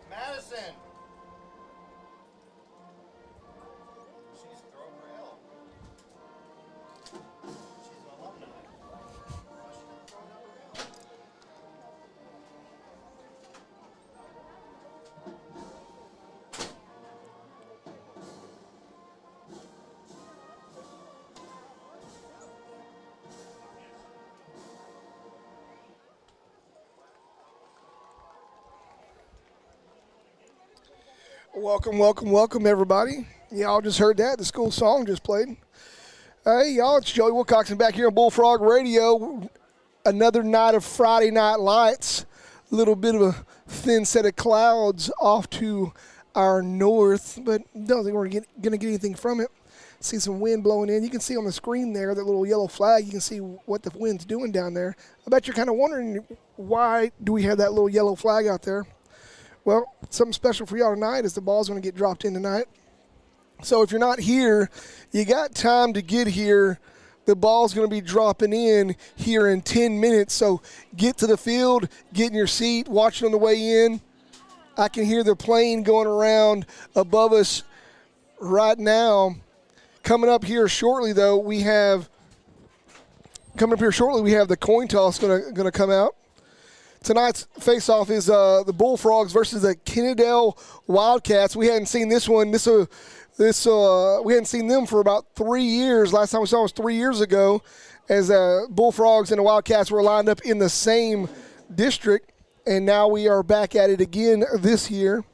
Madison. She's throwing for L. She's an alumni. She's throwing for L. Welcome, everybody. Y'all just heard that. The school song just played. Hey, y'all, it's Joey Wilcoxon back here on Bullfrog Radio. Another night of Friday Night Lights. A little bit of a thin set of clouds off to our north, but don't think we're going to get anything from it. See some wind blowing in. You can see on the screen there, that little yellow flag. You can see what the wind's doing down there. I bet you're kind of wondering, why do we have that little yellow flag out there? Well, something special for y'all tonight is the ball's going to get dropped in tonight. So if you're not here, you got time to get here. The ball's going to be dropping in here in 10 minutes. So get to the field, get in your seat, watch it on the way in. I can hear the plane going around above us right now. Coming up here shortly, though, we have the coin toss going to come out. Tonight's face-off is the Bullfrogs versus the KHS Wildcats. We hadn't seen this one. We hadn't seen them for about 3 years. Last time we saw them was 3 years ago, as Bullfrogs and the Wildcats were lined up in the same district, and now we are back at it again this year.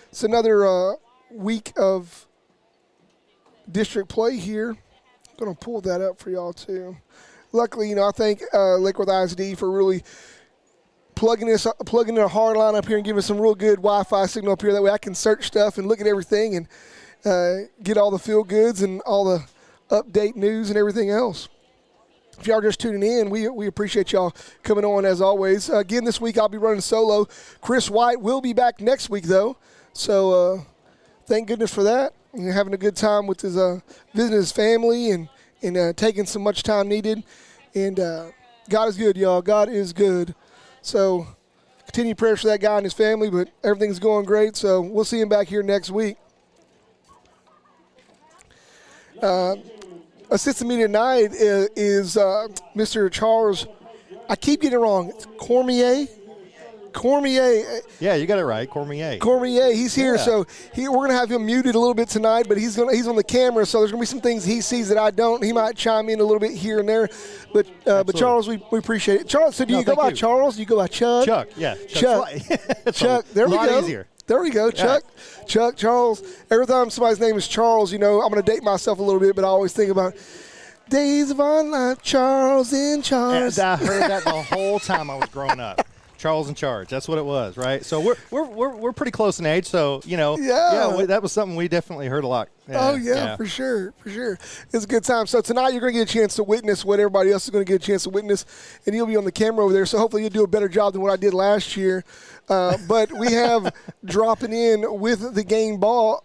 It's another week of district play here. I'm going to pull that up for y'all too. Luckily, I thank Lake Worth ISD for really plugging in a hard line up here and giving us some real good Wi-Fi signal up here. That way I can search stuff and look at everything and get all the feel goods and all the update news and everything else. If y'all are just tuning in, we appreciate y'all coming on as always. Again, this week I'll be running solo. Chris White will be back next week though, so thank goodness for that. And having a good time with his visiting his family and taking so much time needed. And God is good, y'all. God is good. So continue prayers for that guy and his family, but everything's going great, so we'll see him back here next week. Assisting me tonight is Mr. Charles. I keep getting it wrong. It's Cormier. Yeah, you got it right. Cormier. He's here, so we're going to have him muted a little bit tonight, but he's on the camera, so there's going to be some things he sees that I don't. He might chime in a little bit here and there, but Charles, we appreciate it. Charles, so do you go by Charles? Do you go by Chuck? Chuck, yeah. Chuck. There we go. A lot easier. There we go, Chuck. Yeah. Chuck, Charles. Every time somebody's name is Charles, I'm going to date myself a little bit, but I always think about Days of Our Life, Charles in charge. And I heard that the whole time I was growing up. Charles in charge. That's what it was, right? So we're pretty close in age. So that was something we definitely heard a lot. Yeah, for sure. It's a good time. So tonight you're going to get a chance to witness what everybody else is going to get a chance to witness, and you'll be on the camera over there. So hopefully you'll do a better job than what I did last year. But we have dropping in with the game ball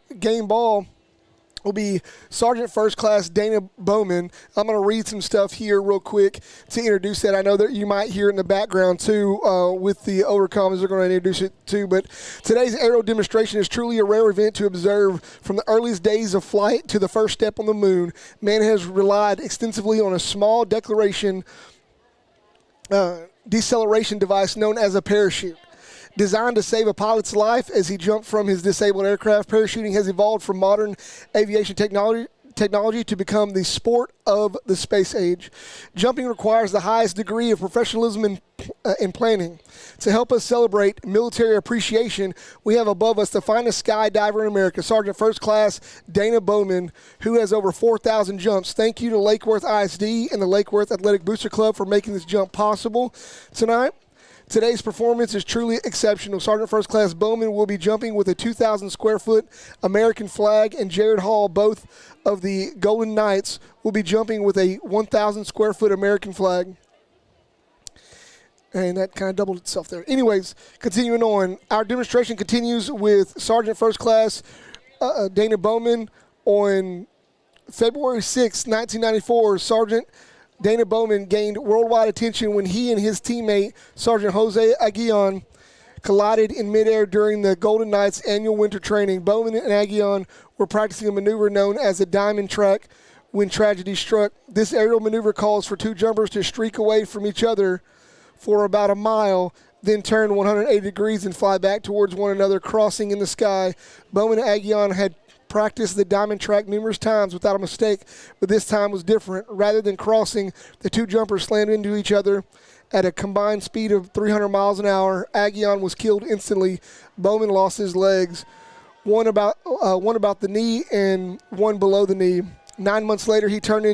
will be Sergeant First Class Dana Bowman. I'm going to read some stuff here real quick to introduce that. I know that you might hear it in the background, too, with the overcoms. They're going to introduce it, too. But today's aero demonstration is truly a rare event to observe. From the earliest days of flight to the first step on the moon, man has relied extensively on a small deceleration device known as a parachute. Designed to save a pilot's life as he jumped from his disabled aircraft, parachuting has evolved from modern aviation technology to become the sport of the space age. Jumping requires the highest degree of professionalism and planning. To help us celebrate military appreciation, we have above us the finest skydiver in America, Sergeant First Class Dana Bowman, who has over 4,000 jumps. Thank you to Lake Worth ISD and the Lake Worth Athletic Booster Club for making this jump possible tonight. Today's performance is truly exceptional. Sergeant First Class Bowman will be jumping with a 2,000 square foot American flag, and Jared Hall, both of the Golden Knights, will be jumping with a 1,000 square foot American flag. And that kind of doubled itself there. Anyways, continuing on, our demonstration continues with Sergeant First Class Dana Bowman on February 6, 1994. Sergeant Dana Bowman gained worldwide attention when he and his teammate, Sergeant Jose Aguillon, collided in midair during the Golden Knights annual winter training. Bowman and Aguillon were practicing a maneuver known as the diamond track when tragedy struck. This aerial maneuver calls for two jumpers to streak away from each other for about a mile, then turn 180 degrees and fly back towards one another, crossing in the sky. Bowman and Aguillon had practiced the diamond track numerous times without a mistake, but this time was different. Rather than crossing, the two jumpers slammed into each other at a combined speed of 300 miles an hour. Aguillon was killed instantly. Bowman lost his legs, one about the knee and one below the knee. 9 months later, he turned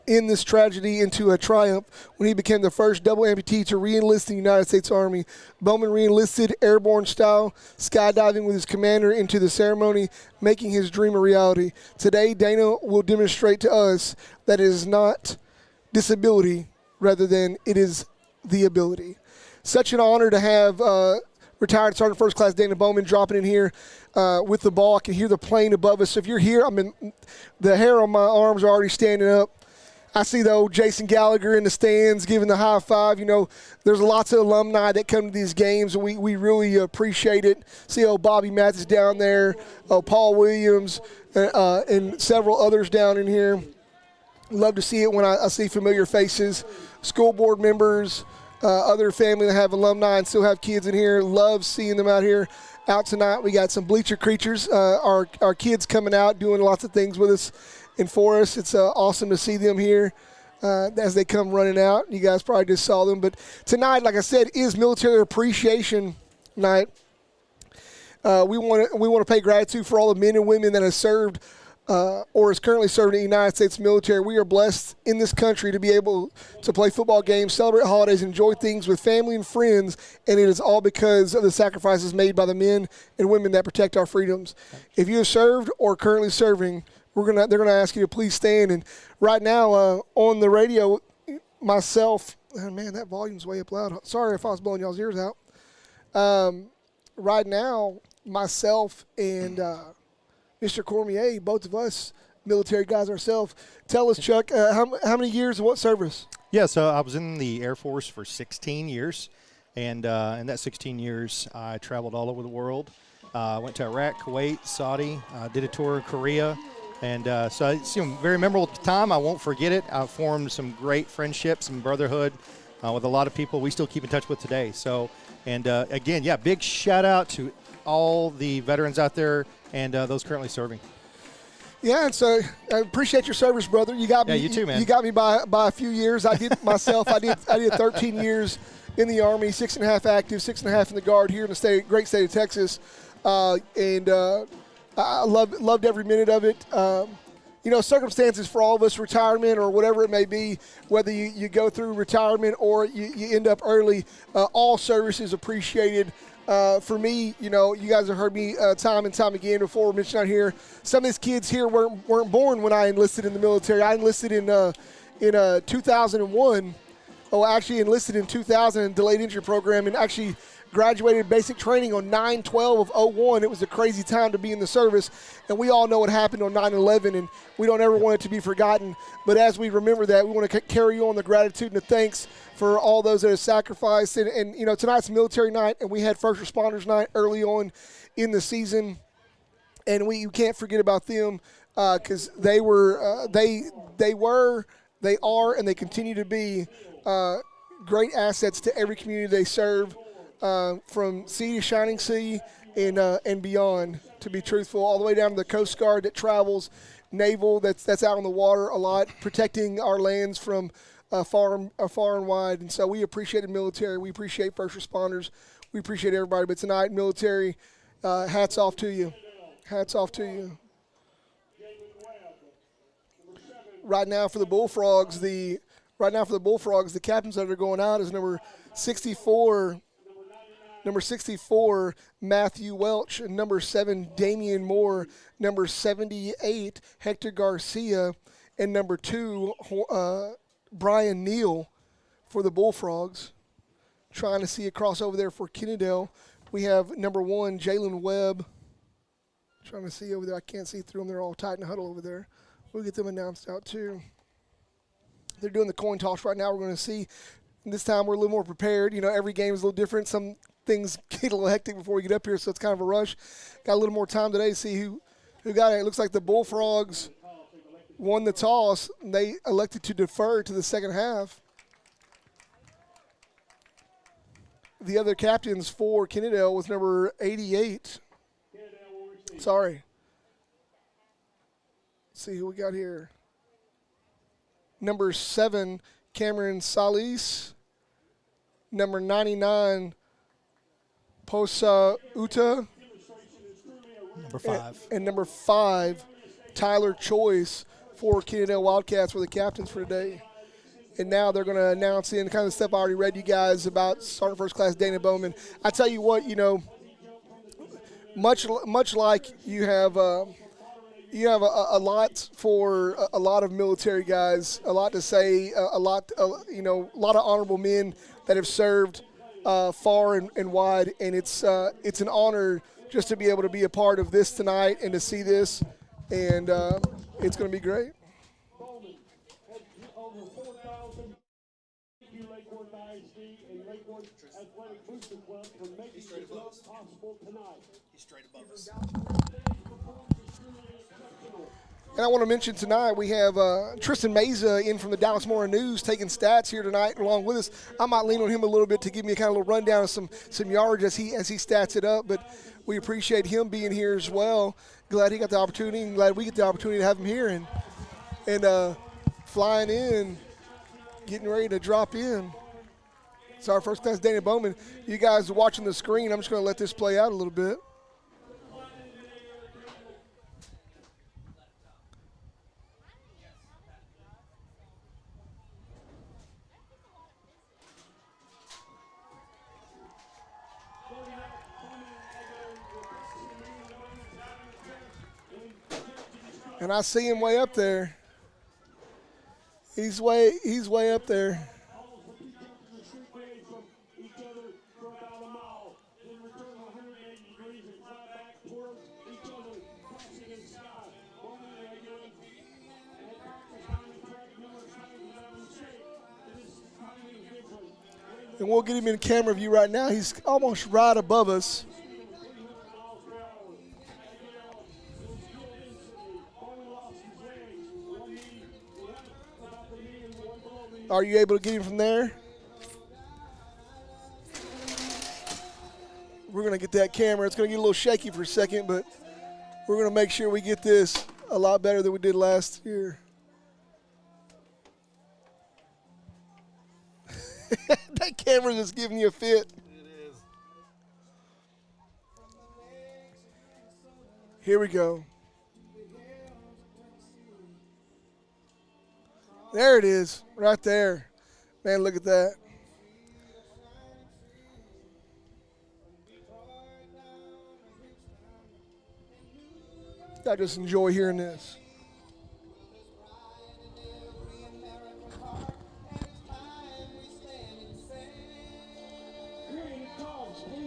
in this tragedy into a triumph when he became the first double amputee to re-enlist in the United States Army. Bowman re-enlisted airborne style, skydiving with his commander into the ceremony, making his dream a reality. Today, Dana will demonstrate to us that it is not disability, rather than it is the ability. Such an honor to have retired Sergeant First Class Dana Bowman dropping in here with the ball. I can hear the plane above us. So if you're here, the hair on my arms are already standing up. I see the old Jason Gallagher in the stands giving the high five. You know, there's lots of alumni that come to these games, and we really appreciate it. See old Bobby Mathis down there, Paul Williams, and several others down in here. Love to see it when I see familiar faces, school board members, other family that have alumni and still have kids in here. Love seeing them out tonight. We got some bleacher creatures, our kids coming out doing lots of things with us and for us. It's awesome to see them here as they come running out. You guys probably just saw them. But tonight, like I said, is Military Appreciation Night. We want to pay gratitude for all the men and women that have served or is currently serving in the United States military. We are blessed in this country to be able to play football games, celebrate holidays, enjoy things with family and friends, and it is all because of the sacrifices made by the men and women that protect our freedoms. If you have served or currently serving, they're gonna ask you to please stand. And right now on the radio, myself, oh man, that volume's way up loud. Sorry if I was blowing y'all's ears out. Right now, myself and Mr. Cormier, both of us military guys ourselves. Tell us, Chuck, how many years and what service? Yeah, so I was in the Air Force for 16 years, and in that 16 years, I traveled all over the world. Went to Iraq, Kuwait, Saudi, did a tour of Korea. And so it's a very memorable time. I won't forget it. I formed some great friendships and brotherhood with a lot of people we still keep in touch with today. So, and again, yeah, big shout out to all the veterans out there and those currently serving. Yeah, and so I appreciate your service, brother. You got me. Yeah, you too, man. You got me by a few years. I did myself. I did 13 years in the Army, 6.5 active, 6.5 in the Guard here in the great state of Texas, and I loved every minute of it. You know, circumstances for all of us, retirement or whatever it may be, whether you go through retirement or you end up early, all service is appreciated. For me, you know, you guys have heard me time and time again before mentioned out here. Some of these kids here weren't born when I enlisted in the military. I enlisted in 2001. Oh, actually enlisted in 2000 in delayed entry program, and actually graduated basic training on 9/12/01. It was a crazy time to be in the service, and we all know what happened on 9/11, and we don't ever want it to be forgotten. But as we remember that, we want to carry on the gratitude and the thanks for all those that have sacrificed. And you know, tonight's military night, and we had first responders night early on in the season, and you can't forget about them because they are, and they continue to be great assets to every community they serve. From sea to shining sea and beyond, to be truthful, all the way down to the Coast Guard that travels, naval that's out on the water a lot, protecting our lands from far and wide. And so we appreciate the military. We appreciate first responders. We appreciate everybody. But tonight, military, hats off to you. Hats off to you. Right now for the Bullfrogs, the captains that are going out is number 64, Matthew Welch, and number 7, Damian Moore, number 78, Hector Garcia, and number 2, Brian Neal for the Bullfrogs. Trying to see a crossover there for Kennedale. We have number 1, Jalen Webb. Trying to see over there. I can't see through them. They're all tight and huddle over there. We'll get them announced out too. They're doing the coin toss right now. We're going to see. This time we're a little more prepared. You know, every game is a little different. Some things get a little hectic before we get up here, so it's kind of a rush. Got a little more time today to see who got it. It looks like the Bullfrogs won the toss. They elected to defer to the second half. The other captains for Kennedale was number 88. Sorry. Let's see who we got here. Number 7, Cameron Salis. Number 99, Posa Uta. Number 5. And number 5, Tyler Choice for Kennedale Wildcats were the captains for today. And now they're going to announce in kind of the stuff I already read you guys about Sergeant First Class Dana Bowman. I tell you what, you know, much like you have a lot for a lot of military guys, a lot to say, a lot of honorable men that have served far and wide, and it's an honor just to be able to be a part of this tonight and to see this, and it's going to be great. And I want to mention tonight we have Tristan Meza in from the Dallas Morning News taking stats here tonight along with us. I might lean on him a little bit to give me a kind of little rundown of some yards as he stats it up, but we appreciate him being here as well. Glad he got the opportunity and glad we get the opportunity to have him here and flying in, getting ready to drop in. So our first class Dana Bowman. You guys are watching the screen. I'm just going to let this play out a little bit. And I see him way up there. He's way up there. And we'll get him in camera view right now. He's almost right above us. Are you able to get him from there? We're going to get that camera. It's going to get a little shaky for a second, but we're going to make sure we get this a lot better than we did last year. That camera's just giving you a fit. It is. Here we go. There it is, right there. Man, look at that. I just enjoy hearing this.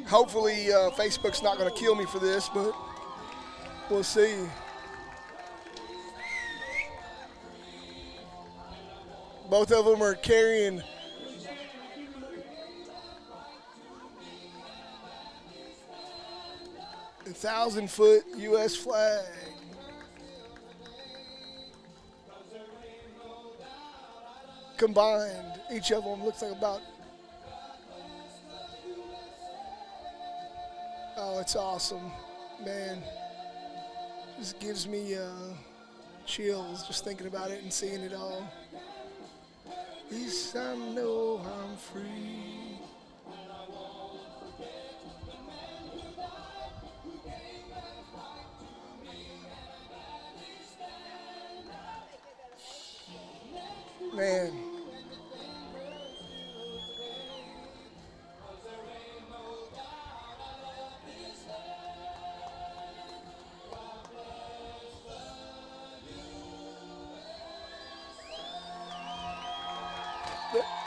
Hopefully Facebook's not going to kill me for this, but we'll see. Both of them are carrying a 1,000-foot U.S. flag. Combined, each of them looks like about. Oh, it's awesome, man. Just gives me chills just thinking about it and seeing it all. At least I know I'm free. Man.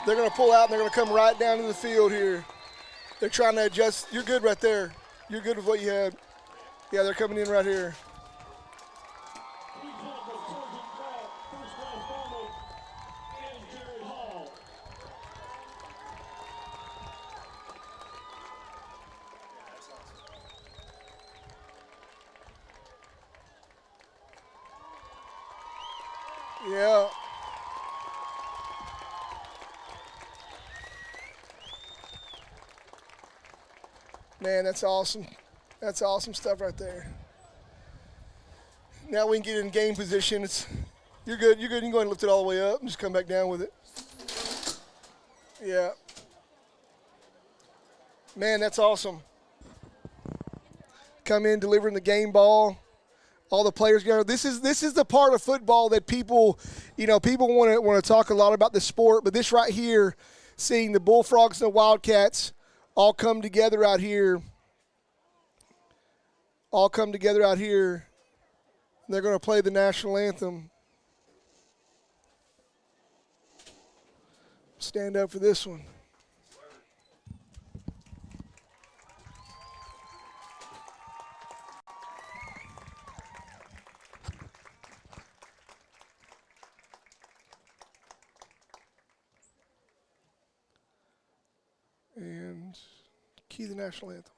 They're going to pull out and they're going to come right down to the field here. They're trying to adjust. You're good right there. You're good with what you had. Yeah, they're coming in right here. Yeah. Man, that's awesome. That's awesome stuff right there. Now we can get in game position. You're good. You're good. You can go ahead and lift it all the way up and just come back down with it. Yeah. Man, that's awesome. Come in delivering the game ball. All the players go. This is the part of football that people want to talk a lot about the sport, but this right here, seeing the Bullfrogs and the Wildcats all come together out here. They're going to play the national anthem. Stand up for this one. And key the national anthem.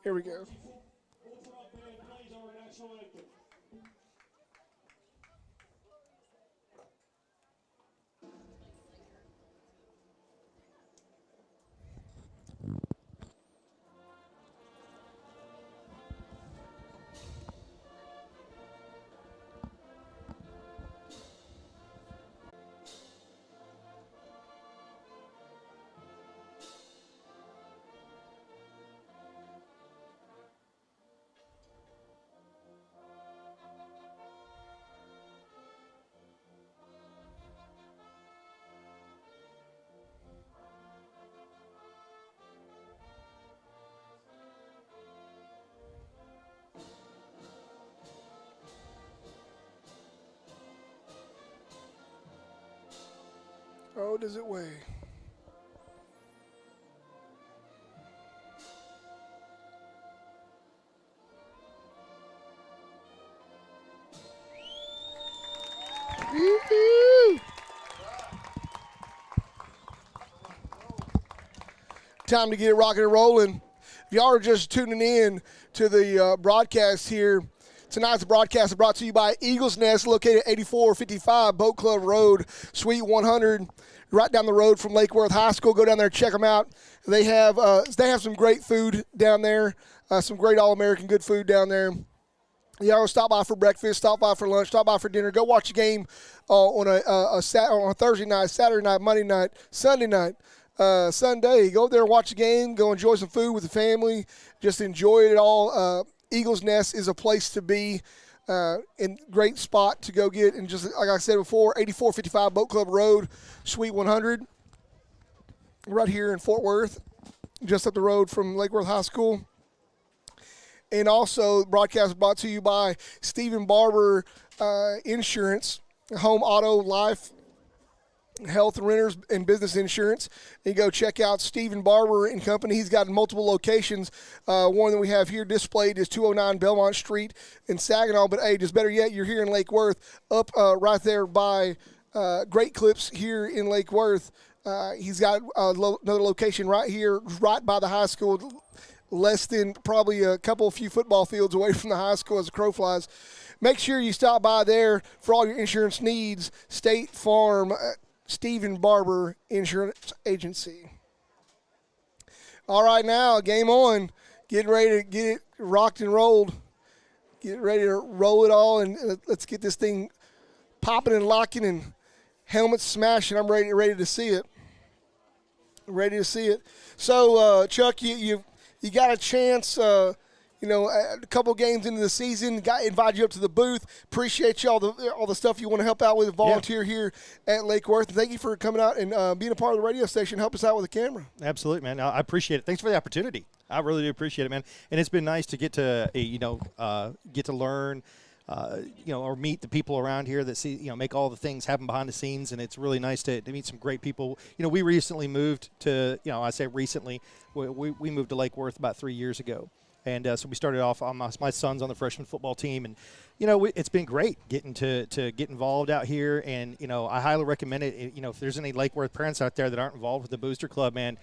Here we go. Oh, does it weigh? Woo-hoo! Time to get it rocking and rolling. If y'all are just tuning in to the broadcast here, tonight's broadcast is brought to you by Eagles Nest, located at 8455 Boat Club Road, Suite 100, right down the road from Lake Worth High School. Go down there and check them out. They have some great food down there, some great all-American good food down there. Y'all stop by for breakfast, stop by for lunch, stop by for dinner. Go watch a game on a Thursday night, Saturday night, Monday night, Sunday night. Sunday, go there and watch the game, go enjoy some food with the family, just enjoy it all. Eagles Nest is a place to be, and great spot to go get. And just like I said before, 8455 Boat Club Road, Suite 100, right here in Fort Worth, just up the road from Lake Worth High School. And also, broadcast brought to you by Stephen Barber Insurance, Home Auto Life Health, Renters, and Business Insurance. You go check out Stephen Barber and Company. He's got multiple locations. One that we have here displayed is 209 Belmont Street in Saginaw. But, hey, just better yet, you're here in Lake Worth, up right there by Great Clips here in Lake Worth. He's got another location right here, right by the high school, less than probably a few football fields away from the high school as the crow flies. Make sure you stop by there for all your insurance needs. State Farm, Stephen Barber Insurance Agency. All right, now, game on. Getting ready to get it rocked and rolled. Get ready to roll it all, and let's get this thing popping and locking and helmets smashing. I'm ready to see it. Ready to see it. So, Chuck, you got a chance, a couple games into the season, invited you up to the booth. Appreciate you all the stuff you want to help out with, volunteer here at Lake Worth. And thank you for coming out and being a part of the radio station. Help us out with the camera. Absolutely, man. I appreciate it. Thanks for the opportunity. I really do appreciate it, man. And it's been nice to get to learn, or meet the people around here that see, make all the things happen behind the scenes. And it's really nice to meet some great people. We recently moved to, I say recently, we moved to Lake Worth about 3 years ago. And so we started off on my son's on the freshman football team, and it's been great getting to get involved out here. And I highly recommend it. If there's any Lake Worth parents out there that aren't involved with the Booster Club, man,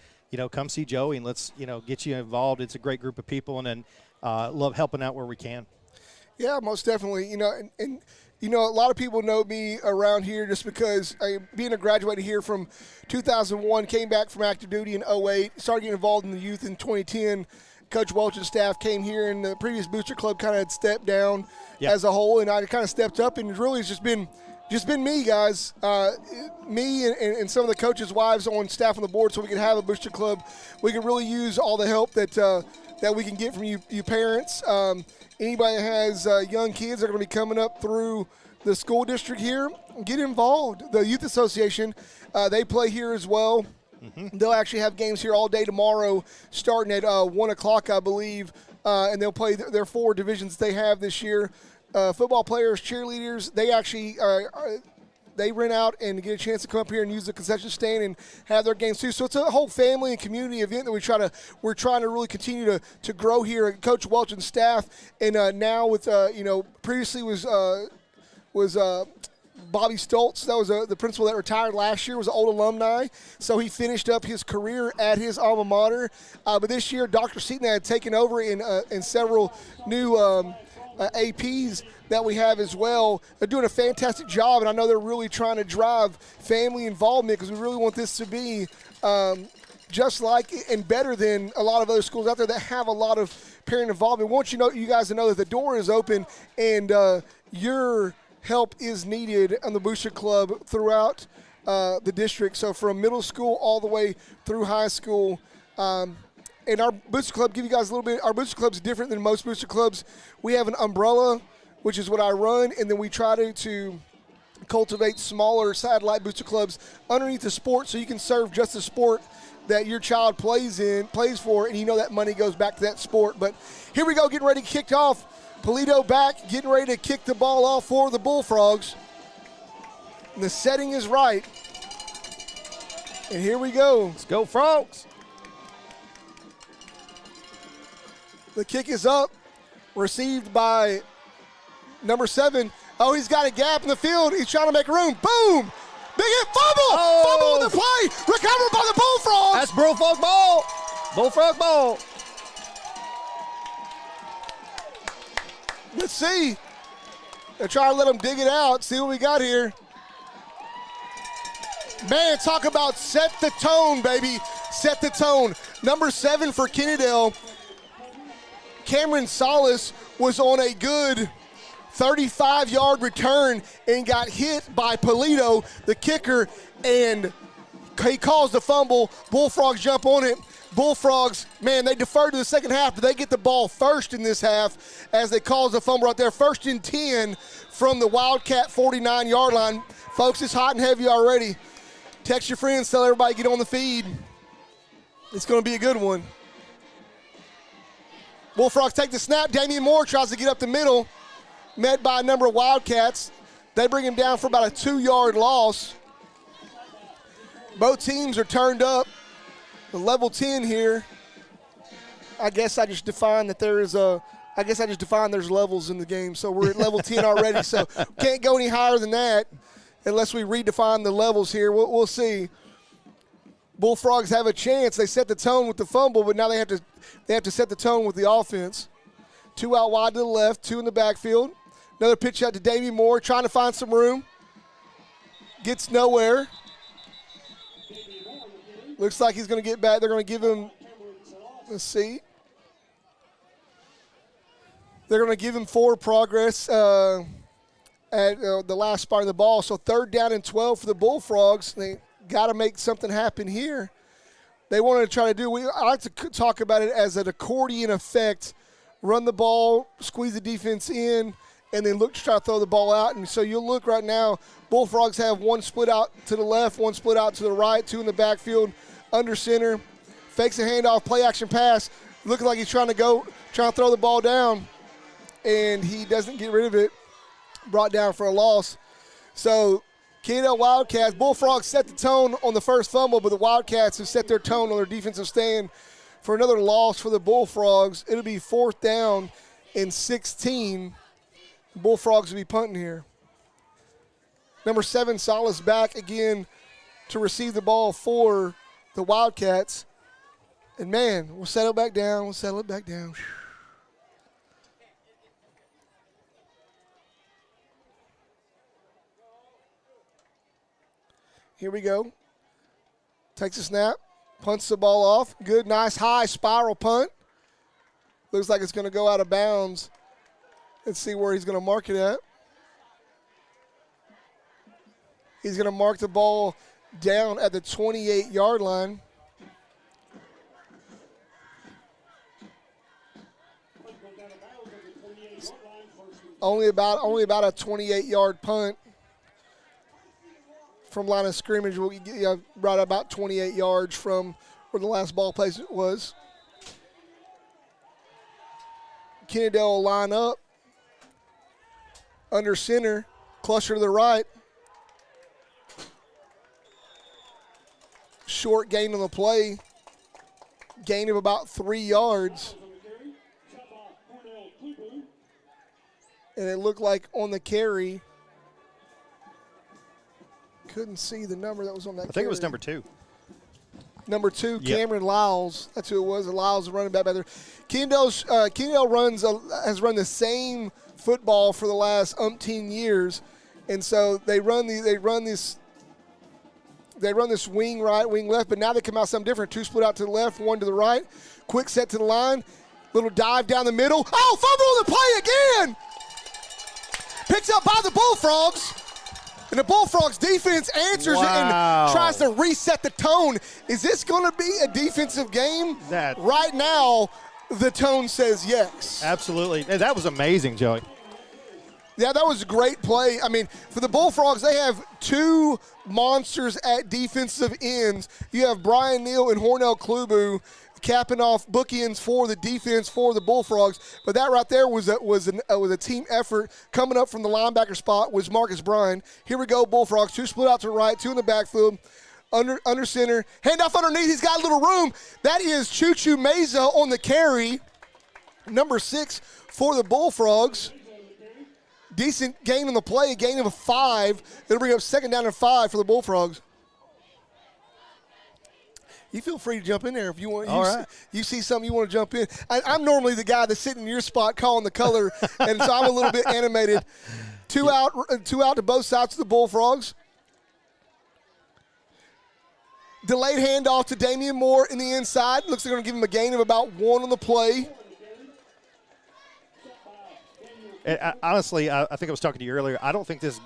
come see Joey and let's get you involved. It's a great group of people, and then love helping out where we can. Yeah, most definitely. And a lot of people know me around here just because being a graduate here from 2001, came back from active duty in 2008, started getting involved in the youth in 2010. Coach Welch and staff came here, and the previous Booster Club kind of had stepped down as a whole, and I kind of stepped up, and really it's just been me, guys, me and some of the coaches' wives on staff on the board, so we can have a Booster Club. We can really use all the help that we can get from you parents. Anybody that has young kids that are going to be coming up through the school district here, get involved. The Youth Association, they play here as well. Mm-hmm. They'll actually have games here all day tomorrow, starting at 1 o'clock, I believe, and they'll play their 4 divisions they have this year. Football players, cheerleaders, they actually they rent out and get a chance to come up here and use the concession stand and have their games too. So it's a whole family and community event that we're trying to really continue to grow here. Coach Welch and staff, and now with previously was Bobby Stoltz. That was the principal that retired last year, was an old alumni. So he finished up his career at his alma mater. But this year, Dr. Seaton had taken over in several new APs that we have as well. They're doing a fantastic job, and I know they're really trying to drive family involvement because we really want this to be just like and better than a lot of other schools out there that have a lot of parent involvement. We want you guys to know that the door is open, and your help is needed on the Booster Club throughout the district. So from middle school all the way through high school. And our Booster Club, give you guys a little bit, our Booster Club's different than most Booster Clubs. We have an umbrella, which is what I run, and then we try to cultivate smaller satellite Booster Clubs underneath the sport so you can serve just the sport that your child plays for, and that money goes back to that sport. But here we go, getting ready to kick off. Polito back, getting ready to kick the ball off for the Bullfrogs. And the setting is right. And here we go. Let's go, Frogs. The kick is up, received by number 7. Oh, he's got a gap in the field. He's trying to make room. Boom! Big hit, fumble! Oh. Fumble with the play! Recovered by the Bullfrogs! That's Bullfrog ball! Bullfrog ball! Let's see. They're trying to let them dig it out, see what we got here. Man, talk about set the tone, baby. Set the tone. Number 7 for Kennedale, Cameron Solis, was on a good 35-yard return and got hit by Polito, the kicker, and he caused the fumble. Bullfrogs jump on it. Bullfrogs, man, they deferred to the second half, but they get the ball first in this half as they cause the fumble right there. 1st and 10 from the Wildcat 49-yard line. Folks, it's hot and heavy already. Text your friends, tell everybody get on the feed. It's going to be a good one. Bullfrogs take the snap. Damian Moore tries to get up the middle, met by a number of Wildcats. They bring him down for about a 2-yard loss. Both teams are turned up. The level 10 here. I guess I just defined that there's levels in the game. So we're at level 10 already. So can't go any higher than that unless we redefine the levels here. We'll see. Bullfrogs have a chance. They set the tone with the fumble, but now they have to set the tone with the offense. 2 out wide to the left, 2 in the backfield. Another pitch out to Davey Moore, trying to find some room. Gets nowhere. Looks like he's going to get back. They're going to give him, let's see. They're going to give him forward progress at the last spot of the ball. So 3rd down and 12 for the Bullfrogs. They got to make something happen here. They wanted to try to do, I like to talk about it as an accordion effect. Run the ball, squeeze the defense in, and then look to try to throw the ball out. And so you'll look right now, Bullfrogs have 1 split out to the left, 1 split out to the right, 2 in the backfield, under center. Fakes a handoff, play action pass. Looking like he's trying to throw the ball down, and he doesn't get rid of it. Brought down for a loss. So Kennedale Wildcats, Bullfrogs set the tone on the first fumble, but the Wildcats have set their tone on their defensive stand for another loss for the Bullfrogs. It'll be 4th down and 16. The Bullfrogs will be punting here. Number 7, Salas, back again to receive the ball for the Wildcats. And, man, we'll settle back down. We'll settle it back down. Here we go. Takes a snap. Punts the ball off. Good, nice, high spiral punt. Looks like it's going to go out of bounds. Let's see where he's going to mark it at. He's going to mark the ball down at the 28-yard line. Only about a 28-yard punt from line of scrimmage. We'll get right about 28 yards from where the last ball placement was. Kennedale will line up under center, cluster to the right. Short gain on the play, gain of about 3 yards. And it looked like on the carry, couldn't see the number that was on that carry. I think it was number 2. Number 2, yep. Cameron Lyles. That's who it was. Lyles running back there. Kennedale has run the same football for the last umpteen years, and so they run this wing right, wing left, but now they come out something different. 2 split out to the left, 1 to the right. Quick set to the line. Little dive down the middle. Oh, fumble on the play again! Picked up by the Bullfrogs. And the Bullfrogs defense answers it and tries to reset the tone. Is this going to be a defensive game? Right now, the tone says yes. Absolutely. Hey, that was amazing, Joey. Yeah, that was a great play. I mean, for the Bullfrogs, they have 2 monsters at defensive ends. You have Brian Neal and Hornell Klubu capping off bookends for the defense for the Bullfrogs. But that right there was a team effort. Coming up from the linebacker spot was Marcus Bryan. Here we go, Bullfrogs. 2 split out to the right, 2 in the backfield. Under center. Handoff underneath. He's got a little room. That is Choo-Choo Meza on the carry. Number 6 for the Bullfrogs. Decent gain on the play, a gain of a 5. It'll bring up 2nd down and 5 for the Bullfrogs. You feel free to jump in there if you want. You see something you want to jump in. I'm normally the guy that's sitting in your spot calling the color, and so I'm a little bit animated. 2 out to both sides of the Bullfrogs. Delayed handoff to Damian Moore in the inside. Looks like they're going to give him a gain of about 1 on the play. Honestly, I think I was talking to you earlier. I think this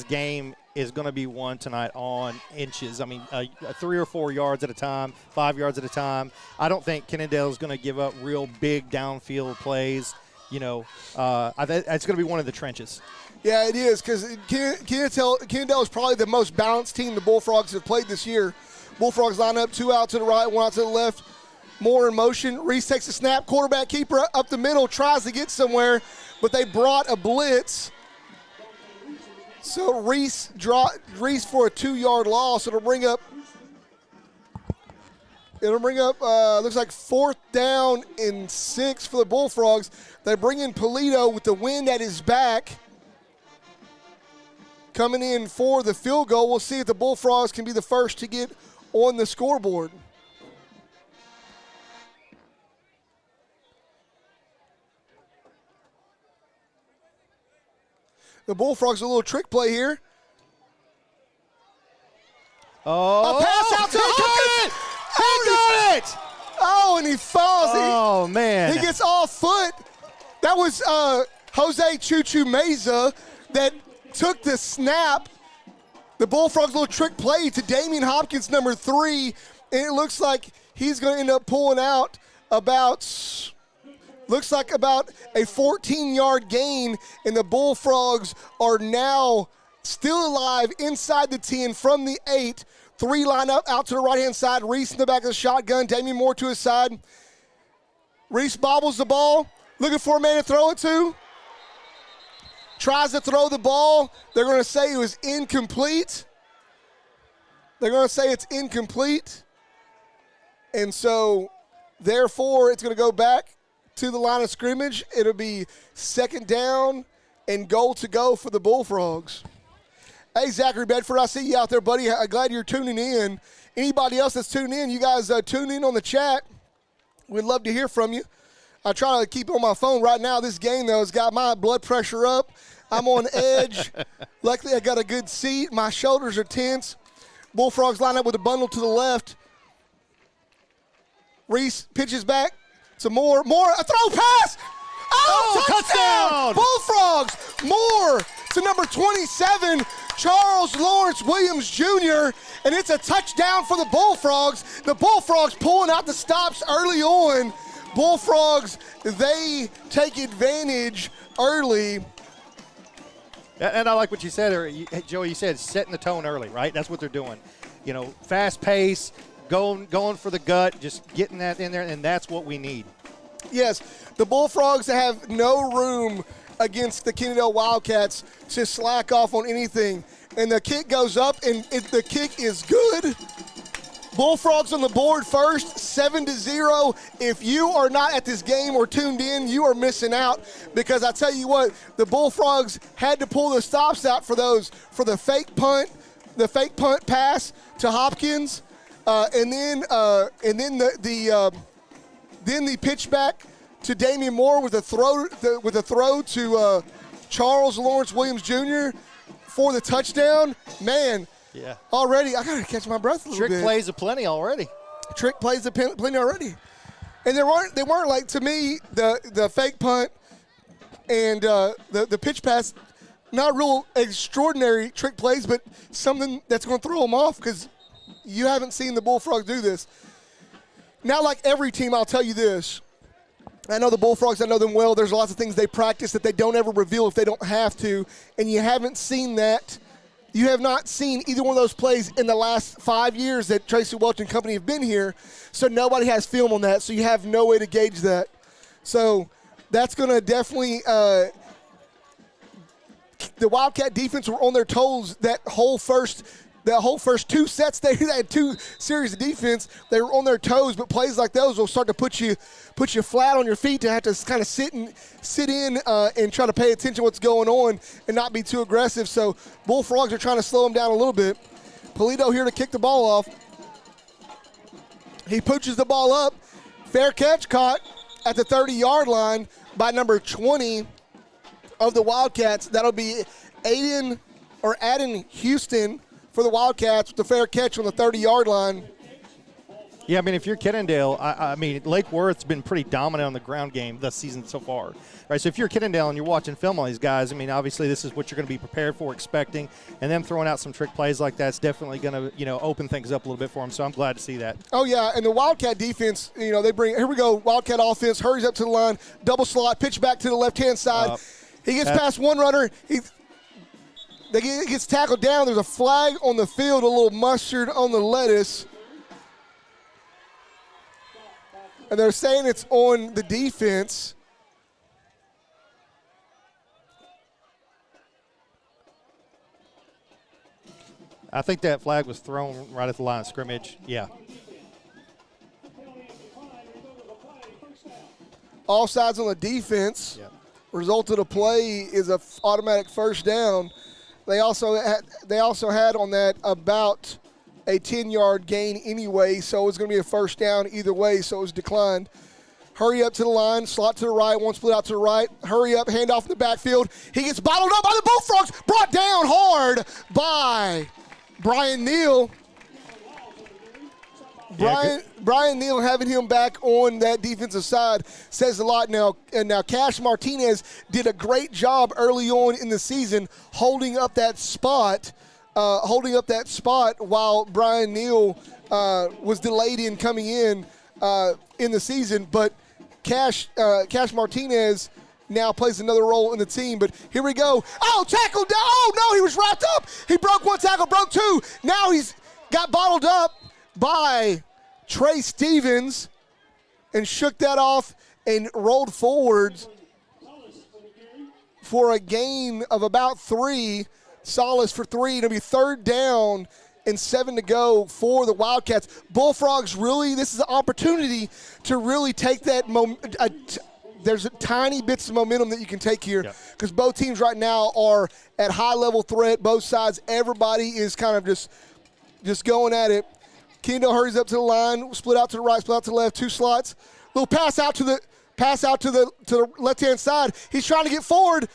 game is going to be won tonight on inches. I mean, 3 or 4 yards at a time, 5 yards at a time. I don't think Kennedale is going to give up real big downfield plays. It's going to be one of the trenches. Yeah, it is, because Kennedale is probably the most balanced team the Bullfrogs have played this year. Bullfrogs line up, 2 out to the right, 1 out to the left. Moore in motion. Reese takes a snap. Quarterback keeper up the middle, tries to get somewhere, but they brought a blitz. So Reese for a 2-yard loss. It'll bring up looks like 4th down and 6 for the Bullfrogs. They bring in Polito with the wind at his back. Coming in for the field goal. We'll see if the Bullfrogs can be the first to get on the scoreboard. The Bullfrogs a little trick play here. Oh, a pass out to Hawkins. He got it! Oh, and he falls. Oh, man. He gets off foot. That was Jose Choo-Choo Meza that took the snap. The Bullfrogs little trick play to Damian Hopkins, number 3, and it looks like he's going to end up pulling out about a 14-yard gain, and the Bullfrogs are now still alive inside the 10 from the 8. 3 line up out to the right-hand side. Reese in the back of the shotgun. Damian Moore to his side. Reese bobbles the ball, looking for a man to throw it to. Tries to throw the ball. They're going to say it was incomplete. They're going to say it's incomplete. And so Therefore, it's going to go back to the line of scrimmage. It'll be 2nd down and goal to go for the Bullfrogs. Hey, Zachary Bedford, I see you out there, buddy. I'm glad you're tuning in. Anybody else that's tuning in, you guys tune in on the chat. We'd love to hear from you. I try to keep it on my phone right now. This game, though, has got my blood pressure up. I'm on edge. Luckily, I got a good seat. My shoulders are tense. Bullfrogs line up with a bundle to the left. Reese pitches back. Some more, a throw pass. Oh, touchdown! Bullfrogs, more to number 27, Charles Lawrence Williams Jr., and it's a touchdown for the Bullfrogs. The Bullfrogs pulling out the stops early on. Bullfrogs, they take advantage early. And I like what you said, or Joey, you said setting the tone early, right? That's what they're doing. You know, fast pace, going for the gut, just getting that in there, and that's what we need. Yes, the Bullfrogs have no room against the Kennedale Wildcats to slack off on anything. And the kick goes up, and the kick is good. Bullfrogs on the board first, 7-0. If you are not at this game or tuned in, you are missing out, because I tell you what, the Bullfrogs had to pull the stops out for the fake punt pass to Hopkins, and then the pitch back to Damian Moore with a throw to Charles Lawrence Williams Jr. for the touchdown. Man, yeah. Already, I got to catch my breath a little bit. Trick plays aplenty already. Trick plays aplenty already. And they weren't like, to me, the fake punt and the pitch pass, not real extraordinary trick plays, but something that's going to throw them off, because you haven't seen the Bullfrogs do this. Now, like every team, I'll tell you this. I know the Bullfrogs, I know them well. There's lots of things they practice that they don't ever reveal if they don't have to, and you haven't seen that. You have not seen either one of those plays in the last 5 years that Tracy Welch and company have been here, so nobody has film on that, so you have no way to gauge that. So that's going to definitely the Wildcat defense were on their toes that whole first 2 sets. They had 2 series of defense. They were on their toes, but plays like those will start to put you flat on your feet to have to kind of sit in and try to pay attention to what's going on and not be too aggressive. So Bullfrogs are trying to slow them down a little bit. Polito here to kick the ball off. He pooches the ball up. Fair catch caught at the 30-yard line by number 20 of the Wildcats. That'll be Aiden Houston for the Wildcats with the fair catch on the 30-yard line. Yeah, I mean, if you're Kennedale, I mean, Lake Worth's been pretty dominant on the ground game this season so far. Right, so if you're Kennedale and you're watching film on these guys, I mean, obviously this is what you're going to be prepared for, expecting, and them throwing out some trick plays like that's definitely going to, open things up a little bit for them. So I'm glad to see that. Oh yeah, and the Wildcat defense, they bring. Here we go, Wildcat offense hurries up to the line, double slot, pitch back to the left-hand side. He gets past one runner. He gets tackled down. There's a flag on the field, a little mustard on the lettuce. And they're saying it's on the defense. I think that flag was thrown right at the line of scrimmage. Yeah. Offsides on the defense. Yep. Result of the play is an automatic first down. They also had on that about a 10-yard gain anyway, so it was going to be a first down either way, so it was declined. Hurry up to the line, slot to the right, one split out to the right. Hurry up, handoff in the backfield. He gets bottled up by the Bullfrogs, brought down hard by Brian Neal. Brian Neal having him back on that defensive side says a lot now. And now Cash Martinez did a great job early on in the season holding up that spot while Brian Neal was delayed in coming in the season. But Cash Martinez now plays another role in the team. But here we go. Oh, tackle down. Oh, no, he was wrapped up. He broke one tackle, broke two. Now he's got bottled up by Trey Stevens and shook that off and rolled forwards for a gain of about 3. Solace for 3. It'll be third down and 7 to go for the Wildcats. Bullfrogs really, this is an opportunity to really take that there's tiny bits of momentum that you can take here because both teams right now are at high-level threat. Both sides, everybody is kind of just going at it. Kendo hurries up to the line, split out to the right, split out to the left, 2 slots. Little pass out to the left-hand side. He's trying to get forward.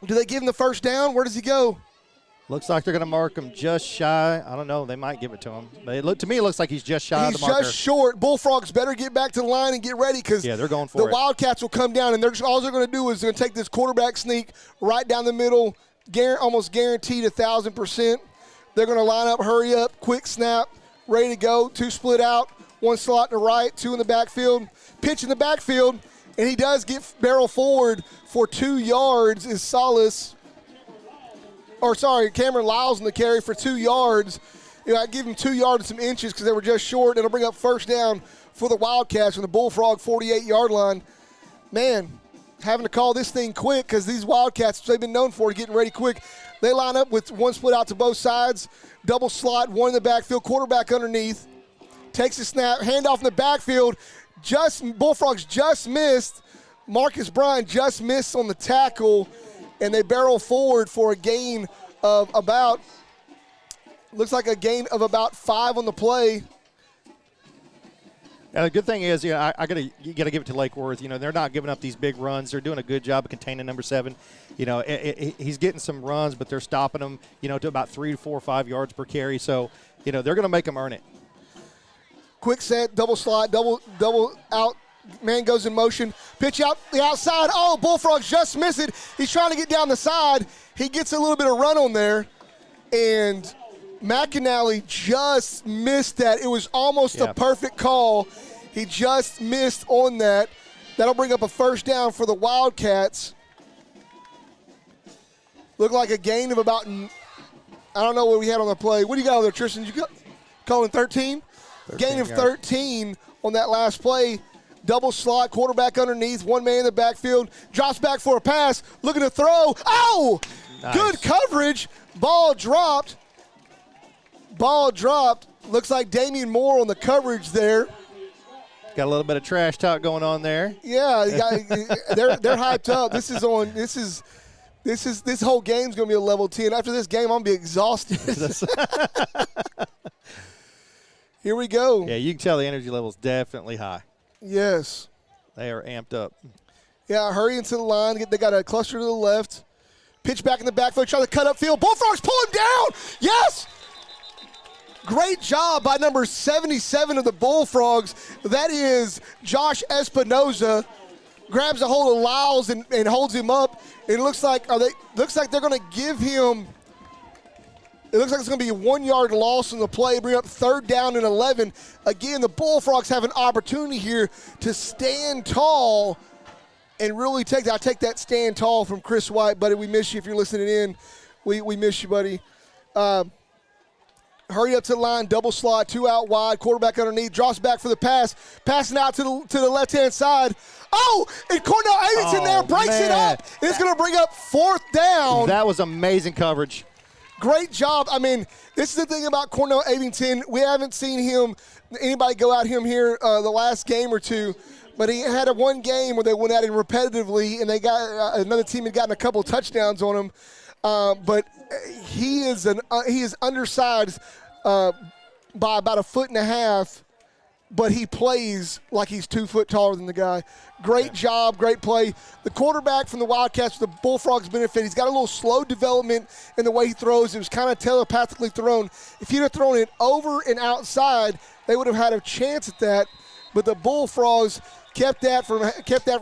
Do they give him the first down? Where does he go? Looks like they're going to mark him just shy. I don't know. They might give it to him. But to me, it looks like he's just shy of the marker. He's just short. Bullfrogs better get back to the line and get ready because they're going for the Wildcats will come down, and all they're going to do is going to take this quarterback sneak right down the middle, almost guaranteed 1,000%. They're going to line up, hurry up, quick snap, ready to go. 2 split out, 1 slot to the right, 2 in the backfield. Pitch in the backfield, and he does get barrel forward for 2 yards is Cameron Lyles in the carry for 2 yards. I give him 2 yards and some inches because they were just short. It'll bring up first down for the Wildcats from the Bullfrog 48-yard line. Man, having to call this thing quick because these Wildcats, they've been known for getting ready quick. They line up with 1 split out to both sides, double slot, 1 in the backfield, quarterback underneath. Takes a snap, handoff in the backfield. Bullfrogs just missed. Marcus Bryan just missed on the tackle, and they barrel forward for a gain of about 5 on the play. Now, the good thing is, you got to give it to Lake Worth. They're not giving up these big runs. They're doing a good job of containing number 7. He's getting some runs, but they're stopping him, to about 3 to 4 or 5 yards per carry. So, they're going to make him earn it. Quick set, double slot, double out. Man goes in motion. Pitch out the outside. Oh, Bullfrogs just miss it. He's trying to get down the side. He gets a little bit of run on there, and McAnally just missed that. It was almost a perfect call. He just missed on that. That'll bring up a first down for the Wildcats. Looked like a gain of about, I don't know what we had on the play. What do you got on there, Tristan? You calling 13? Gain of 13 on that last play. Double slot, quarterback underneath, 1 man in the backfield. Drops back for a pass, looking to throw. Oh! Nice. Good coverage. Ball dropped. Looks like Damian Moore on the coverage there. Got a little bit of trash talk going on there. Yeah, they're hyped up. This whole game's going to be a level 10. After this game, I'm going to be exhausted. Here we go. Yeah, you can tell the energy level is definitely high. Yes. They are amped up. Yeah, hurry into the line. They got a cluster to the left. Pitch back in the backfield, trying to cut upfield. Bullfrogs pull him down. Yes! Great job by number 77 of the Bullfrogs. That is Josh Espinoza. Grabs a hold of Lyles and holds him up. It looks like they're going to give him. It looks like it's going to be a 1 yard loss in the play, bring up 3rd down and 11. Again, the Bullfrogs have an opportunity here to stand tall and really take that. I take that stand tall from Chris White, buddy. We miss you if you're listening in. We miss you, buddy. Hurry up to the line, double slot, 2 out wide, quarterback underneath, drops back for the pass, passing out to the left-hand side. Oh, and Cornell Abington there breaks it up. It's going to bring up 4th down. That was amazing coverage. Great job. I mean, this is the thing about Cornell Abington. We haven't seen anybody go at him here the last game or two, but he had one game where they went at him repetitively, and they got another team had gotten a couple of touchdowns on him. But he is undersized by about 1.5 feet, but he plays like he's 2 foot taller than the guy. Great job, great play. The quarterback from the Wildcats, the Bullfrogs benefit. He's got a little slow development in the way he throws. It was kind of telepathically thrown. If he'd have thrown it over and outside, they would have had a chance at that. But the Bullfrogs kept that from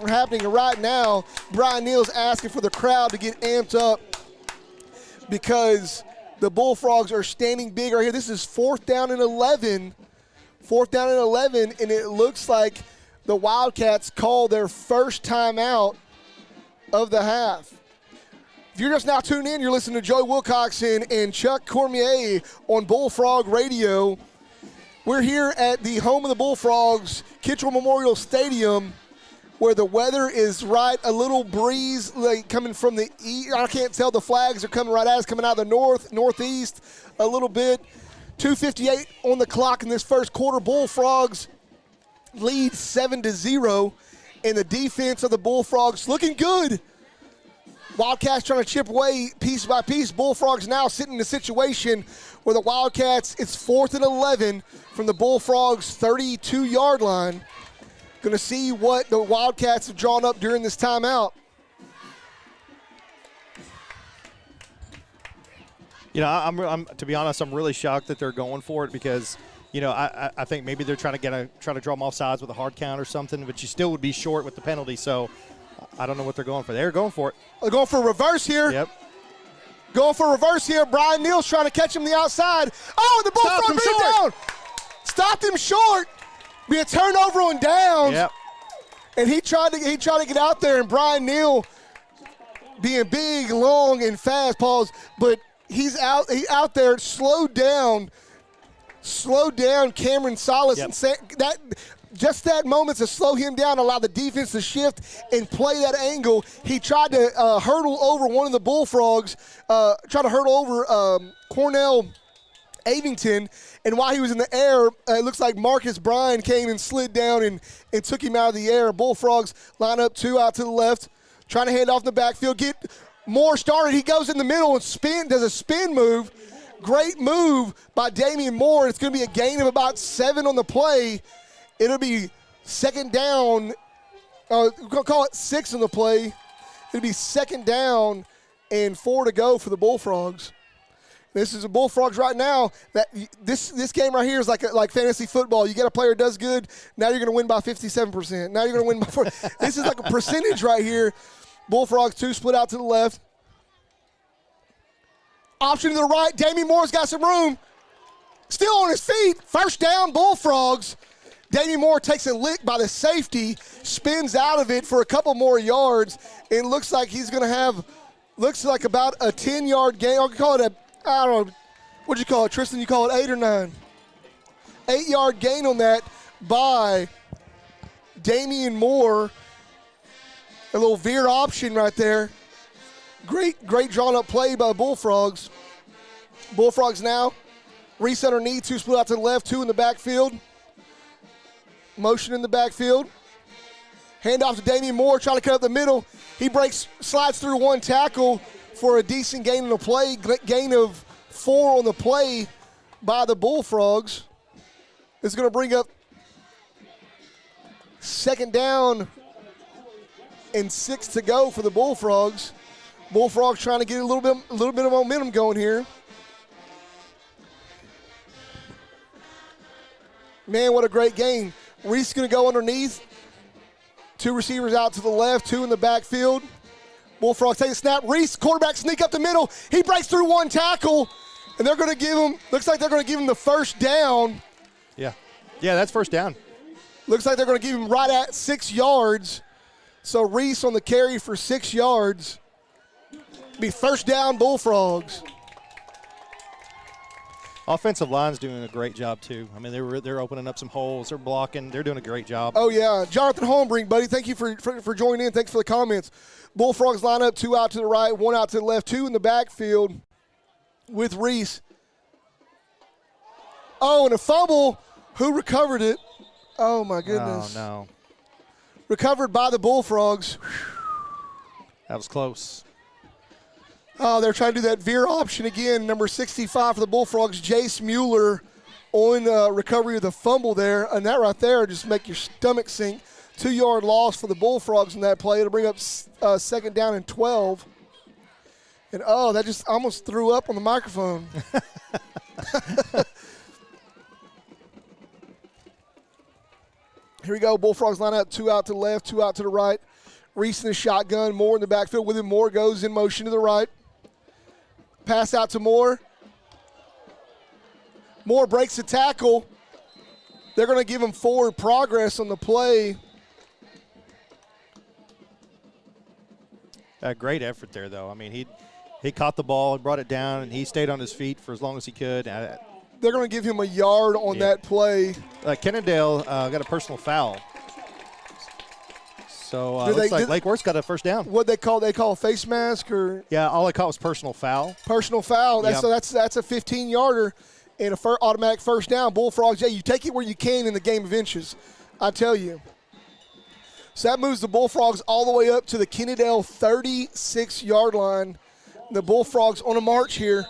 happening. And right now, Brian Neal's asking for the crowd to get amped up because the Bullfrogs are standing big right here. This is 4th down and 11. 4th down and 11, and it looks like the Wildcats call their first timeout of the half. If you're just now tuning in, you're listening to Joey Wilcoxon and Chuck Cormier on Bullfrog Radio. We're here at the home of the Bullfrogs, Kittrell Memorial Stadium, where the weather is right, a little breeze like coming from the east. I can't tell, the flags are coming right at us, coming out of the northeast a little bit. 2:58 on the clock in this first quarter. Bullfrogs lead 7-0, and the defense of the Bullfrogs looking good. Wildcats trying to chip away piece by piece. Bullfrogs now sitting in a situation where the Wildcats, it's 4th and 11 from the Bullfrogs' 32-yard line. Going to see what the Wildcats have drawn up during this timeout. You know, I'm to be honest, I'm really shocked that they're going for it because, you know, I think maybe they're trying to draw them off sides with a hard count or something, but you still would be short with the penalty. So I don't know what they're going for. They're going for it. They're going for a reverse here. Yep. Going for a reverse here. Brian Neal's trying to catch him the outside. Oh, the Bullfrog beat down. Stopped him short. Be a turnover on downs. Yep. And he tried to get out there, and Brian Neal being big, long, and fast, Pauls, but he's out there, slowed down Cameron Salas. Yep. And just that moment to slow him down, allow the defense to shift and play that angle. He tried to hurdle over one of the Bullfrogs, Cornell Avington, and while he was in the air, it looks like Marcus Bryan came and slid down and took him out of the air. Bullfrogs line up 2 out to the left, trying to hand off in the backfield, get Moore started. He goes in the middle and does a spin move. Great move by Damian Moore. It's going to be a gain of about 7 on the play. It'll be second down. We're going to call it 6 on the play. It'll be second down and 4 to go for the Bullfrogs. This is the Bullfrogs right now. This game right here is like fantasy football. You get a player who does good. Now you're going to win by 57%. Now you're going to win by 4. This is like a percentage right here. Bullfrogs 2 split out to the left. Option to the right. Damian Moore's got some room. Still on his feet. First down, Bullfrogs. Damian Moore takes a lick by the safety, spins out of it for a couple more yards, and looks like he's going to have, looks like about a 10-yard gain. I'll call it I don't know, what'd you call it, Tristan? You call it 8 or 9? 8-yard gain on that by Damian Moore. A little veer option right there. Great drawn-up play by the Bullfrogs. Bullfrogs now reset underneath, 2 split out to the left, 2 in the backfield. Motion in the backfield. Handoff to Damian Moore, trying to cut up the middle. He slides through 1 tackle for a decent gain on the play. Gain of 4 on the play by the Bullfrogs. It's going to bring up second down and 6 to go for the Bullfrogs. Bullfrogs trying to get a little bit of momentum going here. Man, what a great game. Reese going to go underneath. 2 receivers out to the left, 2 in the backfield. Bullfrogs take a snap. Reese, quarterback, sneak up the middle. He breaks through 1 tackle, and they're going to give him, looks like they're going to give him the first down. Yeah, that's first down. Looks like they're going to give him right at 6 yards. So Reese on the carry for 6 yards. Be first down, Bullfrogs. Offensive line's doing a great job too. I mean, they're opening up some holes. They're blocking. They're doing a great job. Oh yeah, Jonathan Holmbrink, buddy. Thank you for joining in. Thanks for the comments. Bullfrogs line up, 2 out to the right, 1 out to the left, 2 in the backfield with Reese. Oh, and a fumble. Who recovered it? Oh my goodness. Oh no. Recovered by the Bullfrogs. That was close. Oh, they're trying to do that veer option again. Number 65 for the Bullfrogs, Jace Mueller on recovery of the fumble there. And that right there just make your stomach sink. 2-yard loss for the Bullfrogs in that play. It'll bring up second down and 12. And, oh, that just almost threw up on the microphone. Here we go. Bullfrogs line up, 2 out to the left, 2 out to the right. Reese in the shotgun. Moore in the backfield with him. Moore goes in motion to the right. Pass out to Moore. Moore breaks the tackle. They're going to give him forward progress on the play. A great effort there, though. I mean, he caught the ball, brought it down, and he stayed on his feet for as long as he could. They're going to give him a yard on that play. Kennedale got a personal foul. So looks like Lake Worth's got a first down. What they call a face mask or? Yeah, all I caught was personal foul. Personal foul. So that's a 15-yarder and a automatic first down. Bullfrogs, you take it where you can in the game of inches, I tell you. So that moves the Bullfrogs all the way up to the Kennedale 36-yard line. The Bullfrogs on a march here.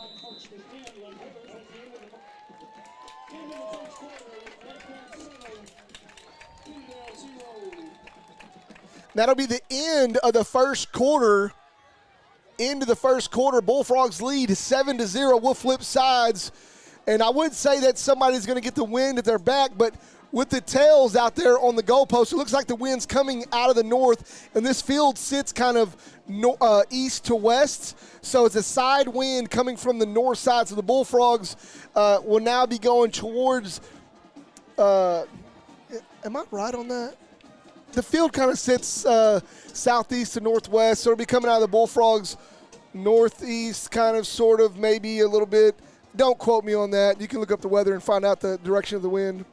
That'll be the end of the first quarter. Into the first quarter, Bullfrogs lead 7-0. We'll flip sides. And I would say that somebody's going to get the wind at their back, but with the tails out there on the goalpost, it looks like the wind's coming out of the north, and this field sits kind of east to west. So it's a side wind coming from the north side. So the Bullfrogs will now be going towards am I right on that? The field kind of sits southeast to northwest, so it'll be coming out of the Bullfrogs northeast, kind of, sort of, maybe a little bit. Don't quote me on that. You can look up the weather and find out the direction of the wind.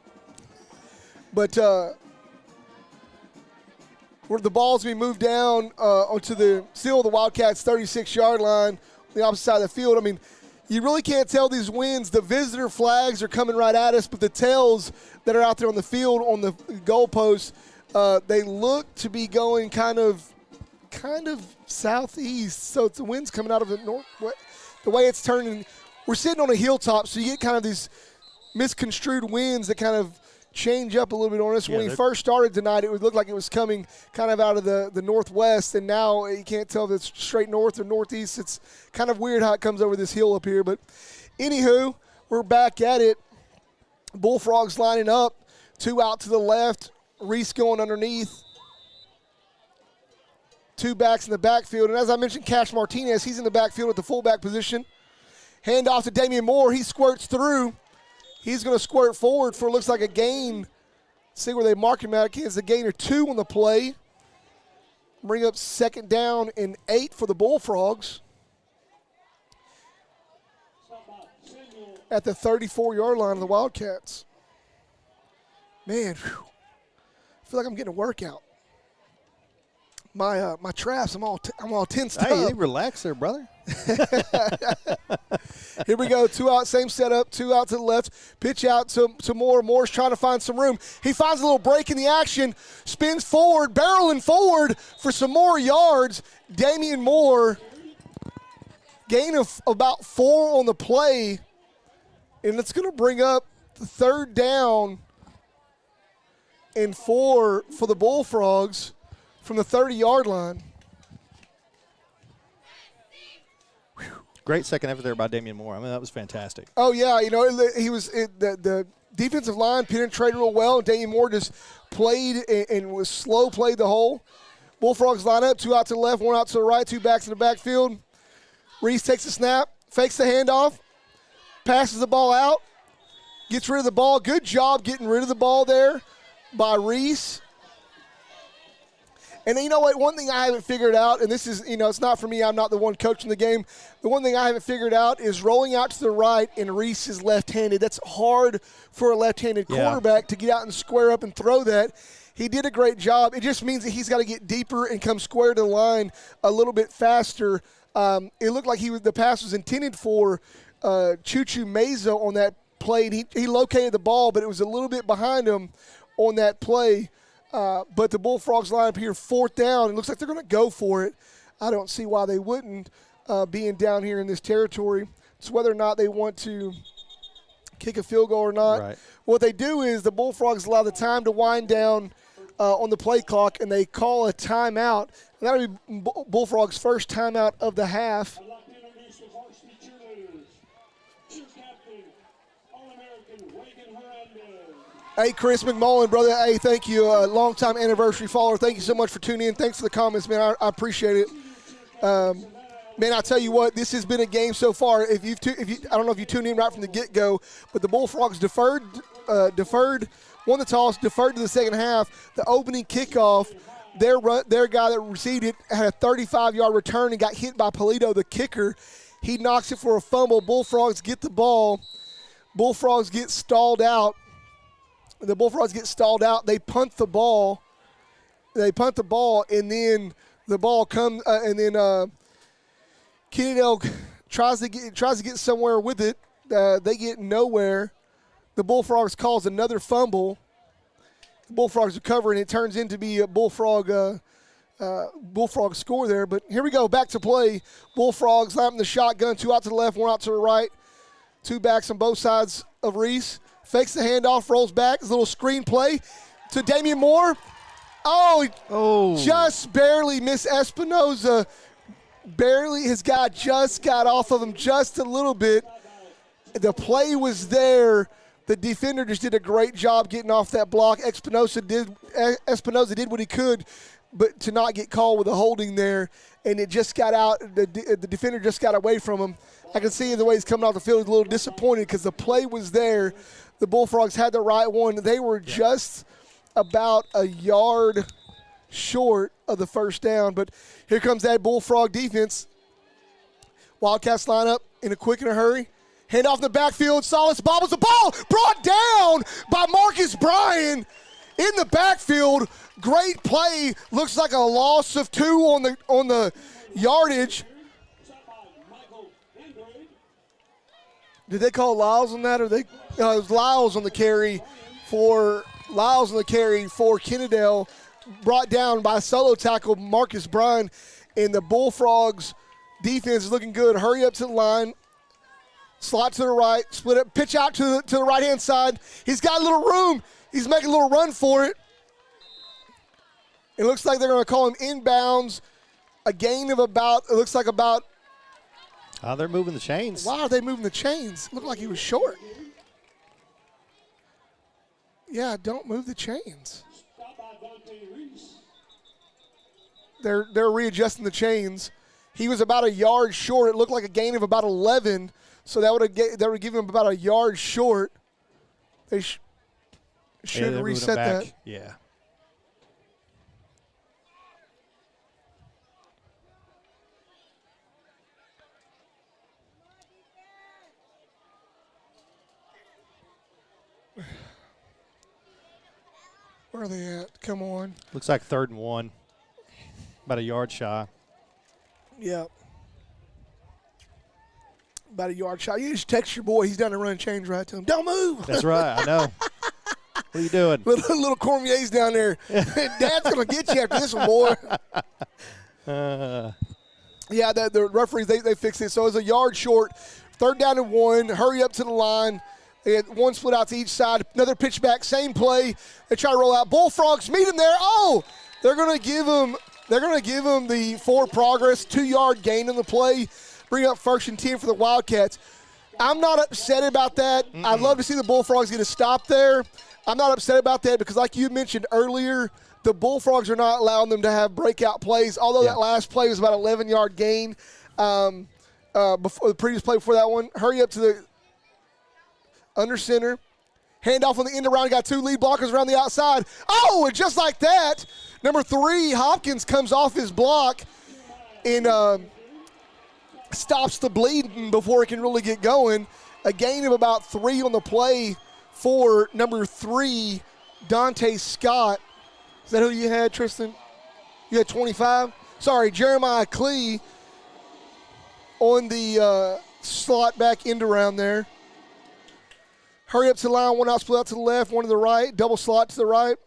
But where the ball's going to be moved down onto the Wildcats' 36-yard line, on the opposite side of the field. I mean, you really can't tell these winds. The visitor flags are coming right at us, but the tails that are out there on the field on the goalposts, they look to be going kind of southeast. So it's the wind's coming out of the north. The way it's turning, we're sitting on a hilltop, so you get kind of these misconstrued winds that kind of change up a little bit on us. When we first started tonight, it would look like it was coming kind of out of the northwest, and now you can't tell if it's straight north or northeast. It's kind of weird how it comes over this hill up here. But anywho, we're back at it. Bullfrogs lining up, two out to the left, Reese going underneath. Two backs in the backfield. And as I mentioned, Cash Martinez, he's in the backfield at the fullback position. Hand off to Damian Moore. He squirts through. He's going to squirt forward for, looks like, a gain. See where they mark him at. It's a gain of 2 on the play. Bring up second down and 8 for the Bullfrogs. At the 34-yard line of the Wildcats. Man, whew. I feel like I'm getting a workout. My traps, I'm all tensed up. Hey, relax there, brother. Here we go, 2 out, same setup, 2 out to the left. Pitch out to Moore. Moore's trying to find some room. He finds a little break in the action, spins forward, barreling forward for some more yards. Damian Moore, gain of about 4 on the play, and it's going to bring up the third down and 4 for the Bullfrogs from the 30-yard line. Great second effort there by Damian Moore. I mean, that was fantastic. Oh, yeah. You know, the defensive line penetrated real well. Damian Moore just played and was slow, played the hole. Bullfrogs line up, 2 out to the left, 1 out to the right, 2 backs in the backfield. Reese takes the snap, fakes the handoff, passes the ball out, gets rid of the ball. Good job getting rid of the ball there by Reese. And you know what? One thing I haven't figured out, and this is, it's not for me. I'm not the one coaching the game. The one thing I haven't figured out is rolling out to the right, and Reese is left-handed. That's hard for a left-handed quarterback to get out and square up and throw that. He did a great job. It just means that he's got to get deeper and come square to the line a little bit faster. It looked like the pass was intended for Chuchu Meza on that play. And he located the ball, but it was a little bit behind him on that play. But the Bullfrogs line up here, 4th down. It looks like they're going to go for it. I don't see why they wouldn't, being down here in this territory. It's whether or not they want to kick a field goal or not. Right. What they do is the Bullfrogs allow the time to wind down on the play clock, and they call a timeout. And that'll be Bullfrogs' first timeout of the half. Hey, Chris McMullen, brother. Hey, thank you. Longtime anniversary follower. Thank you so much for tuning in. Thanks for the comments, man. I appreciate it. Man, I tell you what, this has been a game so far. I don't know if you tuned in right from the get-go, but the Bullfrogs deferred, won the toss, deferred to the second half. The opening kickoff, their guy that received it had a 35-yard return and got hit by Polito, the kicker. He knocks it for a fumble. Bullfrogs get the ball. Bullfrogs get stalled out. The Bullfrogs get stalled out. They punt the ball. They punt the ball, and then the ball comes, and then Kennedale tries to get somewhere with it. They get nowhere. The Bullfrogs calls another fumble. The Bullfrogs recover, and it turns into be a Bullfrog score there. But here we go, back to play. Bullfrogs lapping the shotgun, 2 out to the left, 1 out to the right. 2 backs on both sides of Reese. Fakes the handoff, rolls back. His little screen play to Damian Moore. Just barely missed Espinoza. Barely, his guy just got off of him just a little bit. The play was there. The defender just did a great job getting off that block. Espinoza did what he could, but to not get called with a holding there, and it just got out. The defender just got away from him. I can see the way he's coming off the field. He's a little disappointed because the play was there. The Bullfrogs had the right one. They were just about a yard short of the first down, but here comes that Bullfrog defense. Wildcats line up in a quick and a hurry. Hand off in the backfield. Solis bobbles the ball. Brought down by Marcus Bryan in the backfield. Great play. Looks like a loss of 2 on the yardage. Did they call Lyles on that, or it was Lyles on the carry for Kennedale, brought down by solo tackle Marcus Bryan, and the Bullfrogs defense is looking good. Hurry up to the line, slot to the right, split up, pitch out to the right hand side. He's got a little room. He's making a little run for it. It looks like they're going to call him inbounds. A gain of about, it looks like about. They're moving the chains. Why are they moving the chains? Looked like he was short. Yeah, don't move the chains. They're readjusting the chains. He was about a yard short. It looked like a gain of about 11, so that would give him about a yard short. They should reset that. Yeah. Where are they at? Come on. Looks like 3rd and 1. About a yard shy. Yeah. About a yard shy. You just text your boy. He's down there running change right to him. Don't move. That's right. I know. What are you doing? Little Cormier's down there. Dad's going to get you after this one, boy. Yeah, the referees, they fixed it. So it was a yard short. 3rd down and 1. Hurry up to the line. They had 1 split out to each side. Another pitch back, same play. They try to roll out. Bullfrogs meet him there. They're going to give him the forward progress, 2-yard gain on the play. Bring up 1st and 10 for the Wildcats. I'm not upset about that. I'd love to see the Bullfrogs get a stop there. I'm not upset about that because, like you mentioned earlier, the Bullfrogs are not allowing them to have breakout plays, although that last play was about 11-yard gain before the previous play before that one. Hurry up to the under center. Handoff on the end around. Got 2 lead blockers around the outside. And just like that, number 3, Hopkins comes off his block and stops the bleeding before it can really get going. A gain of about 3 on the play for number 3, Dante Scott. Is that who you had, Tristan? You had 25? Sorry, Jeremiah Clee on the slot back end around there. Hurry up to the line, 1 out, split out to the left, 1 to the right, double slot to the right.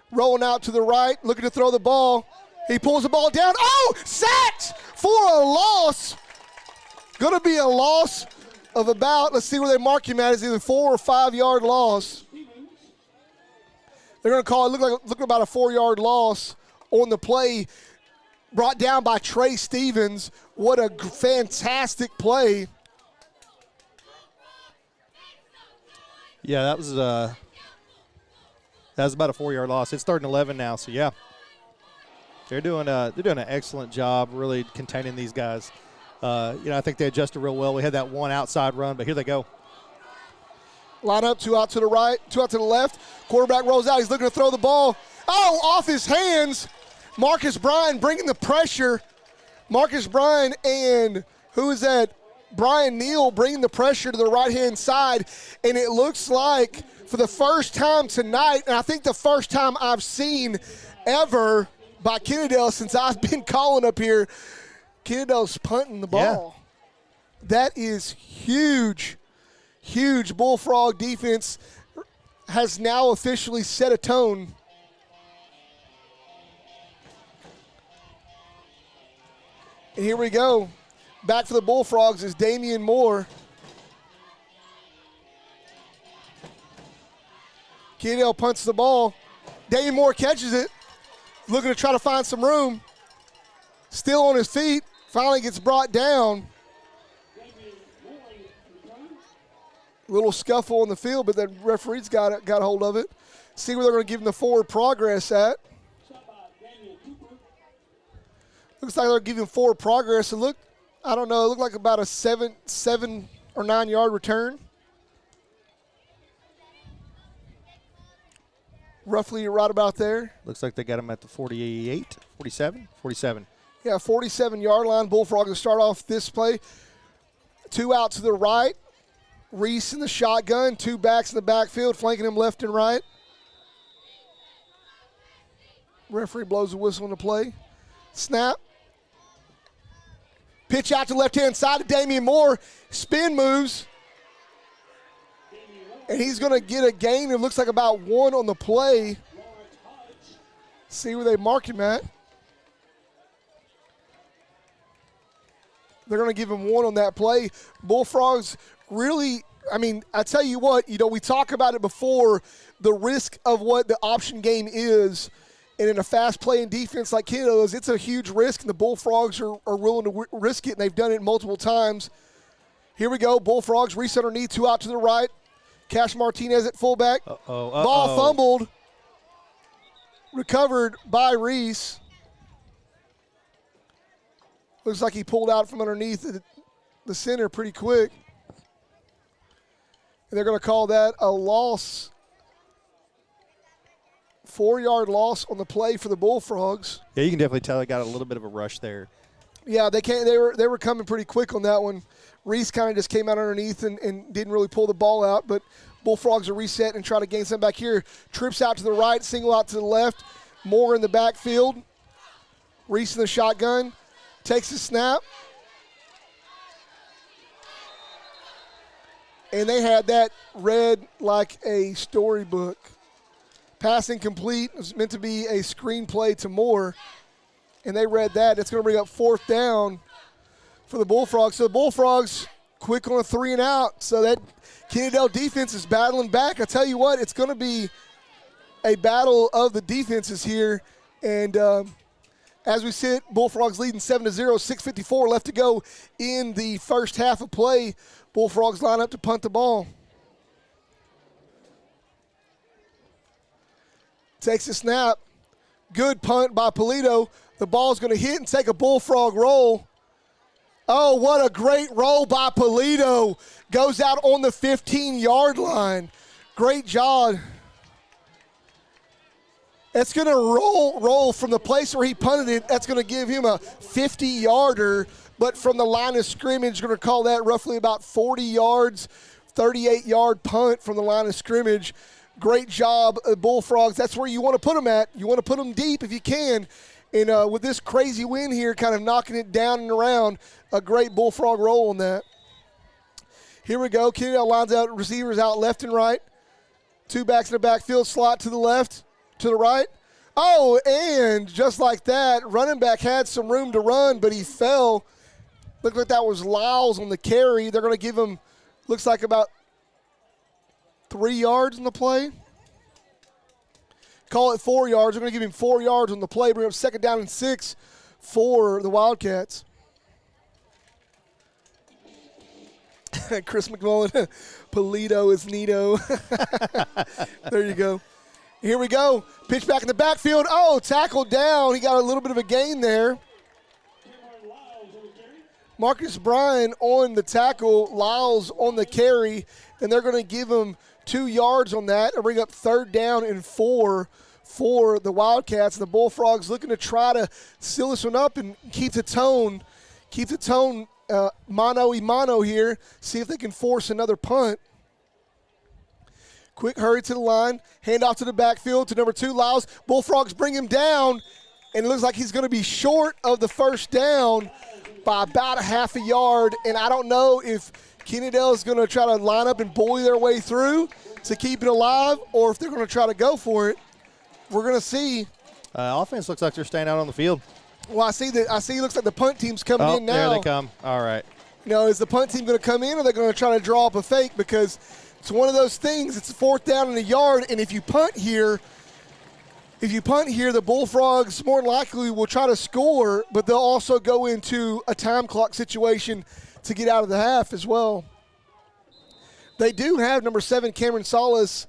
Rolling out to the right, looking to throw the ball. He pulls the ball down. Sacked for a loss. Going to be a loss of about, let's see where they mark him at, is either 4 or 5 yard loss. They're going to call it, look about a 4-yard loss on the play, brought down by Trey Stevens. What a fantastic play. Yeah, that was about a 4-yard loss. It's 3rd and 11 now, so yeah, they're doing an excellent job really containing these guys. I think they adjusted real well. We had that 1 outside run, but here they go. Line up, 2 out to the right, 2 out to the left. Quarterback rolls out. He's looking to throw the ball. Off his hands. Marcus Bryan bringing the pressure. Marcus Bryan and who is that? Brian Neal bringing the pressure to the right-hand side, and it looks like for the first time tonight, and I think the first time I've seen ever by Kennedale since I've been calling up here. Kennedale's punting the ball. Yeah. That is huge, huge. Bullfrog defense has now officially set a tone. And here we go. Back for the Bullfrogs is Damian Moore. Kennedale punts the ball. Damian Moore catches it. Looking to try to find some room. Still on his feet. Finally gets brought down. Little scuffle on the field, but the referee's got a hold of it. See where they're going to give him the forward progress at. Looks like they're giving forward progress. It looked like about a 7 or 9 yard return. Roughly right about there. Looks like they got him at the 47. Yeah, 47-yard line. Bullfrogs to start off this play. 2 out to the right. Reese in the shotgun. 2 backs in the backfield, flanking him left and right. Referee blows a whistle in the play. Snap. Pitch out to left-hand side to Damian Moore. Spin moves. And he's going to get a gain. It looks like about 1 on the play. See where they mark him at. They're going to give him 1 on that play. Bullfrogs really, I tell you what, we talk about it before, the risk of what the option game is. And in a fast-playing defense like Kennedale is, it's a huge risk, and the Bullfrogs are willing to risk it, and they've done it multiple times. Here we go. Bullfrogs, Reese underneath, 2 out to the right. Cash Martinez at fullback. Ball fumbled. Recovered by Reese. Looks like he pulled out from underneath the center pretty quick. And they're going to call that a loss. 4-yard loss on the play for the Bullfrogs. Yeah, you can definitely tell they got a little bit of a rush there. Yeah, they were coming pretty quick on that one. Reese kind of just came out underneath and didn't really pull the ball out, but Bullfrogs are reset and try to gain something back here. Trips out to the right, single out to the left. Moore in the backfield. Reese in the shotgun. Takes the snap. And they had that read like a storybook. Pass incomplete. It was meant to be a screenplay to Moore. And they read that. It's going to bring up 4th down for the Bullfrogs. So the Bullfrogs quick on a 3 and out. So that Kennedale defense is battling back. I tell you what, it's going to be a battle of the defenses here. And as we sit, Bullfrogs leading 7-0, 6:54 left to go in the first half of play. Bullfrogs line up to punt the ball. Takes a snap. Good punt by Polito. The ball's going to hit and take a Bullfrog roll. Oh, what a great roll by Polito. Goes out on the 15-yard line. Great job. It's going to roll from the place where he punted it. That's going to give him a 50-yarder. But from the line of scrimmage, going to call that roughly about 40 yards, 38-yard punt from the line of scrimmage. Great job, Bullfrogs. That's where you want to put them at. You want to put them deep if you can. And with this crazy wind here, kind of knocking it down and around, a great Bullfrog roll on that. Here we go. Kennedale lines out, receivers out left and right. 2 backs in the backfield, slot to the left, to the right. Oh, and just like that, running back had some room to run, but he fell. Looked like that was Lyles on the carry. They're going to give him, looks like about 3 yards on the play. Call it 4 yards. They're going to give him 4 yards on the play. Bring up 2nd down and 6 for the Wildcats. Chris McMullen, Polito is Nito. There you go. Here we go. Pitch back in the backfield. Oh, tackled down. He got a little bit of a gain there. Marcus Bryan on the tackle. Lyles on the carry. And they're going to give him 2 yards on that and bring up 3rd down and 4 for the Wildcats. And the Bullfrogs looking to try to seal this one up and keep the tone mano-y-mano here, see if they can force another punt. Quick hurry to the line. Hand off to the backfield to number 2, Lyles. Bullfrogs bring him down, and it looks like he's going to be short of the first down by about a half a yard. And I don't know if Kennedale is going to try to line up and bully their way through to keep it alive, or if they're going to try to go for it. We're going to see. Offense looks like they're staying out on the field. Well, I see it looks like the punt team's coming in now. There they come. All right. Is the punt team going to come in, or are they going to try to draw up a fake? Because it's one of those things. It's a 4th down in the yard, and if you punt here, the Bullfrogs more than likely will try to score, but they'll also go into a time clock situation to get out of the half as well. They do have number 7, Cameron Solis,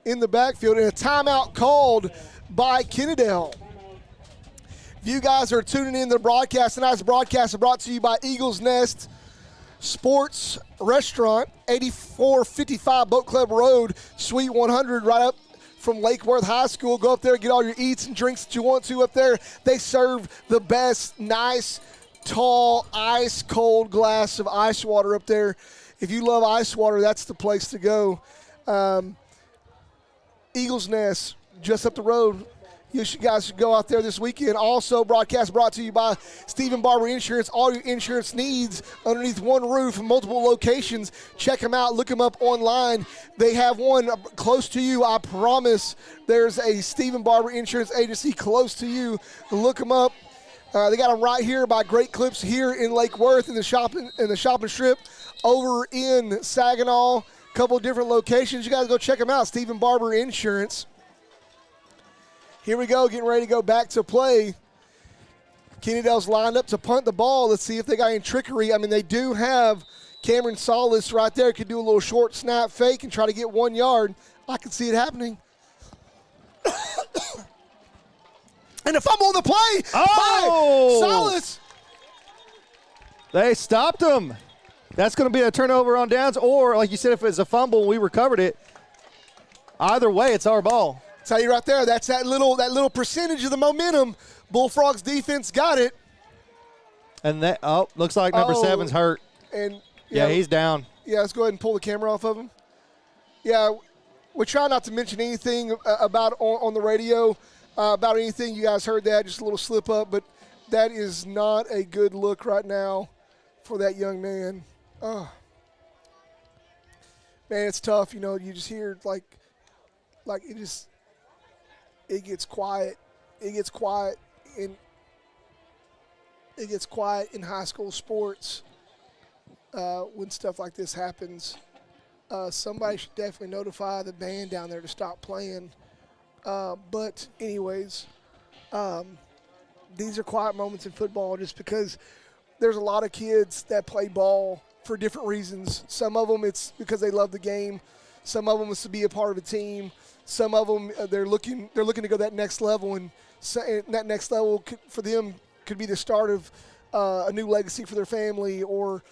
in the backfield, and a timeout called by Kennedale. If you guys are tuning in to the broadcast, tonight's broadcast is brought to you by Eagles Nest Sports Restaurant, 8455 Boat Club Road, Suite 100, right up from Lake Worth High School. Go up there, get all your eats and drinks that you want to up there. They serve the best, nice, tall, ice-cold glass of ice water up there. If you love ice water, that's the place to go. Eagles Nest, just up the road. You guys should go out there this weekend. Also, broadcast brought to you by Stephen Barber Insurance. All your insurance needs underneath one roof, multiple locations. Check them out. Look them up online. They have one close to you. I promise there's a Stephen Barber Insurance agency close to you. Look them up. They got them right here by Great Clips here in Lake Worth in the shopping strip. Over in Saginaw, a couple of different locations. You guys go check them out. Stephen Barber Insurance. Here we go, getting ready to go back to play. Kennedale's lined up to punt the ball. Let's see if they got any trickery. I mean, they do have Cameron Solis right there. Could do a little short snap fake and try to get 1 yard. I can see it happening. And a fumble on the play by Solis. They stopped him. That's going to be a turnover on downs, or like you said, if it's a fumble, we recovered it. Either way, it's our ball. Tell you right there, that's that little percentage of the momentum. Bullfrogs defense got it. And that looks like number 7's hurt. And yeah, he's down. Yeah, let's go ahead and pull the camera off of him. Yeah, we try not to mention anything about on the radio about anything. You guys heard that, just a little slip up, but that is not a good look right now for that young man. Oh. Man, it's tough. You just hear like it gets quiet. It gets quiet in high school sports when stuff like this happens. Somebody should definitely notify the band down there to stop playing. But anyways, these are quiet moments in football just because there's a lot of kids that play ball for different reasons. Some of them it's because they love the game. Some of them is to be a part of a team. Some of them they're looking to go that next level, and that next level for them could be the start of a new legacy for their family, or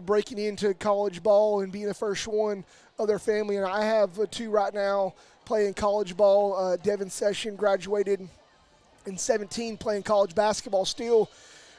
breaking into college ball and being the first one of their family. And I have 2 right now playing college ball. Devin Session graduated in 17, playing college basketball still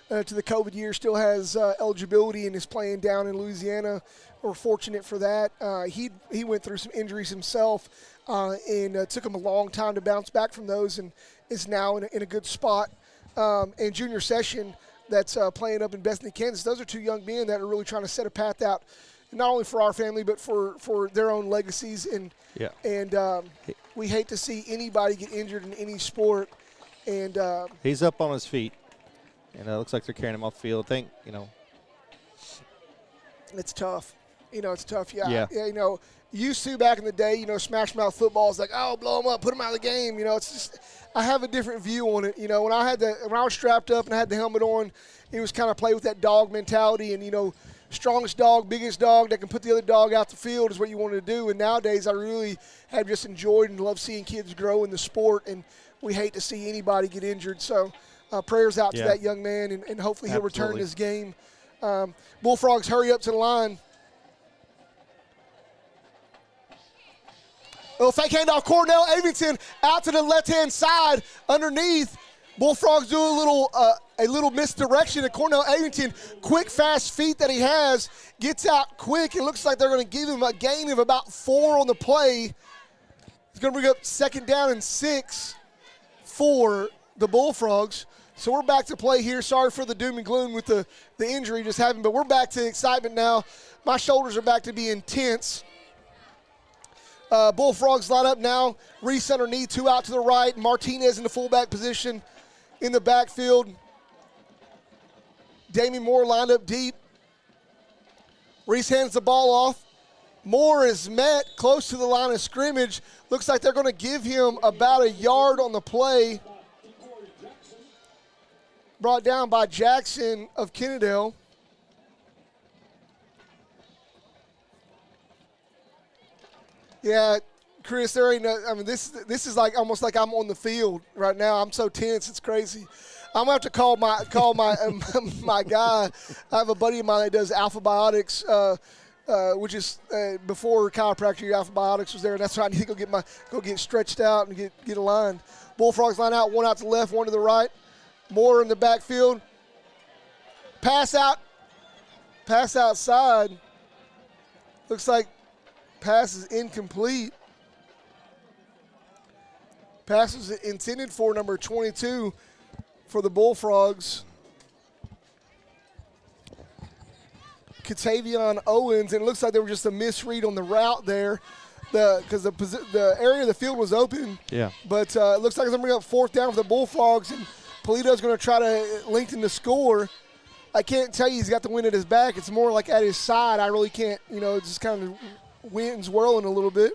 to the COVID year, still has eligibility and is playing down in Louisiana. We're fortunate for that. He went through some injuries himself, and took him a long time to bounce back from those, and is now in a good spot. And Junior Session, that's playing up in Bethany, Kansas. Those are 2 young men that are really trying to set a path out, not only for our family but for their own legacies. And we hate to see anybody get injured in any sport. And he's up on his feet, and it looks like they're carrying him off the field. It's tough. It's tough. Yeah. Used to back in the day, smash mouth football is like, oh, blow them up, put them out of the game. It's just, I have a different view on it. When I was strapped up and I had the helmet on, it was kind of play with that dog mentality, and strongest dog, biggest dog that can put the other dog out the field is what you wanted to do. And nowadays, I really have just enjoyed and love seeing kids grow in the sport, and we hate to see anybody get injured. So prayers out to that young man, and hopefully he'll return this game. Bullfrogs hurry up to the line. Little fake handoff, Cornell Avington out to the left-hand side underneath. Bullfrogs do a little misdirection, and Cornell Avington, quick, fast feet that he has, gets out quick. It looks like they're going to give him a gain of about 4 on the play. It's going to bring up 2nd down and 6 for the Bullfrogs. So we're back to play here. Sorry for the doom and gloom with the injury just happened, but we're back to excitement now. My shoulders are back to being tense. Bullfrogs line up now. Reese underneath, 2 out to the right. Martinez in the fullback position in the backfield. Damian Moore lined up deep. Reese hands the ball off. Moore is met close to the line of scrimmage. Looks like they're going to give him about a yard on the play. Brought down by Jackson of Kennedale. Yeah, Chris, there ain't no, I mean, this is like almost like I'm on the field right now. I'm so tense, it's crazy. I'm gonna have to call my my guy. I have a buddy of mine that does Alpha Biotics, which is before chiropractic. Alpha Biotics was there, and that's why I need to go get stretched out and get aligned. Bullfrogs line out, 1 out to the left, 1 to the right. Moore in the backfield. Pass outside. Looks like pass is incomplete. Pass was intended for number 22 for the Bullfrogs. Katavion Owens, and it looks like there was just a misread on the route there because the area of the field was open. Yeah. But it looks like it's going to bring up 4th down for the Bullfrogs, and Polito's going to try to lengthen the score. I can't tell you he's got the wind at his back. It's more like at his side. I really can't, just kind of wind's whirling a little bit.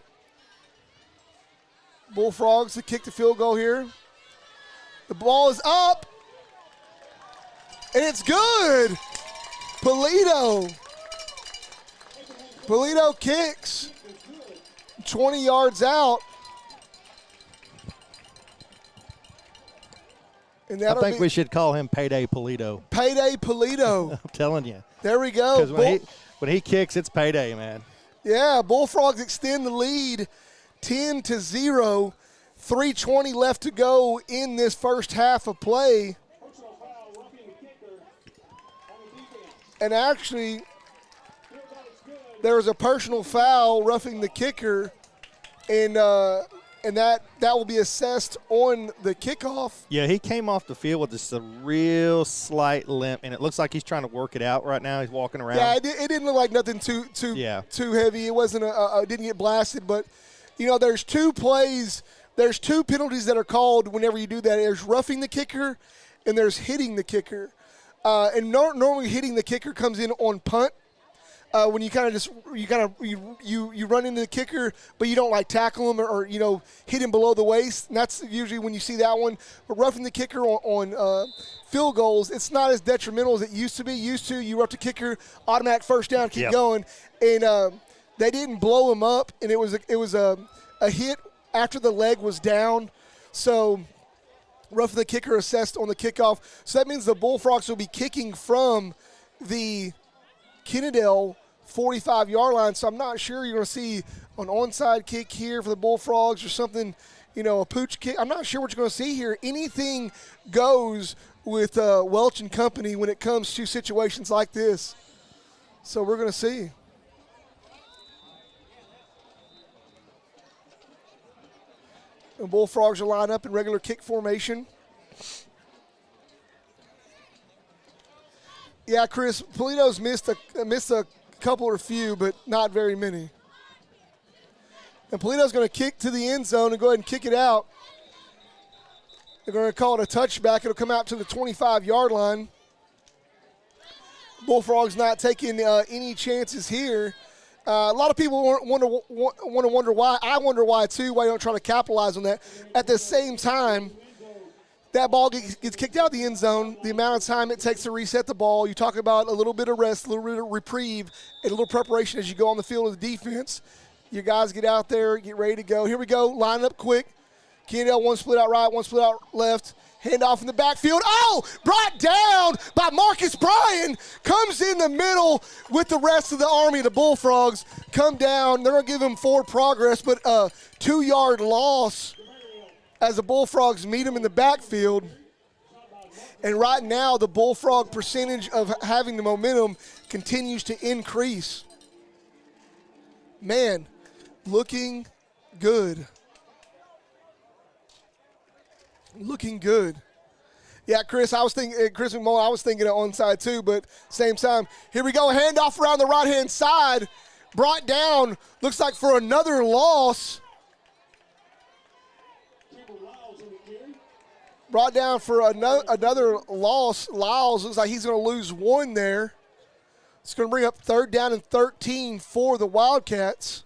Bullfrogs to kick the field goal here. The ball is up, and it's good. Polito kicks 20 yards out. And I think we should call him Payday Polito. Payday Polito. I'm telling you. There we go. Because when he kicks, it's payday, man. Yeah, Bullfrogs extend the lead 10-0. 3:20 left to go in this first half of play. And actually, there was a personal foul roughing the kicker, and that will be assessed on the kickoff. Yeah, he came off the field with just a real slight limp, and it looks like he's trying to work it out right now. He's walking around. Yeah, it didn't look like nothing too heavy. It wasn't didn't get blasted, but there's 2 plays. There's 2 penalties that are called whenever you do that. There's roughing the kicker, and there's hitting the kicker. And normally hitting the kicker comes in on punt. When you kind of you run into the kicker, but you don't like tackle him or hit him below the waist. And that's usually when you see that one. But roughing the kicker on field goals, it's not as detrimental as it used to be. You rough the kicker, automatic first down, keep going. And they didn't blow him up, and it was a hit after the leg was down. So roughing the kicker assessed on the kickoff. So that means the Bullfrogs will be kicking from the Kennedale 45-yard line. So I'm not sure you're going to see an onside kick here for the Bullfrogs or something, a pooch kick. I'm not sure what you're going to see here. Anything goes with Welch and company when it comes to situations like this. So we're going to see. The Bullfrogs are lined up in regular kick formation. Yeah, Chris, Polito's missed a couple or few, but not very many. And Polito's going to kick to the end zone and go ahead and kick it out. They're going to call it a touchback. It'll come out to the 25-yard line. Bullfrogs not taking any chances here. A lot of people wonder why. I wonder why, too, why you don't try to capitalize on that. At the same time, that ball gets kicked out of the end zone. The amount of time it takes to reset the ball, you talk about a little bit of rest, a little bit of reprieve, and a little preparation as you go on the field of the defense. Your guys get out there, get ready to go. Here we go, line up quick. Kennedale, 1 split out right, 1 split out left. Hand off in the backfield. Oh, brought down by Marcus Bryan. Comes in the middle with the rest of the army. The Bullfrogs come down. They're going to give him forward progress, but a 2-yard loss as the Bullfrogs meet him in the backfield. And right now, the Bullfrog percentage of having the momentum continues to increase. Man, looking good. Looking good. Yeah, Chris McMullen, I was thinking of onside too, but same time. Here we go, handoff around the right-hand side. Brought down, looks like for another loss. Brought down for another loss. Lyles looks like he's going to lose one there. It's going to bring up 3rd down and 13 for the Wildcats.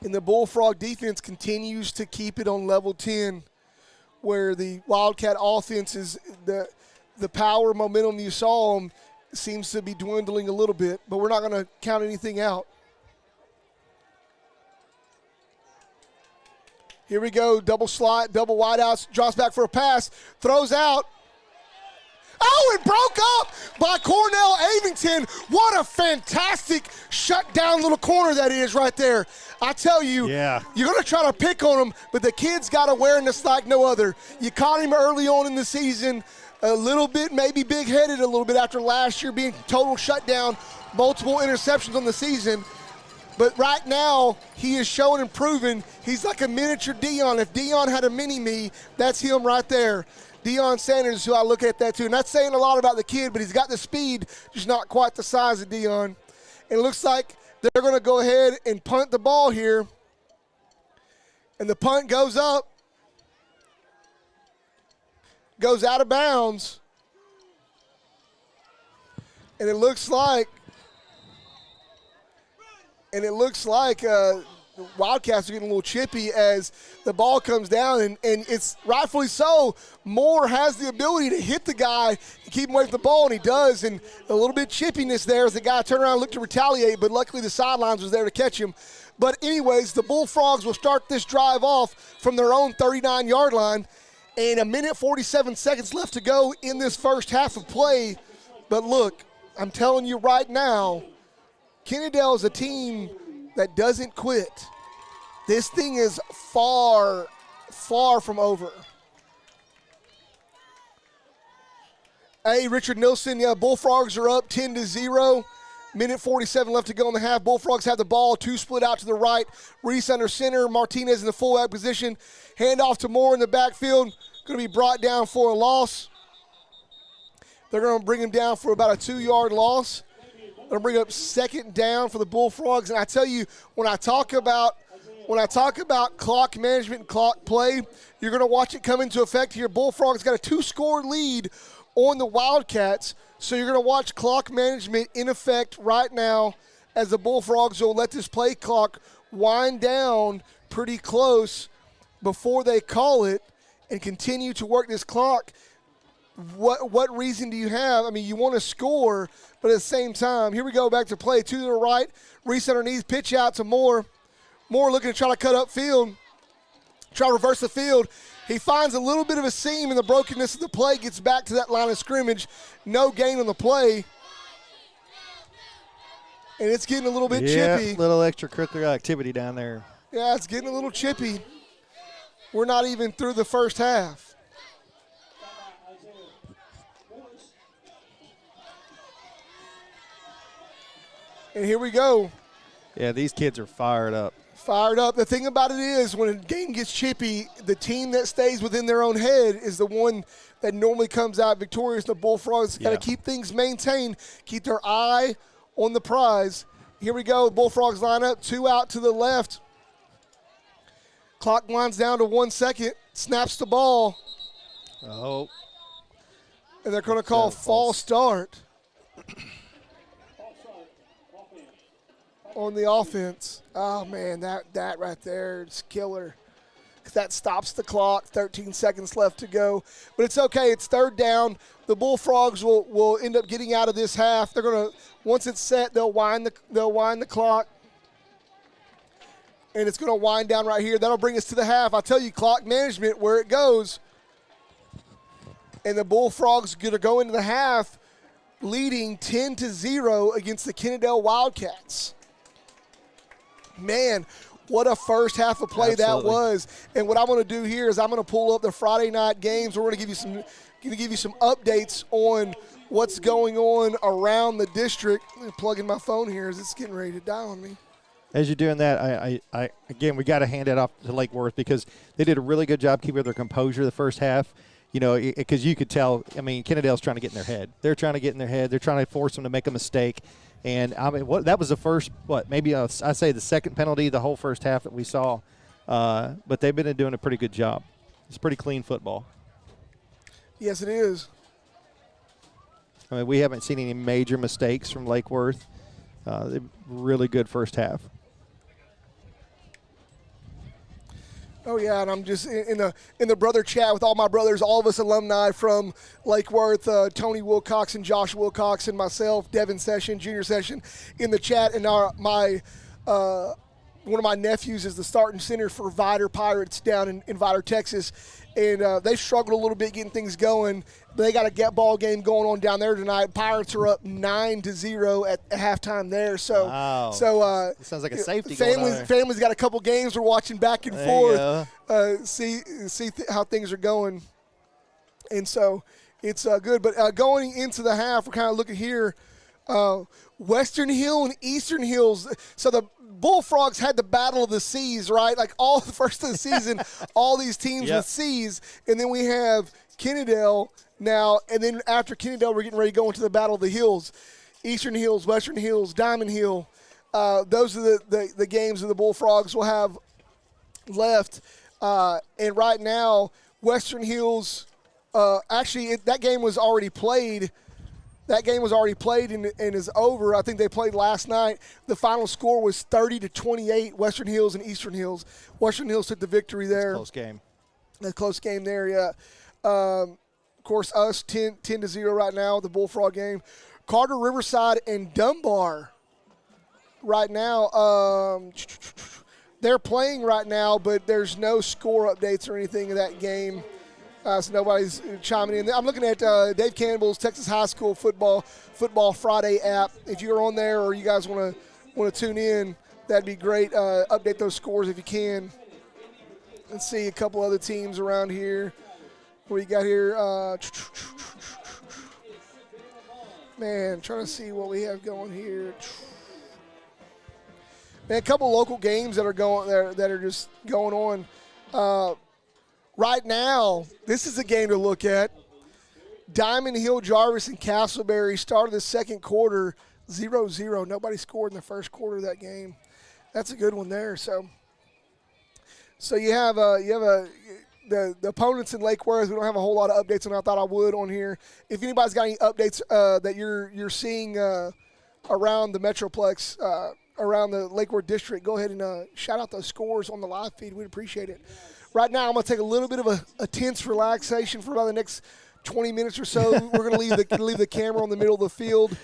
And the Bullfrog defense continues to keep it on level 10, where the Wildcat offense is the power momentum you saw them seems to be dwindling a little bit, but we're not going to count anything out. Here we go, double slot, double wideouts, drops back for a pass, throws out. Oh, it broke up by Cornell Avington. What a fantastic shutdown little corner that is right there. I tell you, yeah. You're going to try to pick on him, but the kid's got awareness like no other. You caught him early on in the season, a little bit maybe big-headed a little bit after last year being total shutdown, multiple interceptions on the season. But right now, he is showing and proving he's like a miniature Deion. If Deion had a mini-me, that's him right there. Deion Sanders is who I look at that too. And that's saying a lot about the kid, but he's got the speed, just not quite the size of Deion. And it looks like they're going to go ahead and punt the ball here. And the punt goes up. Goes out of bounds. And it looks like Wildcats are getting a little chippy as the ball comes down, and it's rightfully so. Moore has the ability to hit the guy and keep him away from the ball, and he does, and a little bit chippiness there as the guy turned around and looked to retaliate, but luckily the sidelines was there to catch him. But anyways, the Bullfrogs will start this drive off from their own 39-yard line, and 1:47 seconds left to go in this first half of play. But look, I'm telling you right now, Kennedale is a team that doesn't quit. This thing is far, far from over. Hey, Richard Nilsson, yeah, Bullfrogs are up 10-0. 1:47 left to go in the half. Bullfrogs have the ball, 2 split out to the right. Reese under center, Martinez in the fullback position. Handoff to Moore in the backfield. Going to be brought down for a loss. They're going to bring him down for about a 2-yard loss. Going to bring up 2nd down for the Bullfrogs. And I tell you, when I talk about clock management and clock play, you're going to watch it come into effect here. Bullfrogs got a 2-score lead on the Wildcats. So you're going to watch clock management in effect right now as the Bullfrogs will let this play clock wind down pretty close before they call it and continue to work this clock. What reason do you have? I mean, you want to score, but at the same time, here we go back to play. 2 to the right, Reese underneath, pitch out to Moore. Moore looking to try to cut upfield, try to reverse the field. He finds a little bit of a seam in the brokenness of the play, gets back to that line of scrimmage. No gain on the play. And it's getting a little bit chippy. Yeah, little extracurricular activity down there. Yeah, it's getting a little chippy. We're not even through the first half. And here we go. Yeah, these kids are fired up. Fired up. The thing about it is when a game gets chippy, the team that stays within their own head is the one that normally comes out victorious. The Bullfrogs got to keep things maintained, keep their eye on the prize. Here we go. Bullfrogs line up, 2 out to the left. Clock winds down to 1 second. Snaps the ball. Oh. And they're going to call false start on the offense. Oh, man, that right there is killer. That stops the clock. 13 seconds left to go. But it's okay. It's 3rd down. The Bullfrogs will end up getting out of this half. They're going to, once it's set, they'll wind the clock. And it's going to wind down right here. That'll bring us to the half. I'll tell you, clock management, where it goes. And the Bullfrogs are going to go into the half leading 10-0 against the Kennedale Wildcats. Man, what a first half of play that was. And what I'm going to do here is I'm going to pull up the Friday night games. We're going to give you some updates on what's going on around the district. I'm plugging my phone here as it's getting ready to die on me. As you're doing that, I again, we got to hand it off to Lake Worth because they did a really good job keeping their composure the first half. You know, because you could tell, I mean, Kennedale's trying to get in their head. They're trying to get in their head. They're trying to force them to make a mistake. And, I mean, that was the first, maybe I say the second penalty the whole first half that we saw. But they've been doing a pretty good job. It's pretty clean football. Yes, it is. I mean, we haven't seen any major mistakes from Lake Worth. Really good first half. Oh yeah, and I'm just in the brother chat with all my brothers, all of us alumni from Lake Worth, Tony Wilcox and Josh Wilcox and myself, Devin Session, Junior Session, in the chat. And one of my nephews is the starting center for Vidor Pirates down in Vidor, Texas, and they struggled a little bit getting things going. They got a ball game going on down there tonight. Pirates are up 9-0 at halftime there. So, wow. It sounds like a safety. Family's got a couple games we're watching back and forth. See how things are going, and so it's good. But going into the half, we're kind of looking here. Western Hill and Eastern Hills. So the Bullfrogs had the battle of the C's, right? Like all the first of the season, all these teams with C's, and then we have Kennedale now, and then after Kennedale, we're getting ready to go into the battle of the hills. Eastern Hills, Western Hills, Diamond Hill. Those are the games that the Bullfrogs will have left. And right now, Western Hills, that game was already played. That game was already played and is over. I think they played last night. The final score was 30-28, Western Hills and Eastern Hills. Western Hills took the victory there. Close game. A close game there, yeah. Of course, us 10-0 right now, the Bullfrog game. Carter, Riverside, and Dunbar right now. They're playing right now, but there's no score updates or anything in that game. So nobody's chiming in. I'm looking at Dave Campbell's Texas High School Football Friday app. If you're on there or you guys want to tune in, that'd be great. Update those scores if you can. Let's see a couple other teams around here. What you got here? Man, trying to see what we have going here. Man, a couple local games that are going there that are just going on. Right now, this is a game to look at. Diamond Hill, Jarvis, and Castleberry started the second quarter 0-0. Nobody scored in the first quarter of that game. That's a good one there. So you have the opponents in Lake Worth. We don't have a whole lot of updates on. I thought I would on here. If anybody's got any updates that you're seeing around the Metroplex, around the Lake Worth district, go ahead and shout out those scores on the live feed. We'd appreciate it. Right now, I'm going to take a little bit of a tense relaxation for about the next 20 minutes or so. We're going to leave the camera on the middle of the field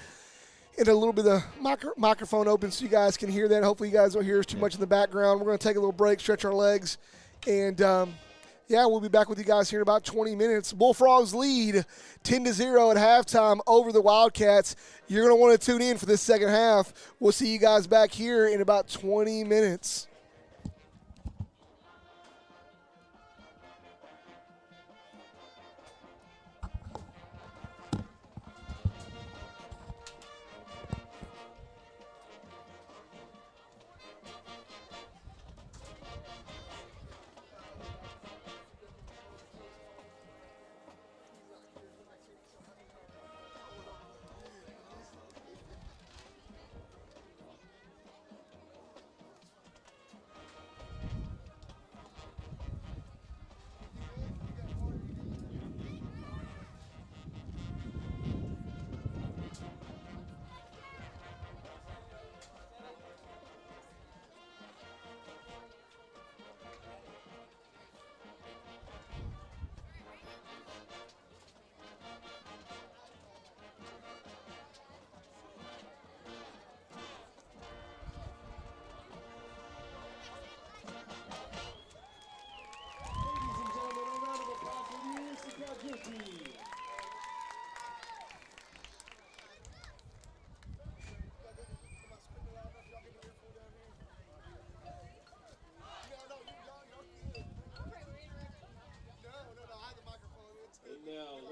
and a little bit of the microphone open so you guys can hear that. Hopefully you guys don't hear us too much in the background. We're going to take a little break, stretch our legs, and we'll be back with you guys here in about 20 minutes. Bullfrogs lead 10-0 at halftime over the Wildcats. You're going to want to tune in for this second half. We'll see you guys back here in about 20 minutes.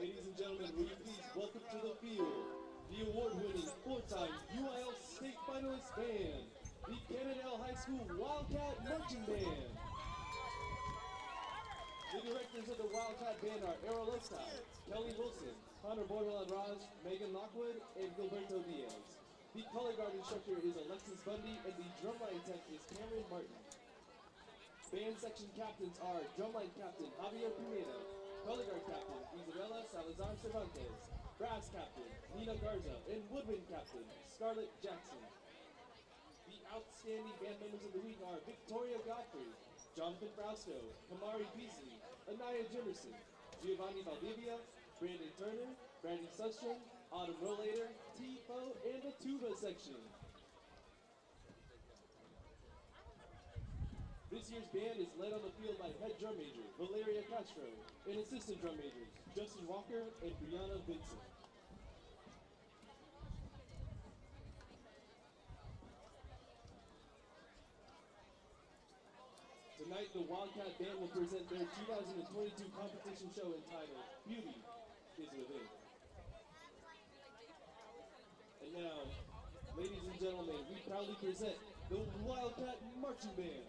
Ladies and gentlemen, will you please welcome to the field the award-winning four-time UIL State Finalist band, the Cannondale High School Wildcat Marching Band. The directors of the Wildcat Band are Errol Lopez, Kelly Wilson, Connor Bordelon Raj, Megan Lockwood, and Gilberto Diaz. The color guard instructor is Alexis Bundy, and the drumline tech is Cameron Martin. Band section captains are drumline captain Javier Pineda, color guard captain Isabella Salazar Cervantes, brass captain Nina Garza, and woodwind captain Scarlett Jackson. The outstanding band members of the week are Victoria Godfrey, Jonathan Frausto, Kamari Beasley, Anaya Jimerson, Giovanni Valdivia, Brandon Turner, Brandon Sustrom, Autumn Rollator, Tifo, and the tuba section. This year's band is led on the field by head drum major Valeria Castro and assistant drum majors Justin Walker and Brianna Vincent. Tonight, the Wildcat Band will present their 2022 competition show entitled Beauty is Within. And now, ladies and gentlemen, we proudly present the Wildcat Marching Band.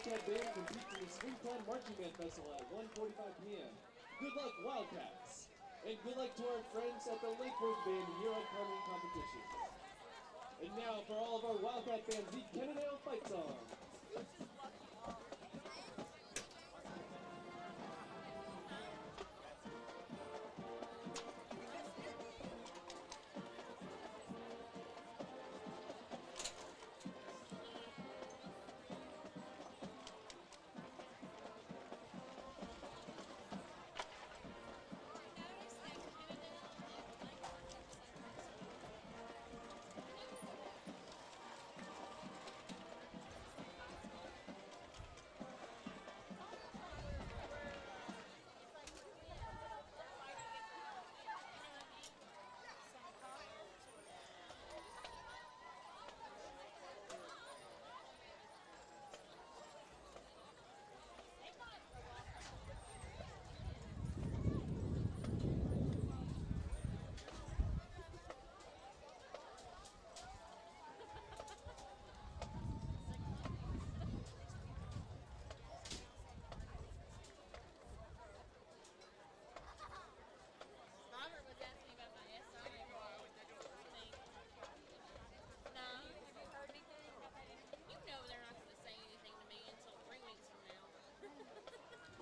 Wildcat Band competes in the Springtime Marching Band Festival at 1:45 p.m. Good luck, Wildcats! And good luck to our friends at the Lake Worth Band year-end carving competition. And now, for all of our Wildcat fans, the Kennedale Fight Song.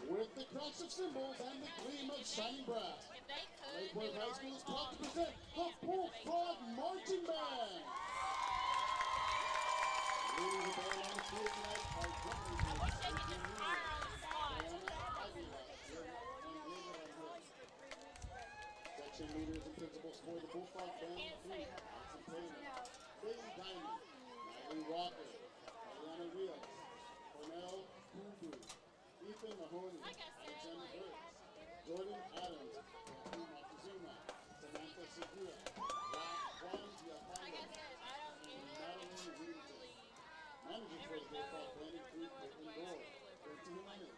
With the crash of cymbals and the gleam of shining brass, Lake Worth High School is proud to present the Bullfrog Marching Band. Leading the band on the field tonight are section leaders and principals for the Bullfrog Band include Austin Taylor, Bailey Diamond, Natalie Walker, Diana Rios, Cornell Kubu, Ethan Mahoney, Alexander Burks, Jordan Adams, Matthew Montezuma, Samantha Segura, Juan Giappano, and Madeline Williamson. Managers for the Bullfrog Band include Caitlin Gore, Bertie Jimenez,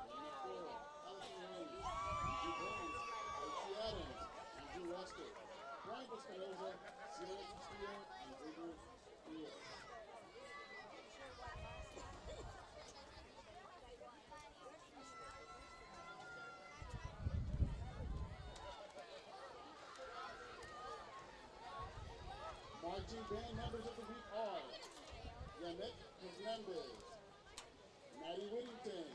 Elena Flora, Allison Haynes, Andrew Burns, Casey Adams, Andrew Rusker, Brian Espinoza, Sierra Castillo, and Xavier Diaz. Marching band members of the week are Yannick Hernandez, Maddie Whittington,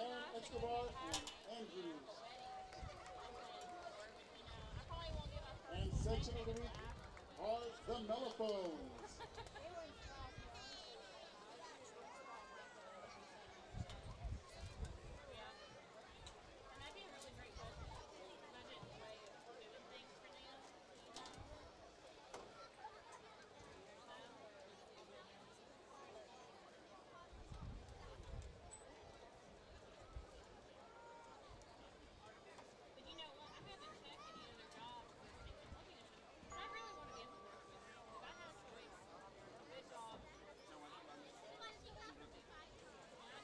Aaron Escobar, and Andrews. And section of the week are the Mellophones.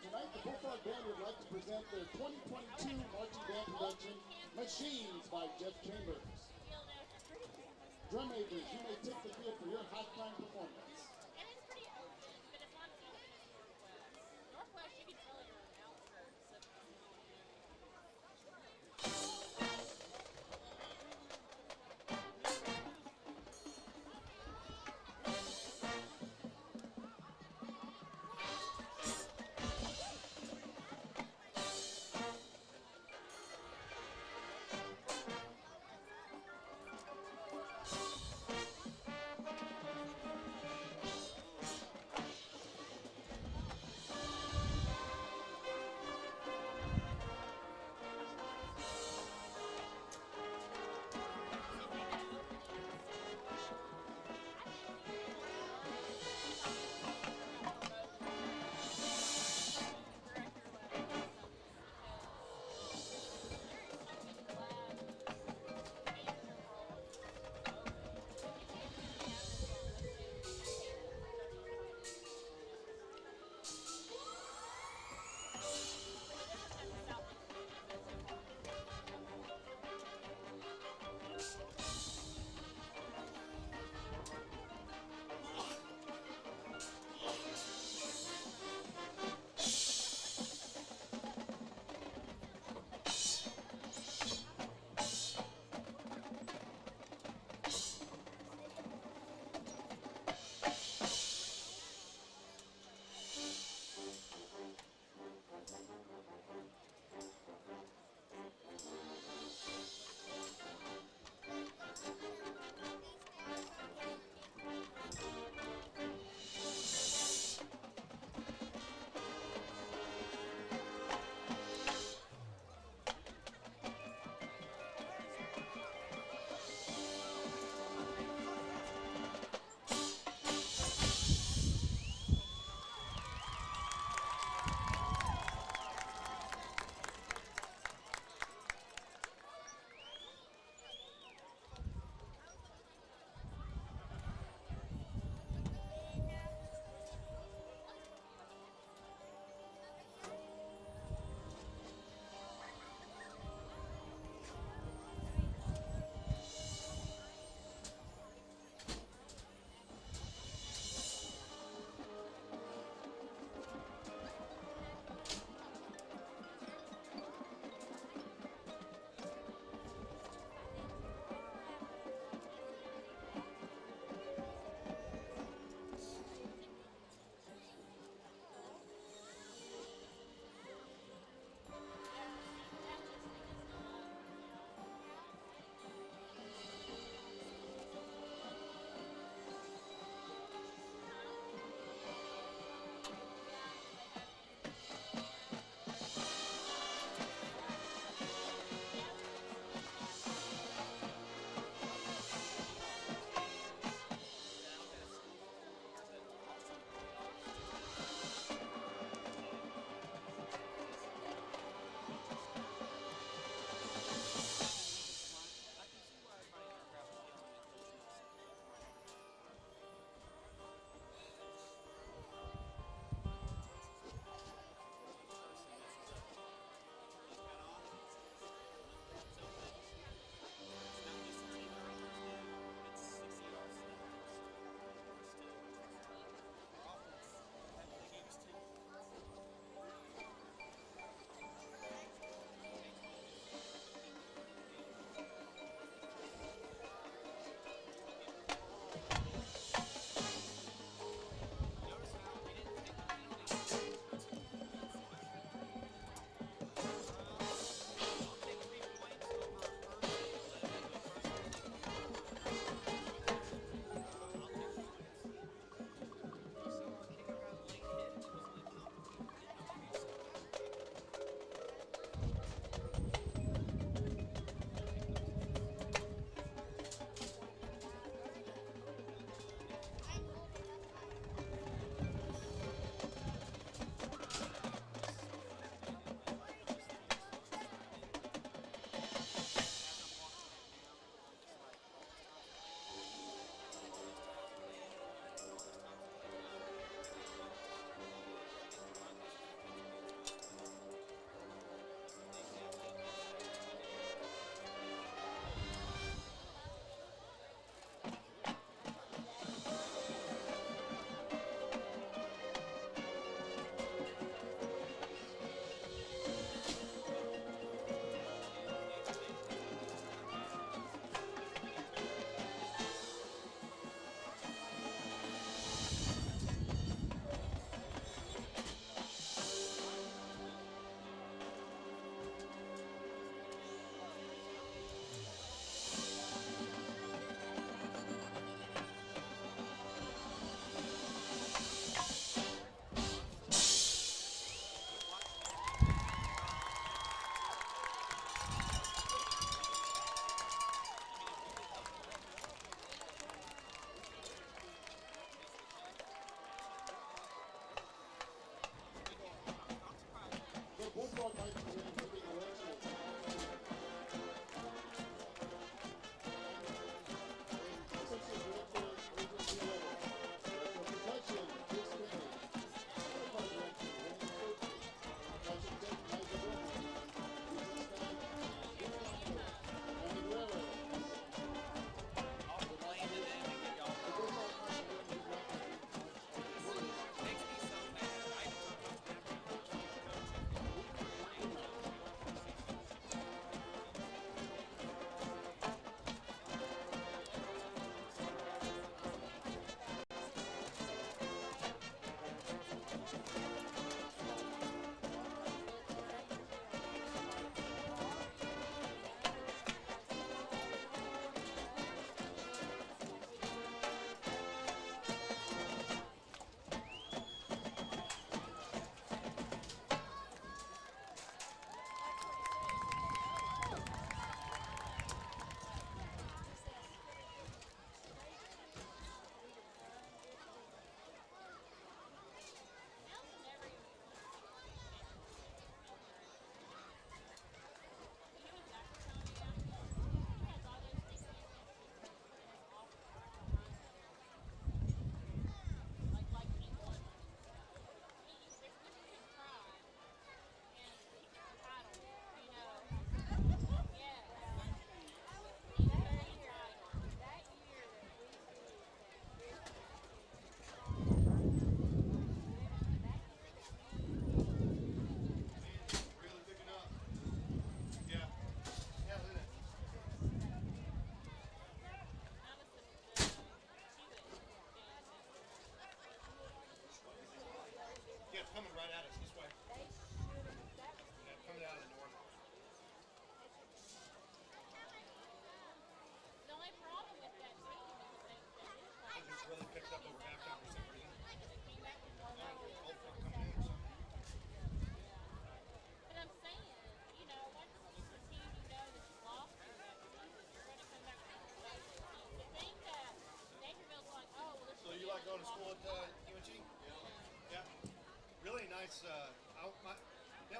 Tonight, the Bullfrog Band would like to present their 2022 marching band production, Machines by Jeff Chambers. Drum majors, you may take the field for your halftime performance. And it's pretty open, but it's not as open as Northwest. Northwest, you can tell you're on the outskirts of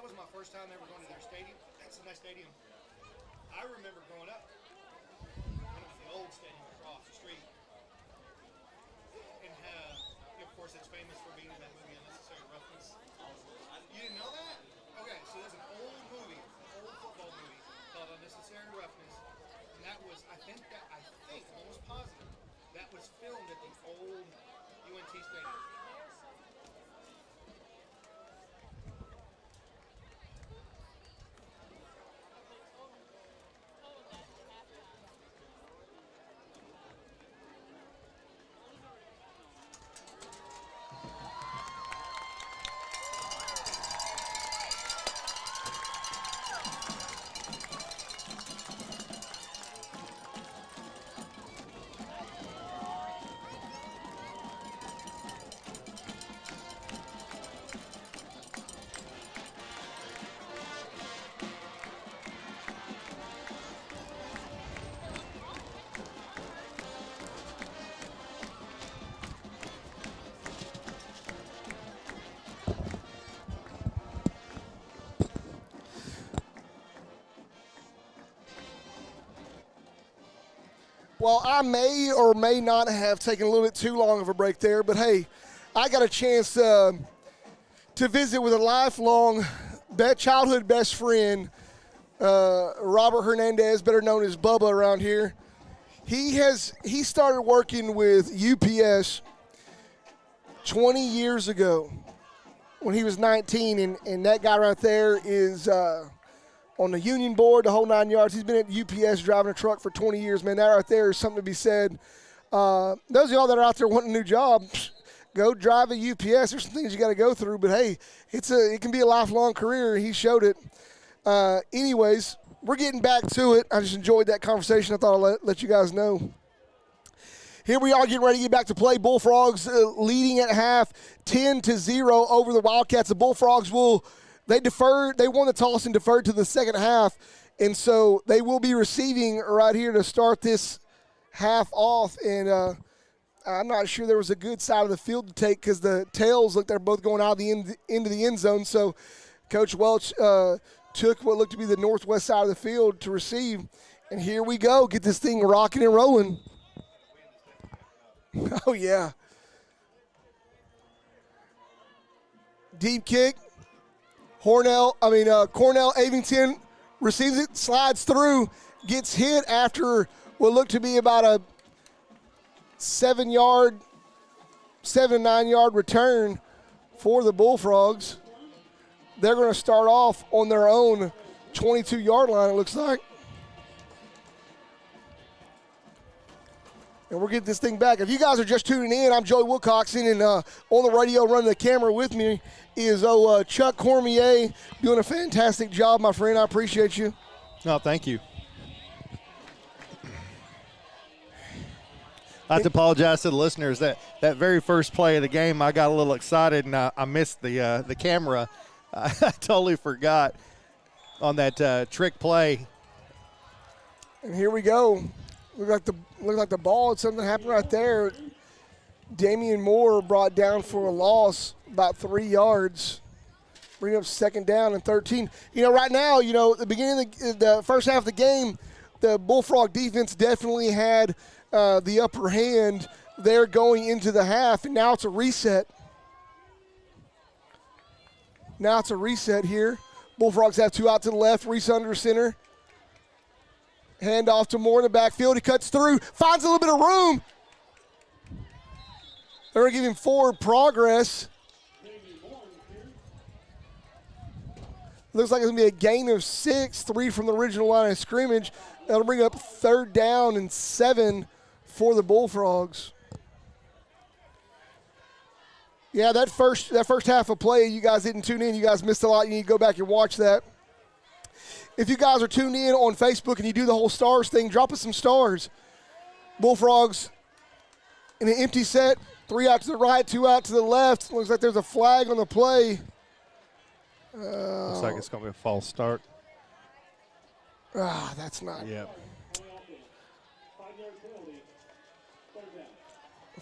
was my first time ever going to their stadium. That's a nice stadium. I remember growing up. It was the old stadium across the street. And of course, it's famous for being in that movie Unnecessary Roughness. You didn't know that? Okay, so there's an old movie, an old football movie called Unnecessary Roughness. And that was, I think, almost positive, that was filmed at the old UNT stadium. Well, I may or may not have taken a little bit too long of a break there, but hey, I got a chance to visit with a lifelong childhood best friend, Robert Hernandez, better known as Bubba around here. He started working with UPS 20 years ago when he was 19, and that guy right there is on the union board, the whole 9 yards. He's been at UPS driving a truck for 20 years, man. That right there is something to be said. Those of y'all that are out there wanting a new job, go drive a UPS. There's some things you got to go through, but hey, it can be a lifelong career. He showed it. Anyways, we're getting back to it. I just enjoyed that conversation. I thought I'd let you guys know. Here we are getting ready to get back to play. Bullfrogs leading at half, 10-0 over the Wildcats. The Bullfrogs they deferred. They won the toss and deferred to the second half, and so they will be receiving right here to start this half off. And I'm not sure there was a good side of the field to take because the tails looked they're both going out of the into the end zone. So Coach Welch took what looked to be the northwest side of the field to receive, and here we go. Get this thing rocking and rolling. Oh yeah. Deep kick. Cornell Avington receives it, slides through, gets hit after what looked to be about a 7 to 9 yard return for the Bullfrogs. They're going to start off on their own 22-yard line, it looks like. And we're getting this thing back. If you guys are just tuning in, I'm Joey Wilcoxon, and on the radio running the camera with me is Chuck Cormier, doing a fantastic job, my friend. I appreciate you. No, thank you. I have to apologize to the listeners that very first play of the game, I got a little excited and I missed the camera. I totally forgot on that trick play. And here we go. Look like the ball had something happened right there. Damian Moore brought down for a loss about 3 yards. Bring up second down and 13. Right now, at the beginning of the first half of the game, the Bullfrog defense definitely had the upper hand there going into the half, and now it's a reset. Now it's a reset here. Bullfrogs have two out to the left, Reese under center. Hand off to Moore in the backfield. He cuts through, finds a little bit of room. They're going to give him forward progress. Looks like it's going to be a gain of 6, 3 from the original line of scrimmage. That'll bring up 3rd down and 7 for the Bullfrogs. Yeah, that first half of play, you guys didn't tune in. You guys missed a lot. You need to go back and watch that. If you guys are tuned in on Facebook and you do the whole stars thing, drop us some stars. Bullfrogs in an empty set, 3 out to the right, 2 out to the left. Looks like there's a flag on the play. Looks like it's going to be a false start. That's not. Yep.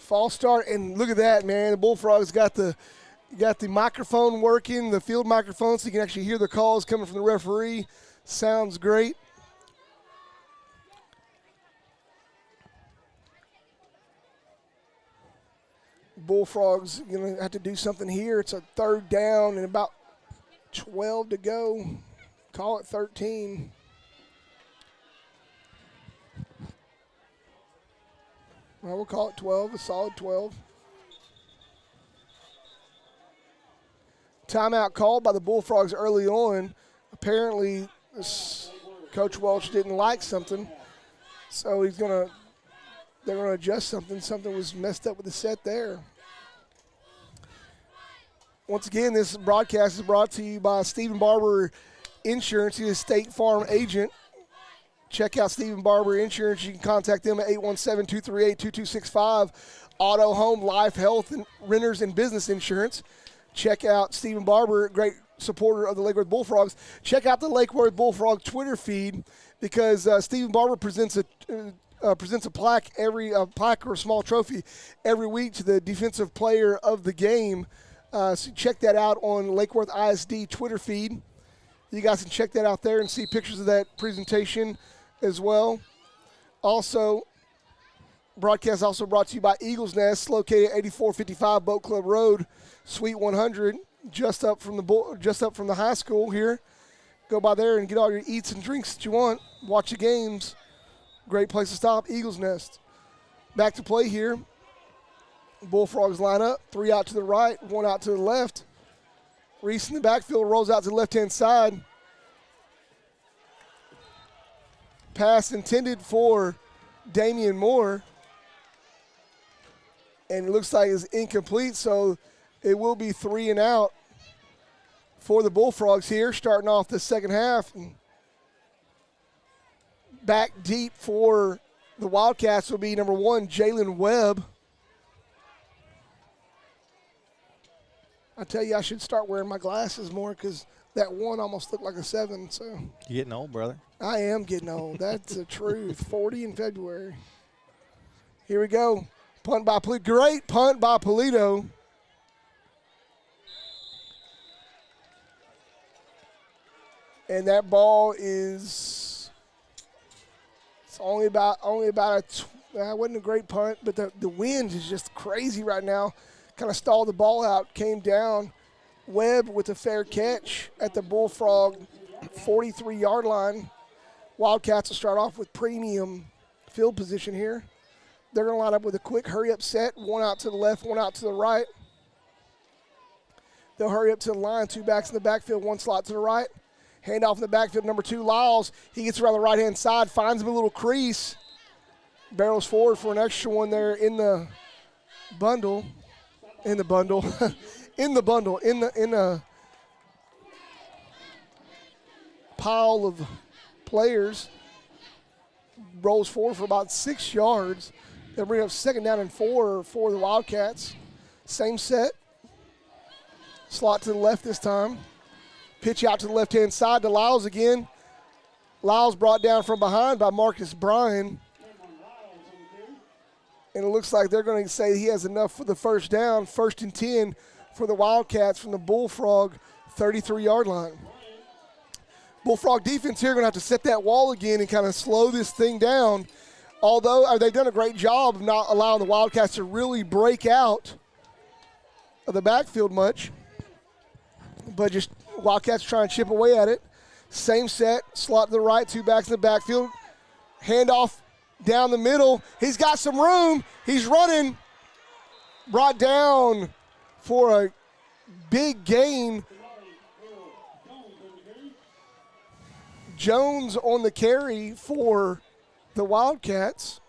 False start, and look at that, man. The Bullfrogs got the You got the microphone working, the field microphone, so you can actually hear the calls coming from the referee. Sounds great. Bullfrogs going to have to do something here. It's a 3rd down and about 12 to go. Call it 13. Well, we'll call it 12, a solid 12. Timeout called by the Bullfrogs early on. Apparently, Coach Welch didn't like something, so they're gonna adjust something. Something was messed up with the set there. Once again, this broadcast is brought to you by Stephen Barber Insurance. He is a State Farm agent. Check out Stephen Barber Insurance. You can contact them at 817-238-2265. Auto, home, life, health, and renters and business insurance. Check out Stephen Barber, great supporter of the Lake Worth Bullfrogs. Check out the Lake Worth Bullfrog Twitter feed because Stephen Barber presents a plaque plaque or a small trophy every week to the defensive player of the game. So check that out on Lake Worth ISD Twitter feed. You guys can check that out there and see pictures of that presentation as well. Also, broadcast also brought to you by Eagles Nest, located at 8455 Boat Club Road, Suite 100, just up from the high school here. Go by there and get all your eats and drinks that you want. Watch the games. Great place to stop, Eagles Nest. Back to play here. Bullfrogs line up. 3 out to the right, 1 out to the left. Reese in the backfield rolls out to the left-hand side. Pass intended for Damian Moore. And it looks like it's incomplete, so it will be 3 and out for the Bullfrogs here, starting off the second half. And back deep for the Wildcats will be number 1, Jalen Webb. I tell you, I should start wearing my glasses more because that 1 almost looked like a 7. So You're getting old, brother. I am getting old. That's the truth. 40 in February. Here we go. Punt by Polito. Great punt by Polito. And that ball is only about that wasn't a great punt, but the wind is just crazy right now. Kind of stalled the ball out, came down. Webb with a fair catch at the Bullfrog 43-yard line. Wildcats will start off with premium field position here. They're going to line up with a quick hurry-up set, 1 out to the left, 1 out to the right. They'll hurry up to the line, 2 backs in the backfield, 1 slot to the right. Hand off in the backfield, number 2, Lyles. He gets around the right-hand side, finds him a little crease. Barrels forward for an extra one there in the bundle. In the pile of players. Rolls forward for about 6 yards. They'll bring up 2nd down and 4 for the Wildcats. Same set. Slot to the left this time. Pitch out to the left-hand side to Lyles again. Lyles brought down from behind by Marcus Bryan. And it looks like they're going to say he has enough for the first down. 1st and 10 for the Wildcats from the Bullfrog 33-yard line. Bullfrog defense here going to have to set that wall again and kind of slow this thing down. Although they've done a great job of not allowing the Wildcats to really break out of the backfield much. But just Wildcats trying to chip away at it. Same set, slot to the right, 2 backs in the backfield. Handoff down the middle. He's got some room. He's running. Brought down for a big gain. Jones on the carry for the Wildcats.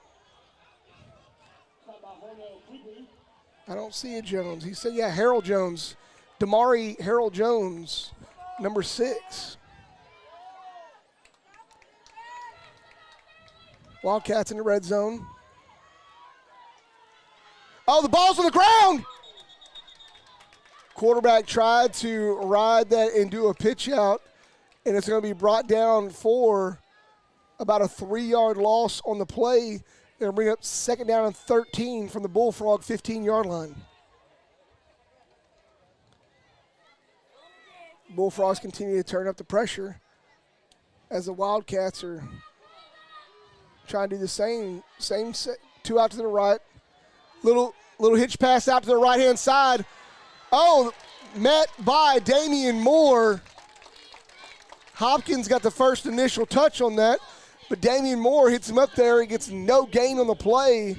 I don't see a Jones. He said, yeah, Harold Jones. Damari Harold Jones, number 6. Wildcats in the red zone. Oh, the ball's on the ground. Quarterback tried to ride that and do a pitch out, and it's going to be brought down for about a 3-yard loss on the play. They're going to bring up 2nd down and 13 from the Bullfrog 15-yard line. Bullfrogs continue to turn up the pressure as the Wildcats are trying to do the same. Two out to the right. Little hitch pass out to the right-hand side. Oh, met by Damian Moore. Hopkins got the first initial touch on that, but Damian Moore hits him up there. He gets no gain on the play.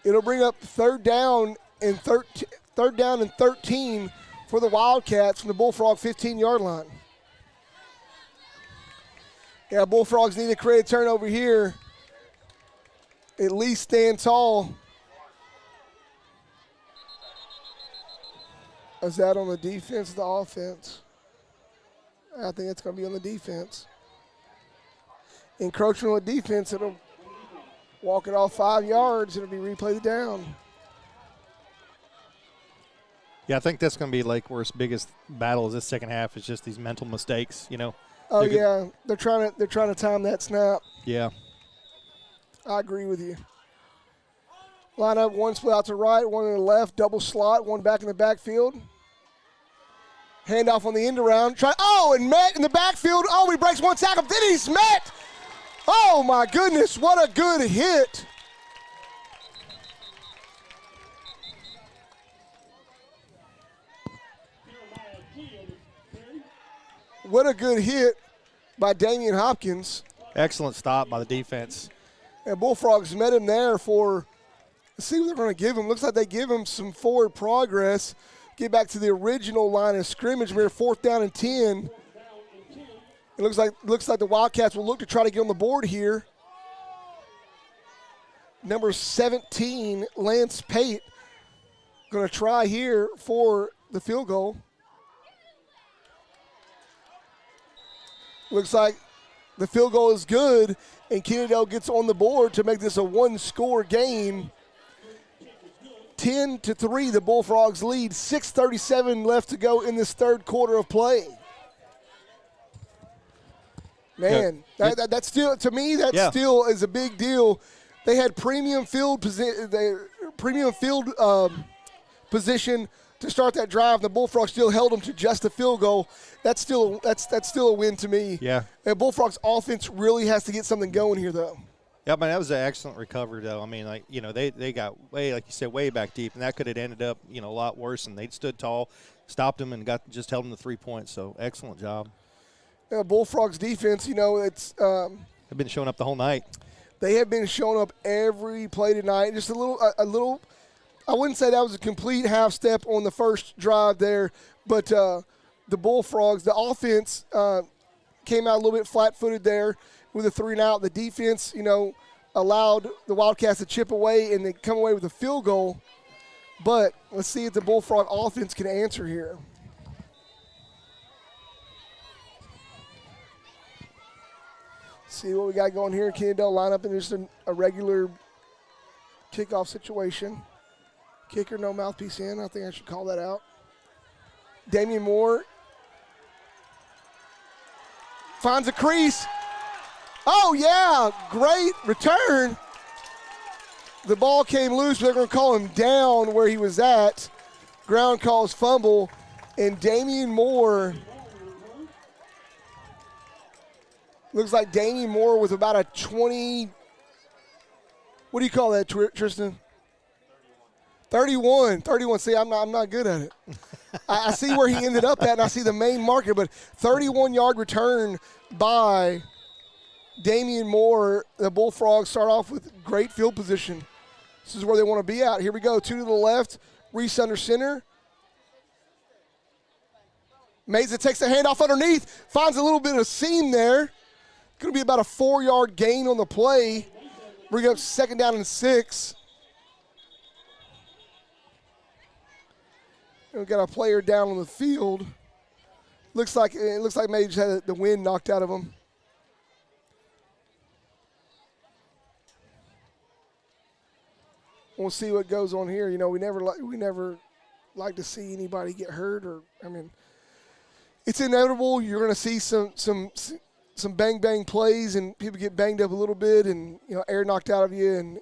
It'll bring up third down and 13 for the Wildcats from the Bullfrog 15-yard line. Yeah, Bullfrogs need to create a turnover here. At least stand tall. Is that on the defense or the offense? I think it's going to be on the defense. Encroaching on the defense, it'll walk it off 5 yards. It'll be replayed down. Yeah, I think that's going to be like where its biggest battle is this second half is just these mental mistakes, you know. Oh yeah, they're trying to time that snap. Yeah. I agree with you. Line up, one split out to right, one to the left, double slot, one back in the backfield. Handoff on the end around. And met in the backfield. Oh, he breaks one tackle. Then he's met. Oh, my goodness. What a good hit. What a good hit by Damian Hopkins. Excellent stop by the defense. And Bullfrogs met him there for, let's see what they're going to give him. Looks like they give him some forward progress. Get back to the original line of scrimmage. We're 4th down and 10. It looks like the Wildcats will look to try to get on the board here. Number 17, Lance Pate, going to try here for the field goal. Looks like the field goal is good, and Kennedale gets on the board to make this a one-score game. 10-3, the Bullfrogs lead. 6:37 left to go in this third quarter of play. Man, that's still, to me, still is a big deal. They had premium field position to start that drive. The Bullfrogs still held them to just a field goal. That's still a win to me. Yeah. And Bullfrogs offense really has to get something going here, though. Yeah, man, that was an excellent recovery, though. I mean, like, you know, they got way, like you said, way back deep, and that could have ended up, you know, a lot worse. And they stood tall, stopped them, and just held them to 3 points. So excellent job. Bullfrogs defense, you know, it's they've been showing up the whole night. They have been showing up every play tonight. Just a little. I wouldn't say that was a complete half step on the first drive there, but the Bullfrogs, the offense came out a little bit flat-footed there with a 3-and-out. The defense, you know, allowed the Wildcats to chip away and they come away with a field goal. But let's see if the Bullfrog offense can answer here. See what we got going here. Kennedale line up in just a regular kickoff situation. Kicker, no mouthpiece in. I think I should call that out. Damian Moore finds a crease. Oh, yeah, great return. The ball came loose, but they're going to call him down where he was at. Ground calls fumble, and Damian Moore, looks like Damian Moore was about a 20, what do you call that, Tristan? 31. See, I'm not good at it. I see where he ended up at, and I see the main marker, but 31-yard return by Damian Moore. The Bullfrogs start off with great field position. This is where they want to be at. Here we go, 2 to the left. Reese under center. Meza takes the handoff underneath, finds a little bit of seam there. Going to be about a 4-yard gain on the play. Bring up 2nd down and 6. We've got a player down on the field. Looks like maybe just had the wind knocked out of him. We'll see what goes on here. You know, we never like to see anybody get hurt, or I mean, it's inevitable. You're going to see some bang plays and people get banged up a little bit, and you know, air knocked out of you and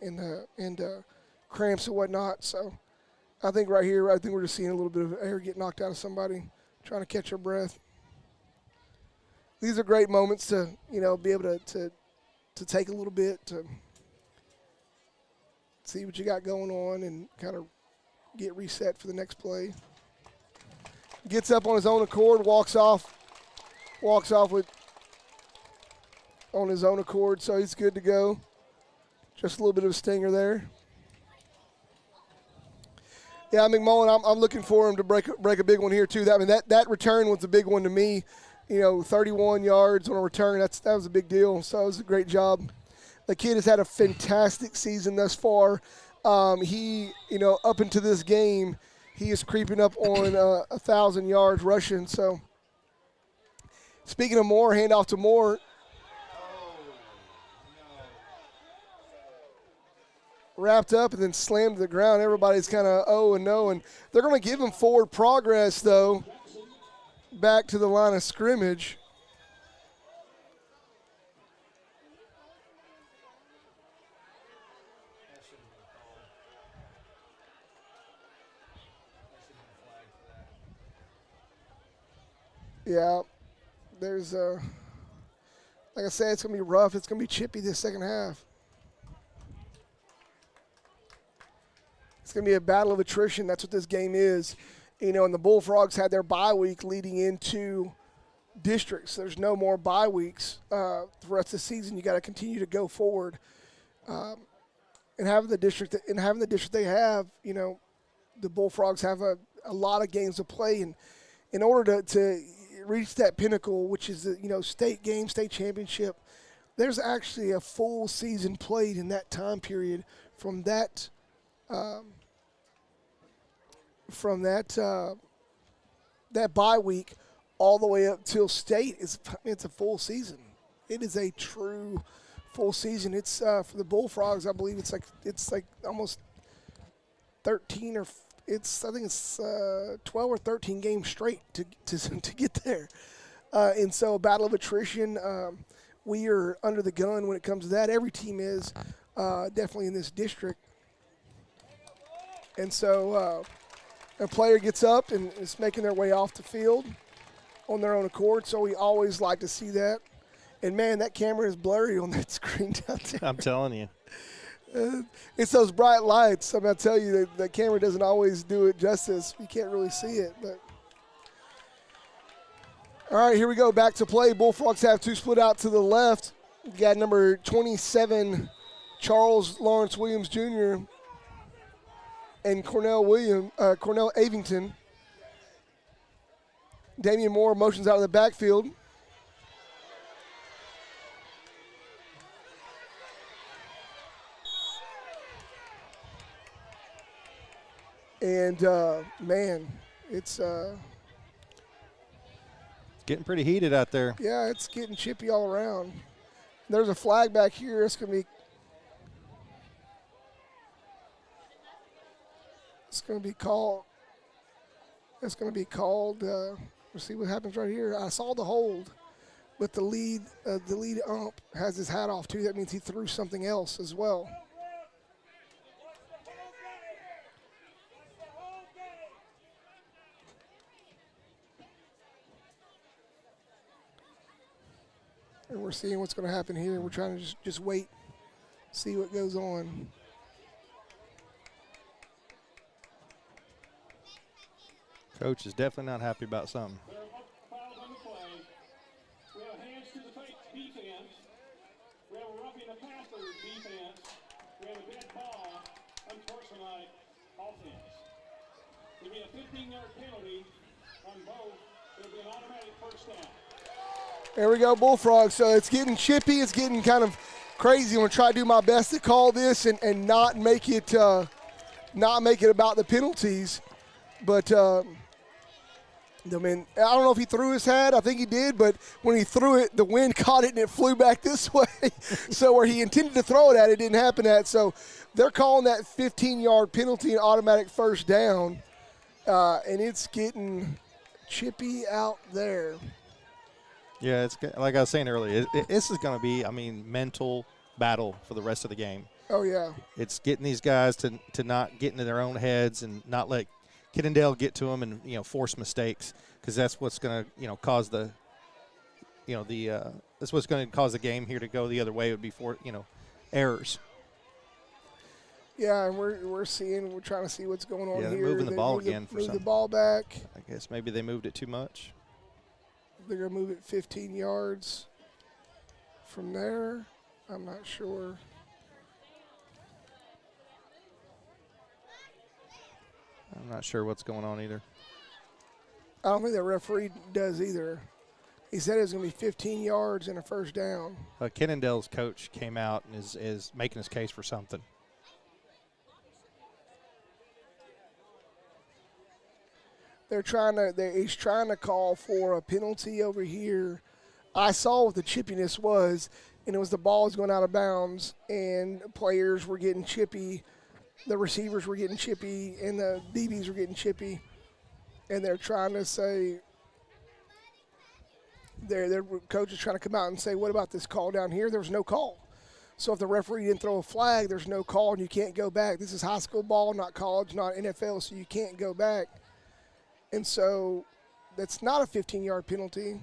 cramps and whatnot. So I think right here, I think we're just seeing a little bit of air get knocked out of somebody, trying to catch their breath. These are great moments to, be able to take a little bit to see what you got going on and kind of get reset for the next play. Gets up on his own accord, walks off with on his own accord, so he's good to go. Just a little bit of a stinger there. Yeah, McMullen, I'm looking for him to break a big one here too. That return was a big one to me. 31 yards on a return. That was a big deal. So it was a great job. The kid has had a fantastic season thus far. He, up into this game, he is creeping up on 1,000 yards rushing. So speaking of Moore, handoff to Moore. Wrapped up and then slammed to the ground. Everybody's kind of and no, and they're going to give him forward progress, though, back to the line of scrimmage. Yeah, there's like I said, it's going to be rough. It's going to be chippy this second half. It's going to be a battle of attrition. That's what this game is. And the Bullfrogs had their bye week leading into districts. There's no more bye weeks for the rest of the season. You got to continue to go forward. And having the district they have, the Bullfrogs have a lot of games to play. And in order to reach that pinnacle, which is the state game, state championship, there's actually a full season played in that time period from that that bye week all the way up till state. It's a full season. It is a true full season. It's for the Bullfrogs, I believe it's like almost 13 or I think it's 12 or 13 games straight to get there. And so a battle of attrition. We are under the gun when it comes to that. Every team is definitely in this district. And so a player gets up and is making their way off the field on their own accord, so we always like to see that. And, man, that camera is blurry on that screen down there. I'm telling you. It's those bright lights. I'm going to tell you that camera doesn't always do it justice. You can't really see it. But all right, here we go. Back to play. Bullfrogs have two split out to the left. You got number 27, Charles Lawrence Williams Jr., and Cornell Avington. Damian Moore motions out of the backfield. And, man, it's getting pretty heated out there. Yeah, it's getting chippy all around. There's a flag back here. It's going to be called. We'll see what happens right here. I saw the hold, but the lead ump has his hat off too. That means he threw something else as well. And we're seeing what's going to happen here. We're trying to just wait, see what goes on. Coach is definitely not happy about something. There are fouls on the play. We have hands to the face defense. We have a roughing the passer defense. We have a dead ball, unsportsmanlike offense. There'll be a 15-yard penalty on both. It'll be an automatic first down. There we go, Bullfrogs. So it's getting chippy. It's getting kind of crazy. I'm going to try to do my best to call this and not make it about the penalties. But I mean, I don't know if he threw his hat. I think he did, but when he threw it, the wind caught it and it flew back this way. So where he intended to throw it at, it didn't happen at. So they're calling that 15-yard penalty an automatic first down, and it's getting chippy out there. Yeah, it's like I was saying earlier. This is going to be, mental battle for the rest of the game. Oh, yeah. It's getting these guys to not get into their own heads and not let Kinnendale get to them and, force mistakes, because that's what's going to, cause the, that's what's going to cause the game here to go the other way, would be errors. Yeah, and we're trying to see what's going on Yeah, here. they're moving the ball again for move something. the ball back. I guess maybe they moved it too much. They're going to move it 15 yards from there. I'm not sure. I'm not sure what's going on either. I don't think the referee does either. He said it was going to be 15 yards and a first down. Kinnendale's coach came out and is making his case for something. He's trying to call for a penalty over here. I saw what the chippiness was, and it was the ball was going out of bounds, and players were getting chippy. The receivers were getting chippy, and the DBs were getting chippy. And they're trying to say, their coach is trying to come out and say, what about this call down here? There was no call. So if the referee didn't throw a flag, there's no call, and you can't go back. This is high school ball, not college, not NFL, so you can't go back. And so that's not a 15-yard penalty.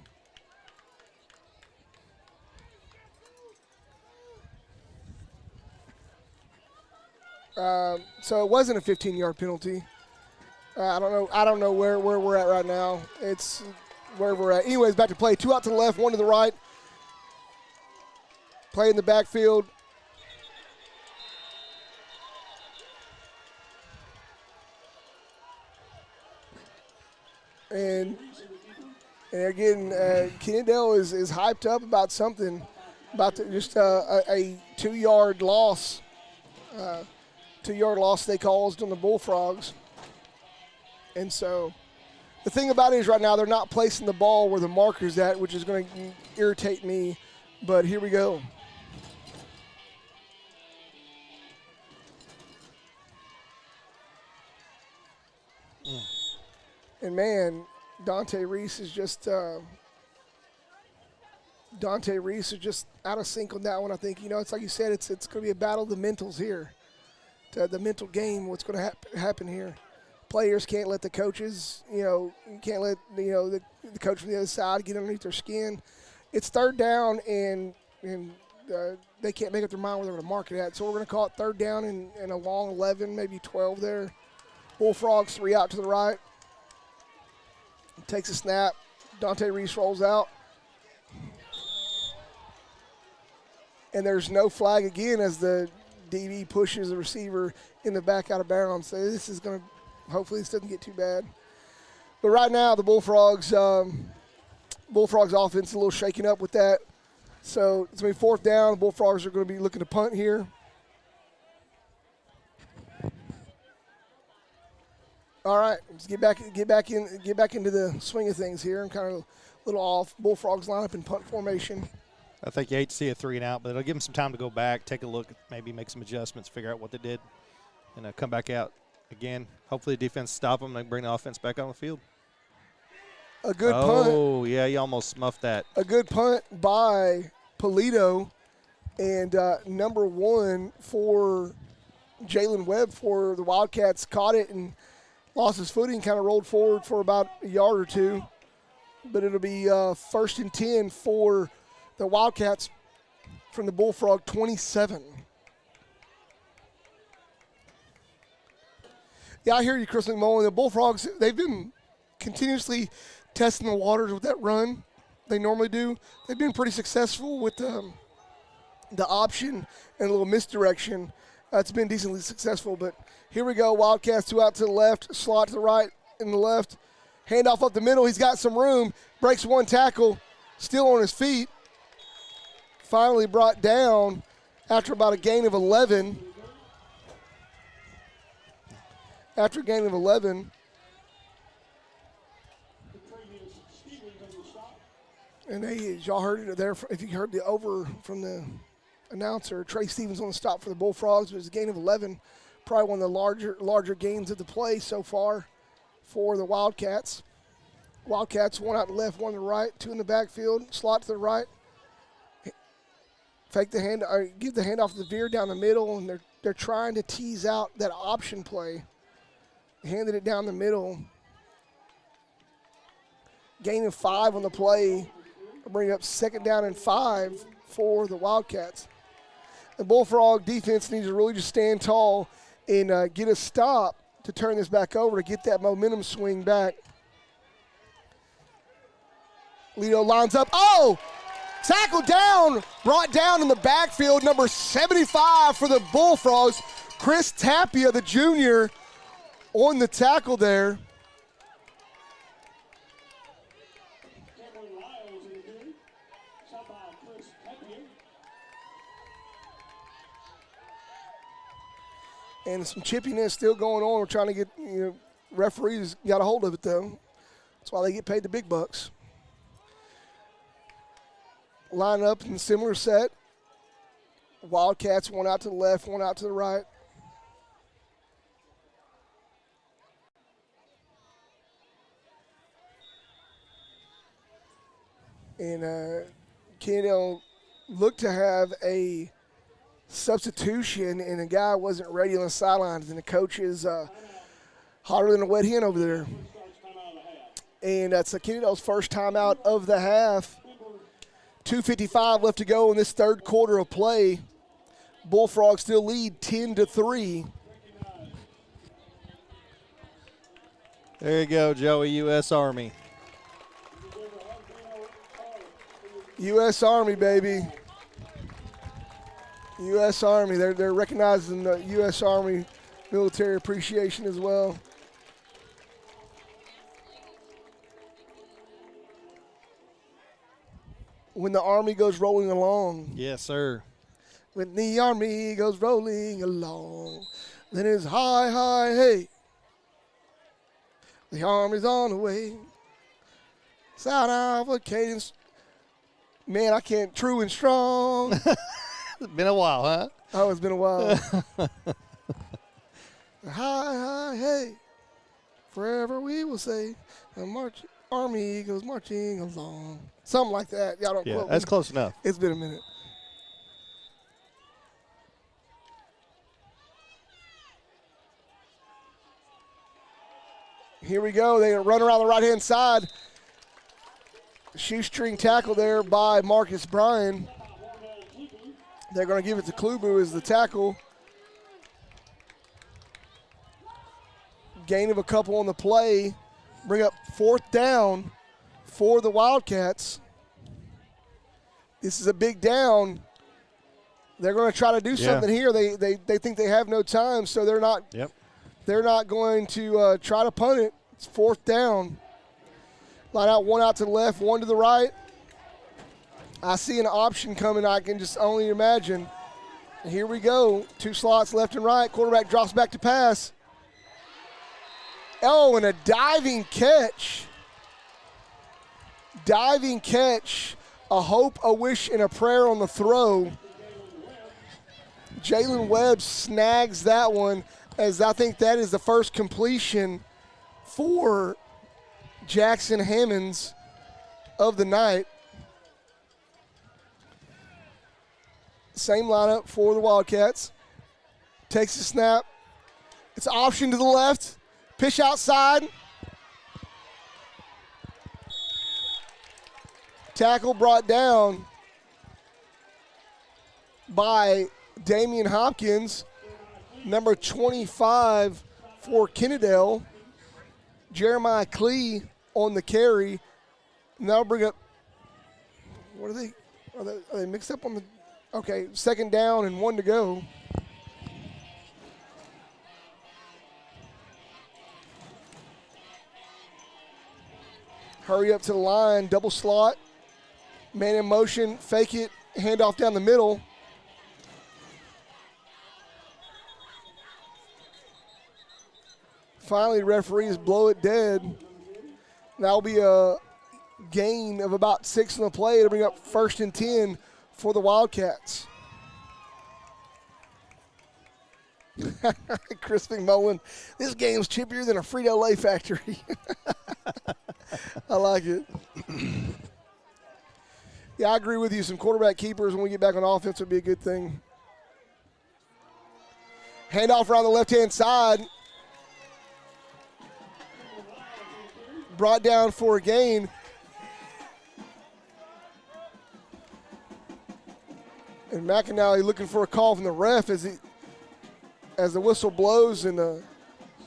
So it wasn't a 15-yard penalty. I don't know where we're at right now. It's where we're at. Anyways, back to play. 2 out to the left, 1 to the right. Play in the backfield. And again, Kinnendale is hyped up about something, about just a 2-yard loss. 2-yard loss they caused on the Bullfrogs. And so the thing about it is right now they're not placing the ball where the marker's at, which is going to irritate me. But here we go. And, man, Dante Reese is just out of sync on that one. I think, it's like you said, it's going to be a battle of the mentals here. The mental game, what's going to happen here. Players can't let the coaches, you can't let, the coach from the other side get underneath their skin. It's third down, and they can't make up their mind where they're going to mark it at. So we're going to call it third down and a long 11, maybe 12 there. Bullfrogs 3 out to the right. Takes a snap. Dante Reese rolls out. And there's no flag again as the DB pushes the receiver in the back out of bounds. So this is going to, hopefully this doesn't get too bad. But right now the Bullfrogs offense is a little shaken up with that. So it's going to be 4th down. The Bullfrogs are going to be looking to punt here. All right, let's get back into the swing of things here. I'm kind of a little off. Bullfrogs line up in punt formation. I think you hate to see a 3 and out, but it'll give them some time to go back, take a look, maybe make some adjustments, figure out what they did, and come back out again. Hopefully the defense stop them and bring the offense back on the field. A good punt. Oh, yeah, you almost muffed that. A good punt by Polito, and number 1 for Jalen Webb for the Wildcats caught it and lost his footing, kind of rolled forward for about a yard or two. But it'll be 1st and 10 for the Wildcats from the Bullfrog 27. Yeah, I hear you, Chris McMullen. The Bullfrogs, they've been continuously testing the waters with that run. They normally do. They've been pretty successful with the option and a little misdirection. It's been decently successful, but here we go. Wildcats 2 out to the left, slot to the right and the left. Handoff up the middle. He's got some room. Breaks 1 tackle. Still on his feet. Finally brought down after about a gain of 11. After a gain of 11. And y'all heard it there. If you heard the over from the announcer, Trey Stevens on the stop for the Bullfrogs. It was a gain of 11. Probably one of the larger gains of the play so far for the Wildcats. Wildcats 1 out to the left, 1 to the right, 2 in the backfield, slot to the right. fake the hand, or give the handoff to the veer down the middle, and they're trying to tease out that option play. Handed it down the middle. Gain of 5 on the play. Bring up 2nd down and 5 for the Wildcats. The Bullfrog defense needs to really just stand tall and get a stop to turn this back over to get that momentum swing back. Lido lines up. Oh! Tackled down, brought down in the backfield, number 75 for the Bullfrogs. Chris Tapia, the junior, on the tackle there. Cameron Lyles in the game. Shot by Chris Tapia. And some chippiness still going on. We're trying to get, referees got a hold of it, though. That's why they get paid the big bucks. Line up in a similar set. Wildcats, one out to the left, one out to the right. And Kennedale looked to have a substitution, and the guy wasn't ready on the sidelines, and the coach is hotter than a wet hen over there. And that's Kennedale's first timeout of the half. 2:55 left to go in this third quarter of play. Bullfrogs still lead 10-3. There you go, Joey, U.S. Army. U.S. Army, baby. U.S. Army. They're recognizing the U.S. Army military appreciation as well. When the Army goes rolling along. Yes, sir. When the Army goes rolling along, then it's hi, hi, hey. The Army's on the way. Sound of a cadence. Man, I can't. True and strong. It's been a while, huh? Oh, it's been a while. Hi, hi, hey. Forever we will say, the Army goes marching along. Something like that. Y'all don't Yeah, quote that's me. close enough. It's been a minute. Here we go. They run around the right-hand side. Shoestring tackle there by Marcus Bryan. They're going to give it to Klubu as the tackle. Gain of a couple on the play. Bring up 4th down for the Wildcats. This is a big down. They're going to try to do something here. They think they have no time, so they're not. Yep. They're not going to try to punt it. It's 4th down. Line out, one out to the left, one to the right. I see an option coming. I can just only imagine. And here we go. 2 slots left and right. Quarterback drops back to pass. Oh, and a diving catch. Diving catch. A hope, a wish, and a prayer on the throw. Jalen Webb snags that one, as I think that is the first completion for Jackson Hammonds of the night. Same lineup for the Wildcats. Takes the snap. It's option to the left. Pitch outside. Tackle brought down by Damian Hopkins, number 25 for Kennedale. Jeremiah Clee on the carry. And that'll bring up, what are they? Are they mixed up on the, okay, 2nd down and 1 to go. Hurry up to the line, double slot. Man in motion, fake it, handoff down the middle. Finally, referees blow it dead. That'll be a gain of about 6 on the play to bring up 1st and 10 for the Wildcats. Chris McMullen, this game's chippier than a Frito-Lay factory. I like it. Yeah, I agree with you. Some quarterback keepers when we get back on offense would be a good thing. Handoff around the left-hand side. Brought down for a gain. And McAnally looking for a call from the ref as the whistle blows and the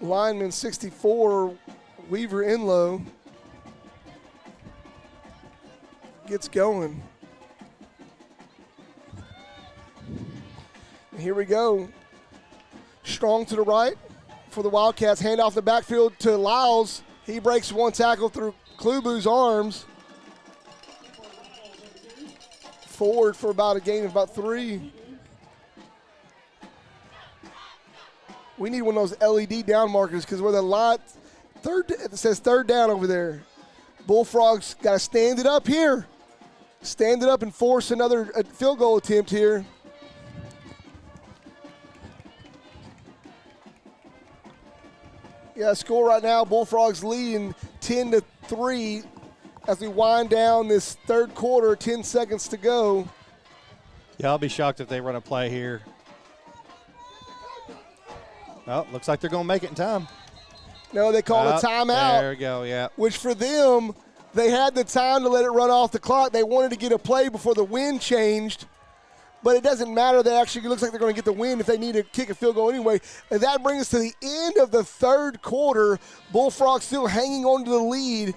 lineman 64, Weaver Enlow, gets going. And here we go. Strong to the right for the Wildcats. Hand off the backfield to Lyles. He breaks one tackle through Klubu's arms. Forward for about a gain of about 3. We need one of those LED down markers because where the lot it says third down over there. Bullfrogs got to stand it up here. Stand it up and force another field goal attempt here. Yeah, score right now, Bullfrogs leading 10-3 as we wind down this third quarter, 10 seconds to go. Yeah, I'll be shocked if they run a play here. Oh, looks like they're going to make it in time. No, they called a timeout. There we go, yeah. Which for them, they had the time to let it run off the clock. They wanted to get a play before the wind changed. But it doesn't matter. They actually looks like they're going to get the win if they need to kick a field goal anyway. And that brings us to the end of the third quarter. Bullfrogs still hanging on to the lead,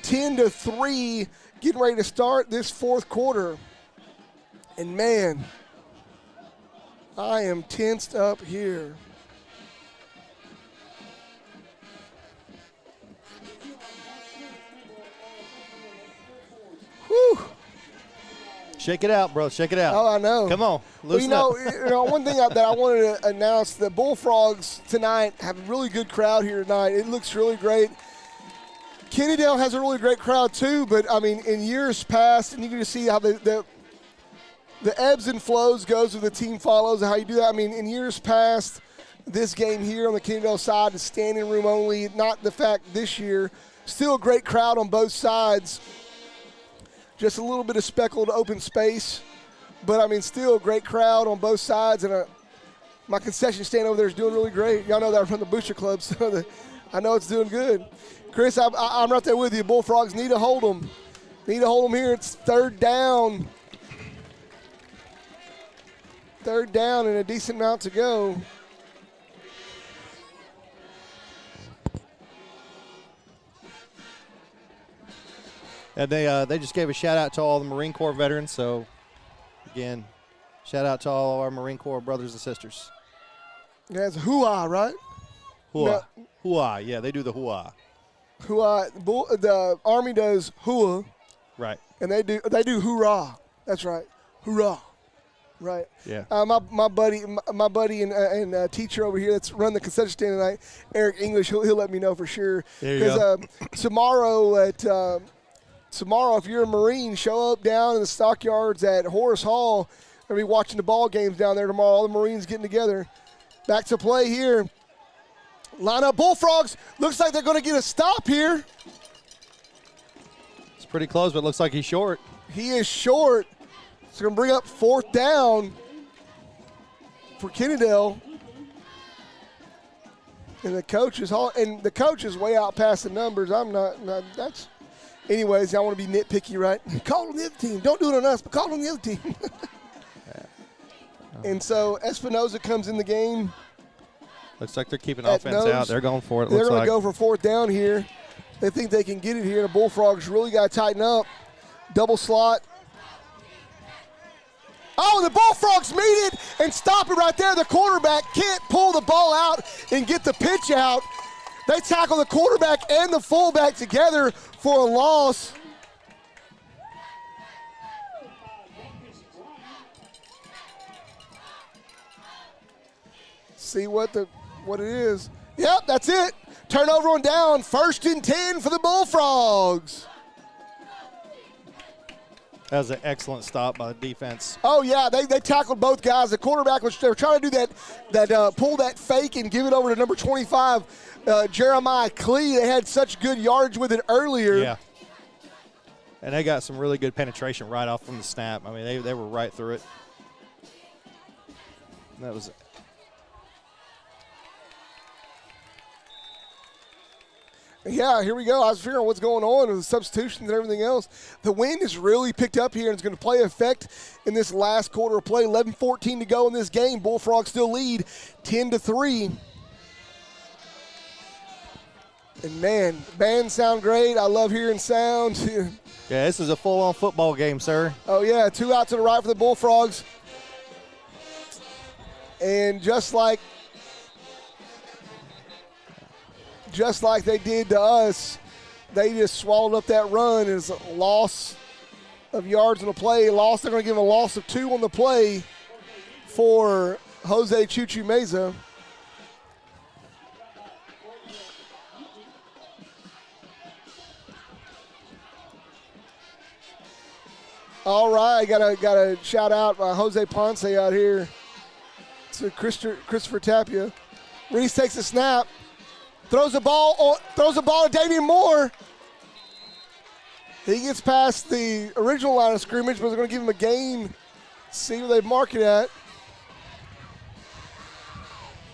10-3, getting ready to start this fourth quarter. And man, I am tensed up here. Whew. Shake it out, bro. Shake it out. Oh, I know. Come on. Well, Loosen up. one thing that I wanted to announce, the Bullfrogs tonight have a really good crowd here tonight. It looks really great. Kennedale has a really great crowd too, but, I mean, in years past, and you can just see how the ebbs and flows goes with the team follows and how you do that. I mean, in years past, this game here on the Kennedale side is standing room only, not the fact this year. Still a great crowd on both sides. Just a little bit of speckled open space. But, I mean, still a great crowd on both sides. And my concession stand over there is doing really great. Y'all know that from the Booster Club, so I know it's doing good. Chris, I'm right there with you. Bullfrogs need to hold them. Need to hold them here. It's third down. Third down and a decent amount to go. And they just gave a shout out to all the Marine Corps veterans. So, again, shout out to all our Marine Corps brothers and sisters. Yeah, it's hoo-ah, right? Hooah. No. Hooah. Yeah, they do the hooah. Hooah. The Army does hooah. Right. And they do hoorah. That's right. Hoorah. Right. Yeah. My buddy and teacher over here that's run the concession stand tonight, Eric English, he'll let me know for sure. There you go. Tomorrow, if you're a Marine, show up down in the stockyards at Horace Hall. We'll be watching the ball games down there tomorrow. All the Marines getting together. Back to play here. Line up Bullfrogs. Looks like they're going to get a stop here. It's pretty close, but it looks like he's short. He is short. It's going to bring up fourth down for Kennedale. And the coach is way out past the numbers. I'm not that's. Anyways, y'all want to be nitpicky, right? Call on the other team. Don't do it on us, but call on the other team. And so Espinoza comes in the game. Looks like they're keeping offense out. They're going for it. They're going to go for fourth down here. They think they can get it here. The Bullfrogs really got to tighten up. Double slot. Oh, the Bullfrogs meet it and stop it right there. The quarterback can't pull the ball out and get the pitch out. They tackle the quarterback and the fullback together for a loss. See what it is. Yep, that's it. Turnover on down. 1st and 10 for the Bullfrogs. That was an excellent stop by the defense. Oh, yeah, they tackled both guys. The quarterback they were trying to do that pull that fake and give it over to number 25, Jeremiah Clee. They had such good yardage with it earlier. Yeah. And they got some really good penetration right off from the snap. I mean, they were right through it. That was Yeah, here we go. I was figuring out what's going on with the substitutions and everything else. The wind has really picked up here and it's going to play effect in this last quarter of play. 11-14 to go in this game. Bullfrogs still lead 10-3. And, man, bands sound great. I love hearing sound. Yeah, this is a full-on football game, sir. Oh, yeah, 2 out to the right for the Bullfrogs. And just like they did to us, they just swallowed up that run as a loss of yards on the play. They're going to give them a loss of 2 on the play for Jose Chuchu Meza. All right, got a shout out Jose Ponce out here to Christopher Tapia. Reese takes a snap. Throws the ball to Damian Moore. He gets past the original line of scrimmage, but they're going to give him a gain. See where they mark it at.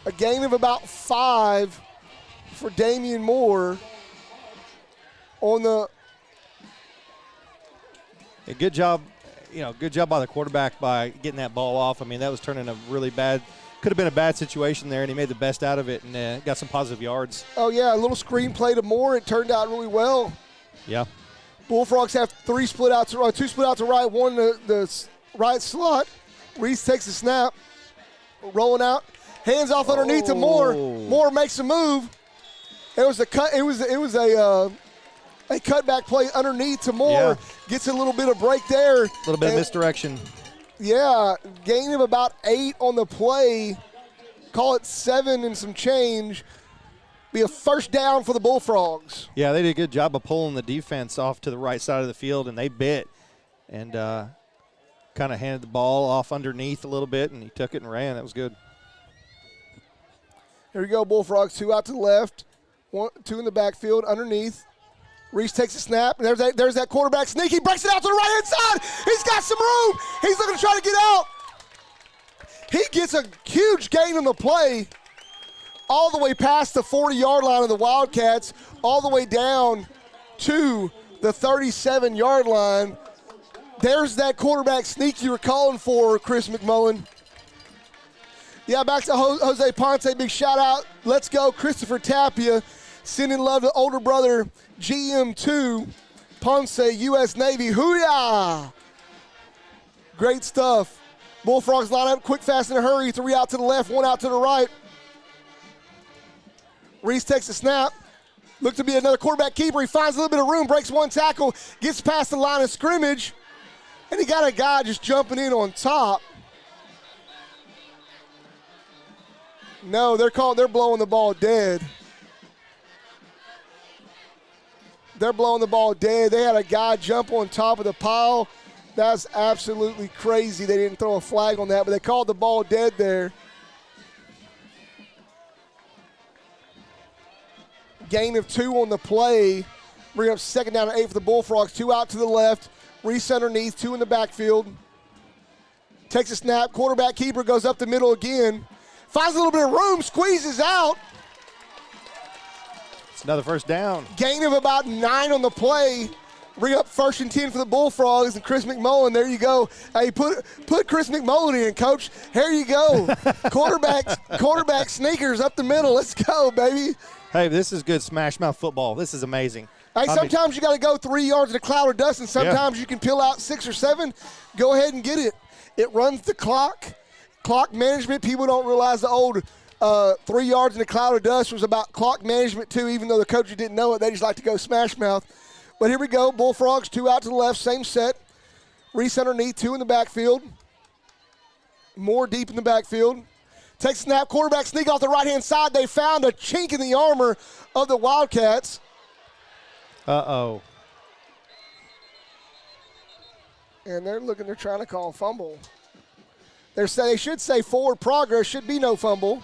A gain of about 5 for Damian Moore on the. A good job, good job by the quarterback by getting that ball off. I mean, that was turning a really bad. Could have been a bad situation there, and he made the best out of it and got some positive yards. Oh, yeah, a little screen play to Moore. It turned out really well. Yeah. Bullfrogs have 2 split out to right, 1 to the right slot. Reese takes the snap, rolling out, hands off underneath to Moore. Moore makes a move. It was a cut. It was a cutback play underneath to Moore. Yeah. Gets a little bit of break there. A little bit of misdirection. Yeah, gain of about 8 on the play. Call it 7 and some change. Be a first down for the Bullfrogs. Yeah, they did a good job of pulling the defense off to the right side of the field, and they bit and kind of handed the ball off underneath a little bit, and he took it and ran. That was good. Here we go, Bullfrogs. 2 out to the left, 2 in the backfield underneath. Reese takes a snap. There's that quarterback sneak. He breaks it out to the right-hand side. He's got some room. He's looking to try to get out. He gets a huge gain on the play all the way past the 40-yard line of the Wildcats, all the way down to the 37-yard line. There's that quarterback sneak you were calling for, Chris McMullen. Yeah, back to Jose Ponce. Big shout-out. Let's go, Christopher Tapia. Sending love to older brother GM2, Ponce, U.S. Navy. Hoo-yah! Great stuff. Bullfrogs line up quick, fast, in a hurry. 3 out to the left, 1 out to the right. Reese takes a snap. Look to be another quarterback keeper. He finds a little bit of room, breaks 1 tackle, gets past the line of scrimmage, and he got a guy just jumping in on top. No, they're blowing the ball dead. They're blowing the ball dead. They had a guy jump on top of the pile. That's absolutely crazy. They didn't throw a flag on that, but they called the ball dead there. Gain of 2 on the play. Bring up 2nd down and 8 for the Bullfrogs. 2 out to the left. Reese underneath, 2 in the backfield. Takes a snap. Quarterback keeper goes up the middle again. Finds a little bit of room, squeezes out. It's another first down. Gain of about 9 on the play. Bring up 1st and 10 for the Bullfrogs, and Chris McMullen, there you go. Hey, put Chris McMullen in, Coach. Here you go. quarterback sneakers up the middle. Let's go, baby. Hey, this is good smash mouth football. This is amazing. Hey, sometimes you got to go 3 yards in a cloud of dust, and sometimes you can peel out 6 or 7. Go ahead and get it. It runs the clock. Clock management, people don't realize the old 3 yards in a cloud of dust was about clock management too, even though the coaches didn't know it. They just like to go smash mouth. But here we go. Bullfrogs, 2 out to the left, same set. Reese underneath, 2 in the backfield. More deep in the backfield. Takes a snap, quarterback sneak off the right-hand side. They found a chink in the armor of the Wildcats. Uh-oh. And they're trying to call a fumble. They should say forward progress, should be no fumble.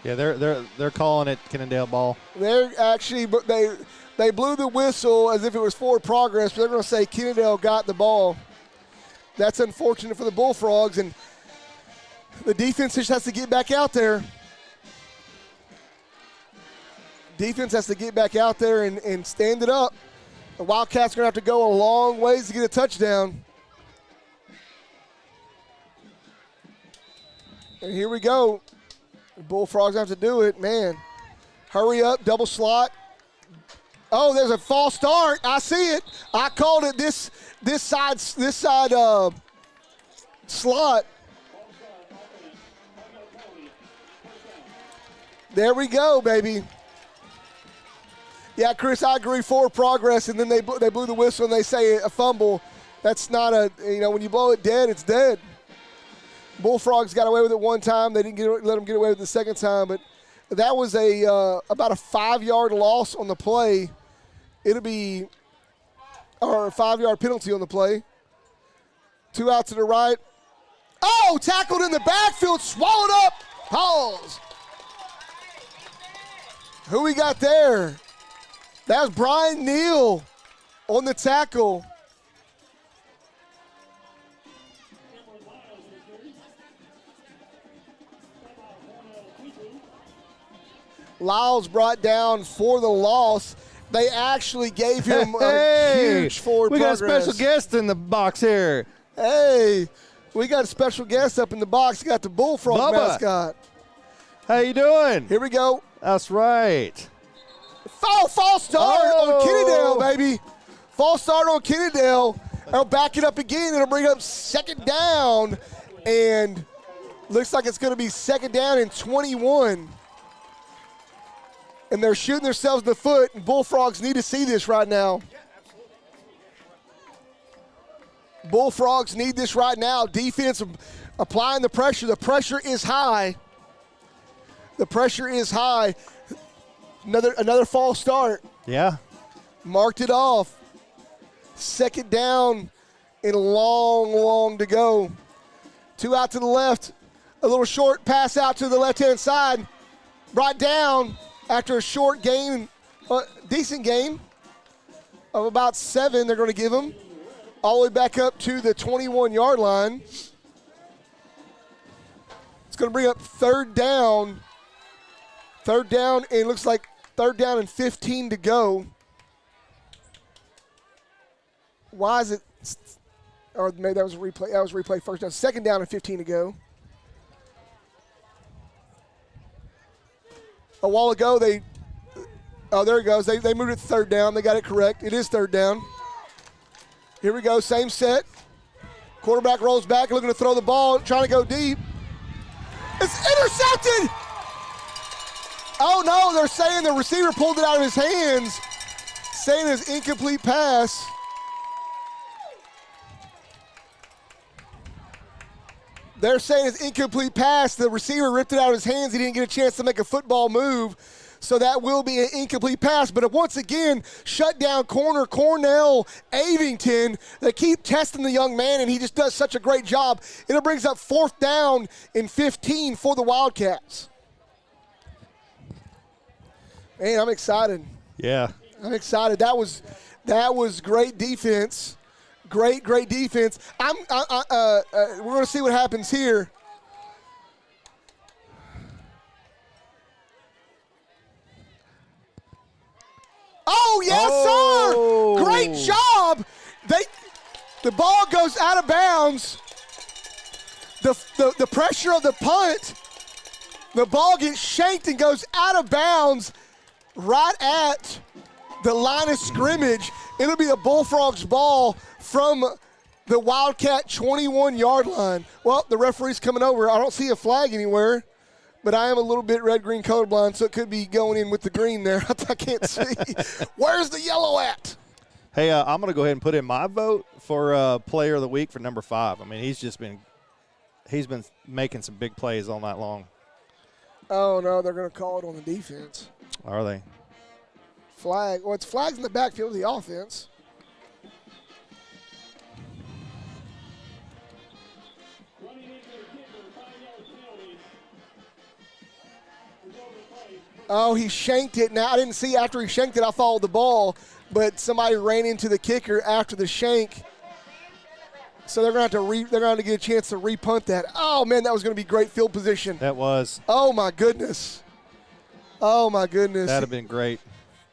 Yeah, they're calling it Kennedale ball. They're actually, but they blew the whistle as if it was forward progress, but they're going to say Kennedale got the ball. That's unfortunate for the Bullfrogs, and the defense just has to get back out there. Defense has to get back out there and stand it up. The Wildcats are going to have to go a long ways to get a touchdown. And here we go. The Bullfrogs have to do it. Man, hurry up, double slot. Oh, there's a false start. I see it. I called it this side slot. There we go, baby. Yeah, Chris, I agree. Forward progress, and then they blew the whistle and they say a fumble. That's not a, when you blow it dead, it's dead. Bullfrogs got away with it one time. They didn't let them get away with it the second time, but that was about a 5-yard loss on the play. It'll be a 5-yard penalty on the play. 2 out to the right. Oh, tackled in the backfield, swallowed up. Pause. Who we got there? That was Brian Neal on the tackle. Lyles brought down for the loss. They actually gave him a huge forward progress. We got a special guest in the box here. Hey, we got a special guest up in the box. We got the Bullfrog Bubba. mascot. How you doing? Here we go. That's right. False start on Kennedale, baby. False start on Kennedale. They'll back it up again. It'll bring up second down. And looks like it's going to be second down and 21. And they're shooting themselves in the foot. And Bullfrogs need to see this right now. Bullfrogs need this right now. Defense applying the pressure. The pressure is high. The pressure is high. Another false start. Yeah. Marked it off. Second down and long to go. 2 out to the left. A little short pass out to the left-hand side. Brought down after a short gain, decent gain of about 7 they're going to give them. All the way back up to the 21-yard line. It's going to bring up third down. Third down, and it looks like third down and 15 to go. Why is it? Or maybe that was a replay. That was replay first down. Second down and 15 to go. A while ago, there it goes. They moved it to third down. They got it correct. It is third down. Here we go. Same set. Quarterback rolls back, looking to throw the ball, trying to go deep. It's intercepted. Oh, no, they're saying the receiver pulled it out of his hands, saying it's incomplete pass. They're saying it's incomplete pass. The receiver ripped it out of his hands. He didn't get a chance to make a football move, so that will be an incomplete pass. But once again, shut down corner Cornell Avington. They keep testing the young man, and he just does such a great job. It brings up fourth down and 15 for the Wildcats. Man, I'm excited. Yeah. I'm excited. That was great defense. Great defense. We're going to see what happens here. Oh, yes, sir. Great job. The ball goes out of bounds. The pressure of the punt, the ball gets shanked and goes out of bounds right at the line of scrimmage. It'll be a Bullfrogs ball from the Wildcat 21-yard line. Well, the referee's coming over. I don't see a flag anywhere, but I am a little bit red-green colorblind, so it could be going in with the green there. I can't see. Where's the yellow at? Hey, I'm going to go ahead and put in my vote for Player of the Week for number 5. I mean, he's been making some big plays all night long. Oh, no, they're going to call it on the defense. Are they? Flag. Well, it's flags in the backfield of the offense. Running into the kicker, 5-yard penalty. Oh, he shanked it. Now, I didn't see after he shanked it, I followed the ball, but somebody ran into the kicker after the shank. So they're going to have to get a chance to repunt that. Oh, man, that was going to be great field position. That was. Oh, my goodness. Oh, my goodness. That'd have been great.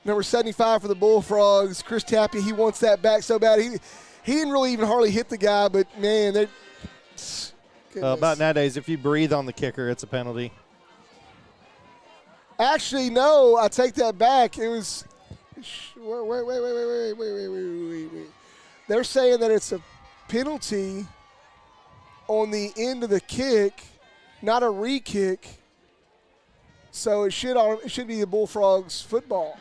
Number 75 for the Bullfrogs, Chris Tapia, he wants that back so bad. He didn't really even hardly hit the guy, but, man, About nowadays, if you breathe on the kicker, it's a penalty. Actually, no, I take that back. It was wait. They're saying that it's a penalty on the end of the kick, not a re-kick. So it should be the Bullfrogs football.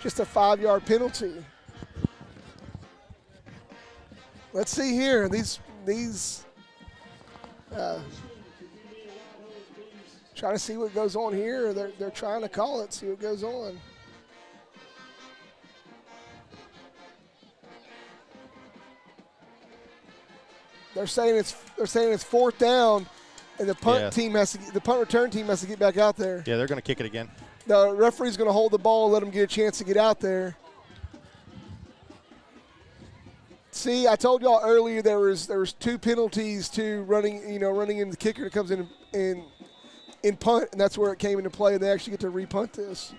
Just a 5-yard penalty. Let's see here. These trying to see what goes on here. They're trying to call it, see what goes on. They're saying it's fourth down, and the punt return team has to get back out there. Yeah, they're going to kick it again. The referee's going to hold the ball and let them get a chance to get out there. See, I told y'all earlier there was 2 penalties to running in the kicker that comes in punt, and that's where it came into play. They actually get to repunt this.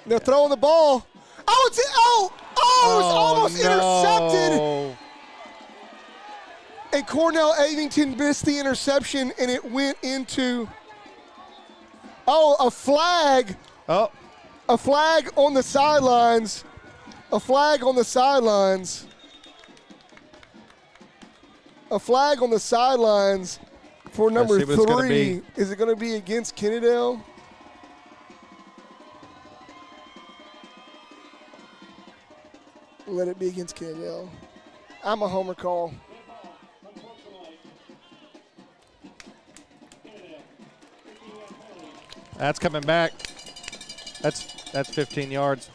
They're throwing the ball. Oh, it's almost intercepted. And Cornell Avington missed the interception, and it went into a flag. Oh. A flag on the sidelines. A flag on the sidelines. A flag on the sidelines for number 3. Is it going to be against Kennedale? Let it be against Kennedale. I'm a homer call. That's coming back. That's 15 yards.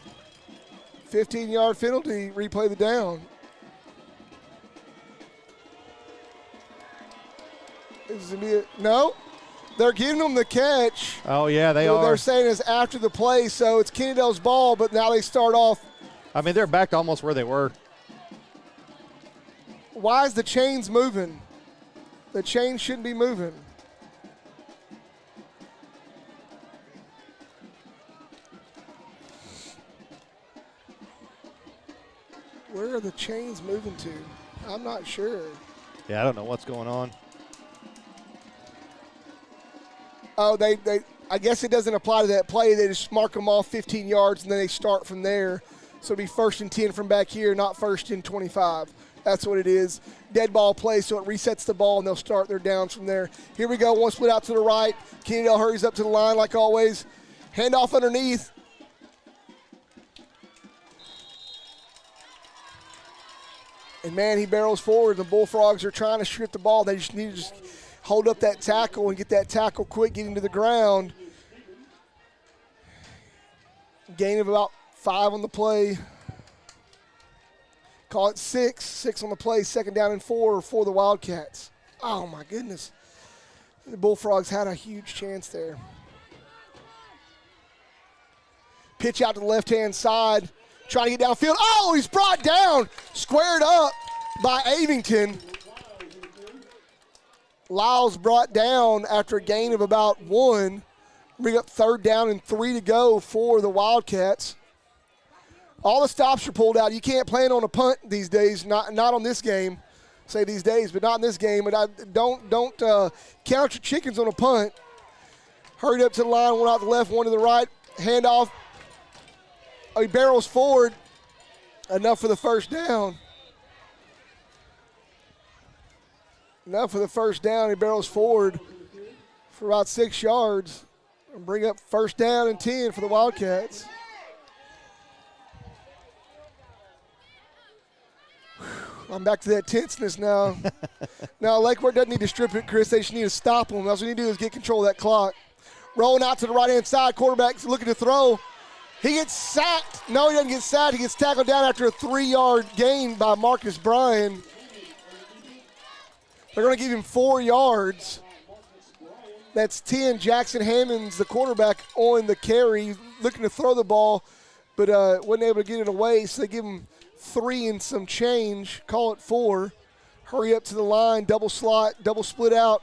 15-yard penalty. Replay the down. No, they're giving them the catch. Oh, yeah, they are. They're saying it's after the play, so it's Kennedale's ball, but now they start off. I mean, they're back to almost where they were. Why is the chains moving? The chain shouldn't be moving. Where are the chains moving to? I'm not sure. Yeah, I don't know what's going on. Oh, I guess it doesn't apply to that play. They just mark them off 15 yards, and then they start from there. So it'll be 1st and 10 from back here, not 1st and 25. That's what it is. Dead ball play, so it resets the ball, and they'll start their downs from there. Here we go. One split out to the right. Kennedale hurries up to the line like always. Handoff underneath. And, man, he barrels forward. The Bullfrogs are trying to strip the ball. They just need to hold up that tackle and get that tackle quick, get into the ground. Gain of about 5 on the play. Call it 6. 6 on the play. 2nd down and 4 for the Wildcats. Oh, my goodness. The Bullfrogs had a huge chance there. Pitch out to the left-hand side. Trying to get downfield. Oh, he's brought down. Squared up by Avington. Lyles brought down after a gain of about 1. Bring up 3rd down and 3 to go for the Wildcats. All the stops are pulled out. You can't plan on a punt these days, not on this game. Say these days, but not in this game. But don't count your chickens on a punt. Hurried up to the line, one out to the left, one to the right. Handoff. Oh, he barrels forward. Enough for the 1st down. Enough for the 1st down. He barrels forward for about 6 yards. And bring up 1st down and 10 for the Wildcats. I'm back to that tenseness now. Now, Lakeport doesn't need to strip it, Chris. They just need to stop them. All we need to do is get control of that clock. Rolling out to the right-hand side. Quarterback's looking to throw. He gets sacked. No, he doesn't get sacked. He gets tackled down after a 3-yard gain by Marcus Bryan. They're going to give him 4 yards. That's 10. Jackson Hammonds, the quarterback, on the carry, looking to throw the ball, but wasn't able to get it away, so they give him 3 and some change, call it 4. Hurry up to the line, double slot, double split out.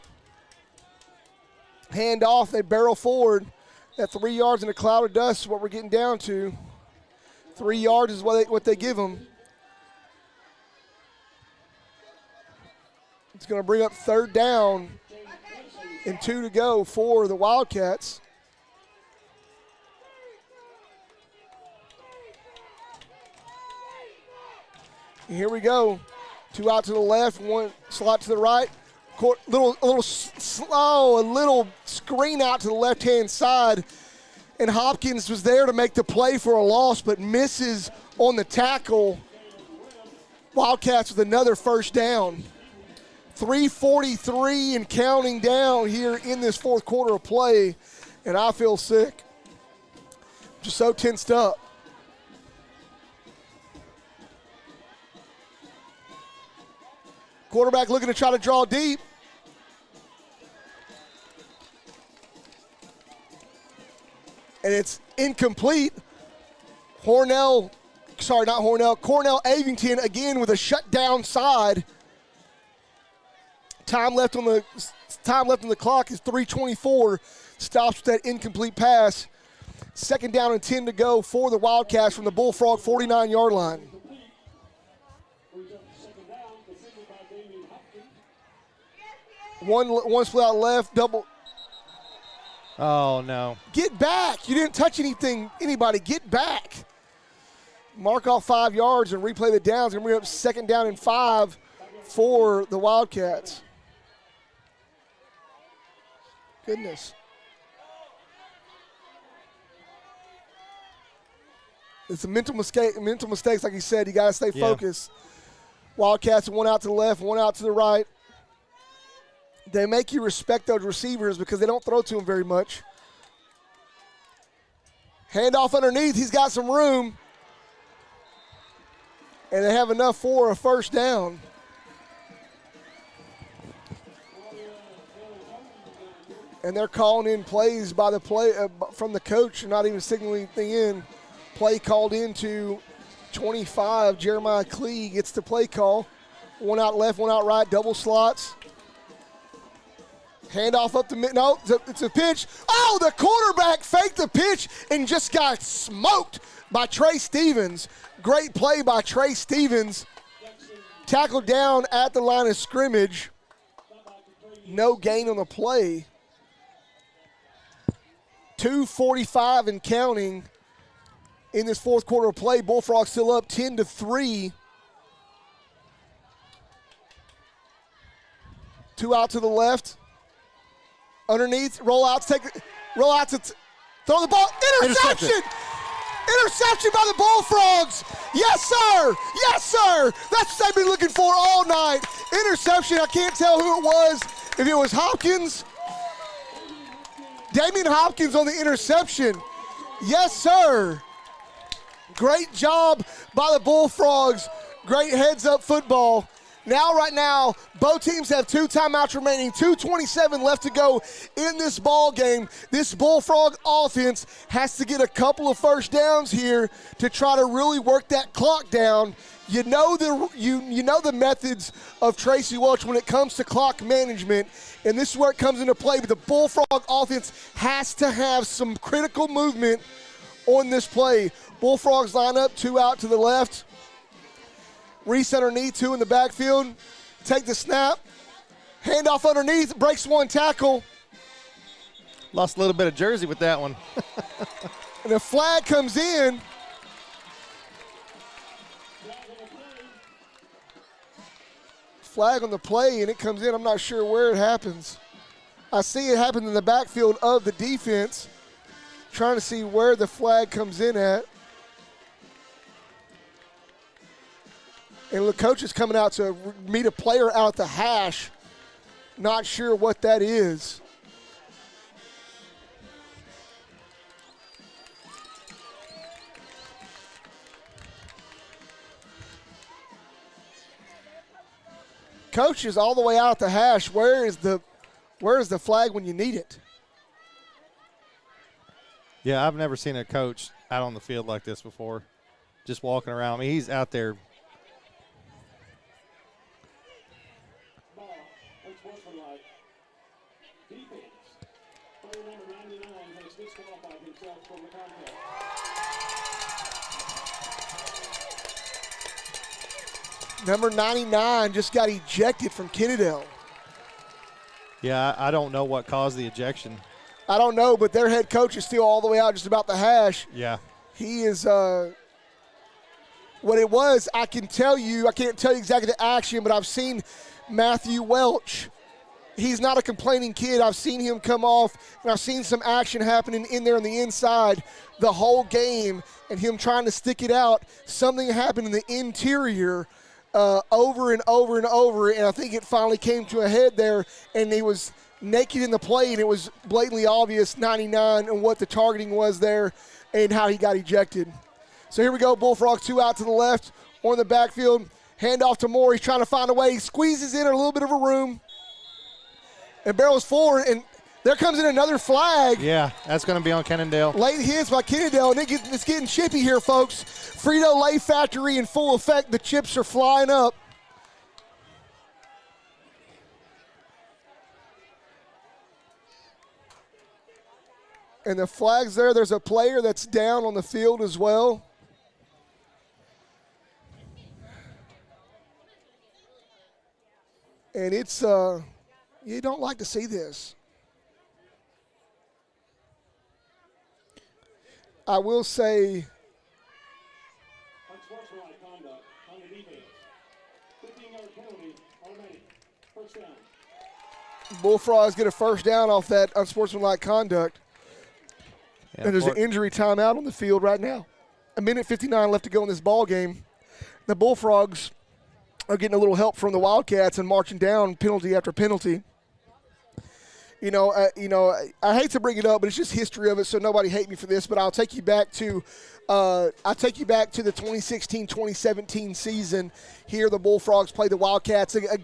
Hand off, they barrel forward. That 3 yards in a cloud of dust is what we're getting down to. 3 yards is what they give them. It's going to bring up 3rd down and 2 to go for the Wildcats. And here we go. 2 out to the left, 1 slot to the right. A little slow, a little screen out to the left-hand side. And Hopkins was there to make the play for a loss, but misses on the tackle. Wildcats with another 1st down. 3:43 and counting down here in this 4th quarter of play, and I feel sick. Just so tensed up. Quarterback looking to try to draw deep. And it's incomplete. Cornell Avington again with a shutdown side. Time left on the clock is 3:24. Stops with that incomplete pass. 2nd down and 10 to go for the Wildcats from the Bullfrog 49-yard line. One split out left, double. Oh, no. Get back. You didn't touch anybody. Get back. Mark off 5 yards and replay the downs. Going to bring up 2nd down and 5 for the Wildcats. Goodness. It's a mental mistakes, like you said. You got to stay focused. Wildcats, 1 out to the left, 1 out to the right. They make you respect those receivers because they don't throw to them very much. Handoff underneath. He's got some room. And they have enough for a 1st down. And they're calling in plays by the from the coach and not even signaling anything in. Play called into 25. Jeremiah Klee gets the play call. 1 out left, 1 out right, double slots. Handoff up the mid. No, it's a pitch. Oh, the quarterback faked the pitch and just got smoked by Trey Stevens. Great play by Trey Stevens. Tackled down at the line of scrimmage. No gain on the play. 2:45 and counting in this 4th quarter of play. Bullfrogs still up 10-3. 2 out to the left. Underneath, roll out to throw the ball. Interception! Interception by the Bullfrogs. Yes, sir. Yes, sir. That's what they've been looking for all night. Interception. I can't tell who it was. If it was Hopkins. Damian Hopkins on the interception. Yes, sir. Great job by the Bullfrogs. Great heads-up football. Right now, both teams have 2 timeouts remaining, 2:27 left to go in this ball game. This Bullfrog offense has to get a couple of 1st downs here to try to really work that clock down. You know the methods of Tracy Welch when it comes to clock management, and this is where it comes into play. But the Bullfrog offense has to have some critical movement on this play. Bullfrogs line up, 2 out to the left. Reese underneath, 2 in the backfield. Take the snap. Handoff underneath, breaks 1 tackle. Lost a little bit of jersey with that one. And a flag comes in. Flag on the play, and it comes in. I'm not sure where it happens. I see it happen in the backfield of the defense. Trying to see where the flag comes in at. And the coach is coming out to meet a player out at the hash. Not sure what that is. coaches all the way out at the hash. Where is the flag when you need it? Yeah, I've never seen a coach out on the field like this before, just walking around. I mean, he's out there. Ball, unsportsmanlike. Defense. Player number 99 has disqualified himself from the contest. Number 99 just got ejected from Kennedale. Yeah, I don't know what caused the ejection. I don't know, but their head coach is still all the way out just about the hash. Yeah. He is what it was. I can't tell you exactly the action, but I've seen Matthew Welch. He's not a complaining kid. I've seen him come off, and I've seen some action happening in there on the inside the whole game, and him trying to stick it out. Something happened in the interior over and over and over, and I think it finally came to a head there, and he was naked in the play, and it was blatantly obvious, 99, and what the targeting was there and how he got ejected. So here we go, Bullfrogs 2 out to the left on the backfield. Hand off to Moore. He's trying to find a way. He squeezes in a little bit of a room and barrels forward, and there comes in another flag. Yeah, that's going to be on Cannondale. Late hits by Kennedale, and it's getting chippy here, folks. Frito-Lay factory in full effect. The chips are flying up. And the flag's there. There's a player that's down on the field as well. And it's, you don't like to see this. I will say, Unsportsmanlike conduct on the defense. 15-yard penalty, automatic. First down. Bullfrogs get a first down off that unsportsmanlike conduct. Yeah, And there's an injury timeout on the field right now. 1:59 left to go in this ball game. The Bullfrogs are getting a little help from the Wildcats and marching down penalty after penalty. I hate to bring it up, but it's just history of it, so nobody hate me for this. But I'll take you back to the 2016-2017 season. Here, the Bullfrogs play the Wildcats. A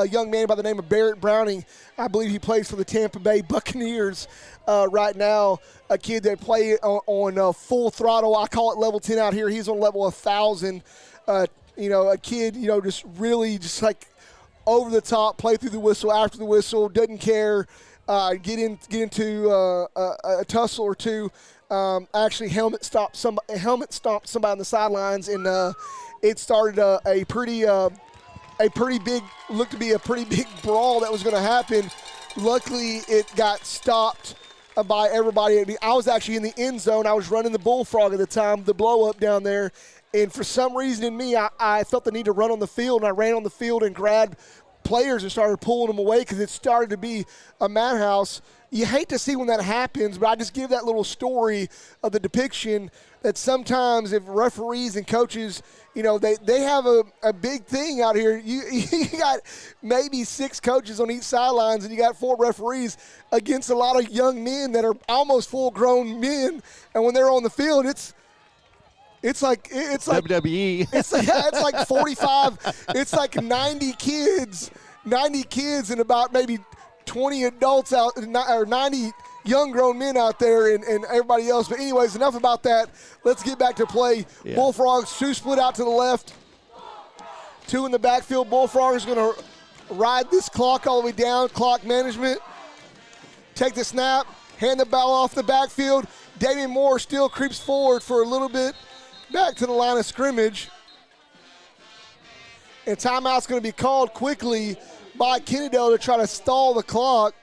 young man by the name of Barrett Browning, I believe he plays for the Tampa Bay Buccaneers right now. A kid that played on full throttle. I call it level 10 out here. He's on level 1,000. A kid, just really just like over the top, play through the whistle, after the whistle, doesn't care. Get into a tussle or two. Actually, helmet stomped somebody on the sidelines, and it started a pretty big brawl that was going to happen. Luckily, it got stopped by everybody. I was actually in the end zone. I was running the Bullfrog at the time, the blow up down there, and for some reason in me, I felt the need to run on the field, and I ran on the field and grabbed players and started pulling them away because it started to be a madhouse. You hate to see when that happens, but I just give that little story of the depiction that sometimes if referees and coaches, they have a big thing out here. You got maybe 6 coaches on each sidelines, and you got 4 referees against a lot of young men that are almost full-grown men, and when they're on the field, it's like WWE. It's like 45. It's like 90 kids and about maybe 20 adults out, or 90 young grown men out there and everybody else. But anyways, enough about that. Let's get back to play. Yeah. Bullfrogs 2 split out to the left, 2 in the backfield. Bullfrogs going to ride this clock all the way down. Clock management. Take the snap. Hand the ball off the backfield. Damian Moore still creeps forward for a little bit. Back to the line of scrimmage. And timeout's going to be called quickly by Kennedale to try to stall the clock.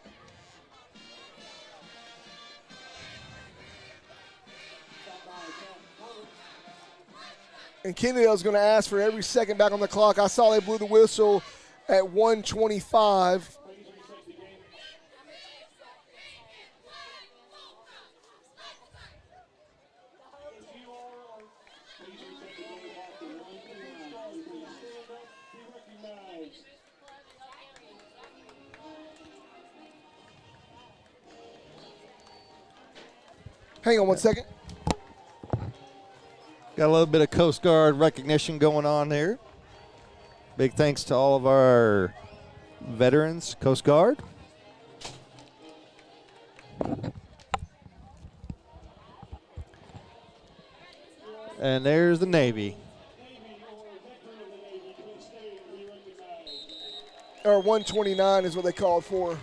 And Kennedale's going to ask for every second back on the clock. I saw they blew the whistle at 1:25. Hang on one second. Got a little bit of Coast Guard recognition going on there. Big thanks to all of our Veterans, Coast Guard. And there's the Navy. Or 129 is what they called for.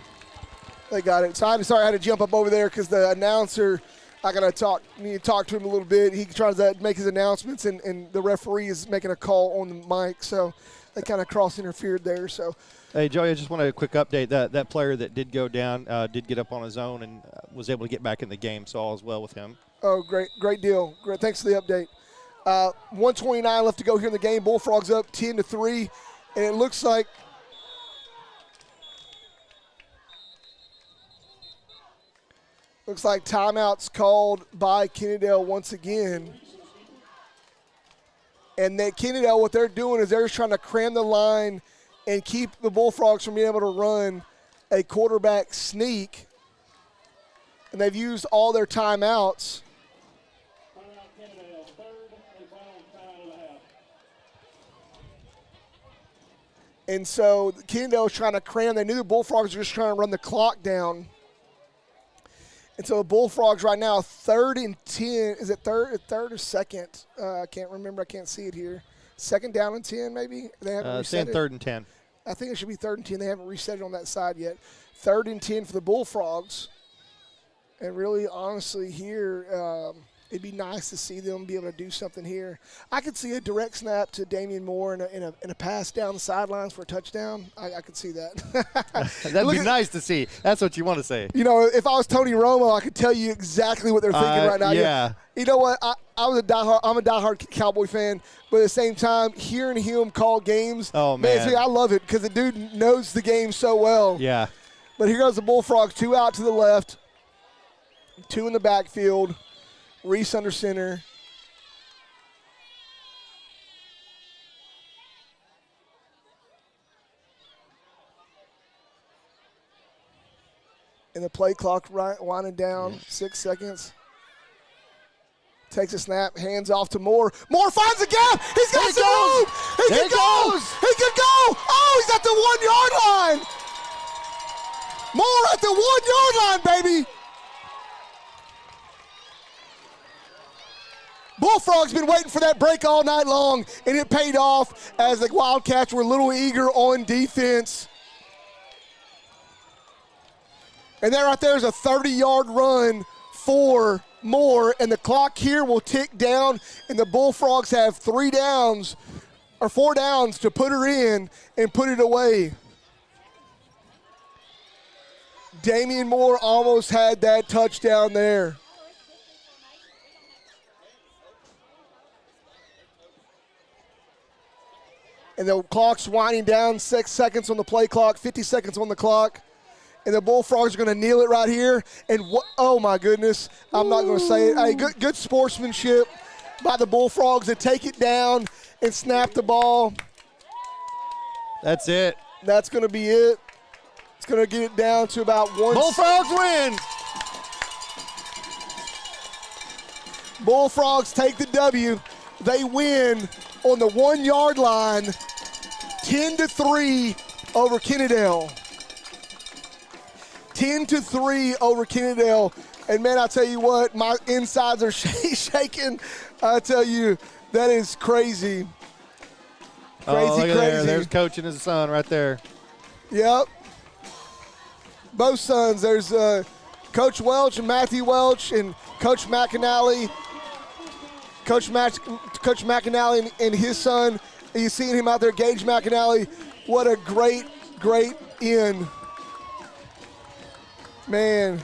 They got it. So sorry I had to jump up over there because the announcer, I got to need to talk to him a little bit. He tries to make his announcements, and the referee is making a call on the mic, so they kind of cross-interfered there. So, hey, Joey, I just wanted a quick update. That player that did go down did get up on his own and was able to get back in the game, so all is well with him. Oh, great deal. Great, thanks for the update. 129 left to go here in the game. Bullfrogs up 10-3, and it looks like timeouts called by Kennedale once again. And that Kennedale, what they're doing is they're just trying to cram the line and keep the Bullfrogs from being able to run a quarterback sneak. And they've used all their timeouts. And so Kennedale is trying to cram. They knew the Bullfrogs were just trying to run the clock down. And so the Bullfrogs right now, 3rd and 10. Is it third or second? I can't remember. I can't see it here. Second down and 10, maybe? They haven't reset Saying it. 3rd and 10. I think it should be 3rd and 10. They haven't reset it on that side yet. 3rd and 10 for the Bullfrogs. And really, honestly, here, it'd be nice to see them be able to do something here. I could see a direct snap to Damian Moore in a pass down the sidelines for a touchdown. I could see that. That'd be nice to see. That's what you want to say. You know, if I was Tony Romo, I could tell you exactly what they're thinking right now. Yeah. You know what? I'm a diehard Cowboy fan, but at the same time, hearing him call games, oh man, see, I love it because the dude knows the game so well. Yeah. But here goes the Bullfrogs, 2 out to the left, 2 in the backfield. Reese under center. And the play clock winding down, 6 seconds. Takes a snap, hands off to Moore. Moore finds a gap. He's got some room. He can go. He can go. Oh, he's at the 1 yard line. Moore at the 1 yard line, baby. Bullfrogs been waiting for that break all night long, and it paid off as the Wildcats were a little eager on defense. And that right there is a 30-yard run for Moore, and the clock here will tick down, and the Bullfrogs have 4 downs to put her in and put it away. Damian Moore almost had that touchdown there. And the clock's winding down, 6 seconds on the play clock, 50 seconds on the clock. And the Bullfrogs are going to kneel it right here. And oh my goodness, I'm not going to say it. Hey, good sportsmanship by the Bullfrogs to take it down and snap the ball. That's it. That's going to be it. It's going to get it down to about 1. Bullfrogs win. Bullfrogs take the W. They win on the 1 yard line, 10-3 over Kennedale. 10-3 over Kennedale. And man, I tell you what, my insides are shaking. I tell you, that is crazy. Crazy. There's Coach and his son right there. Yep. Both sons. There's Coach Welch and Matthew Welch and Coach McAnally. Coach McAnally and his son. You seeing him out there, Gage McAnally. What a great end. Man.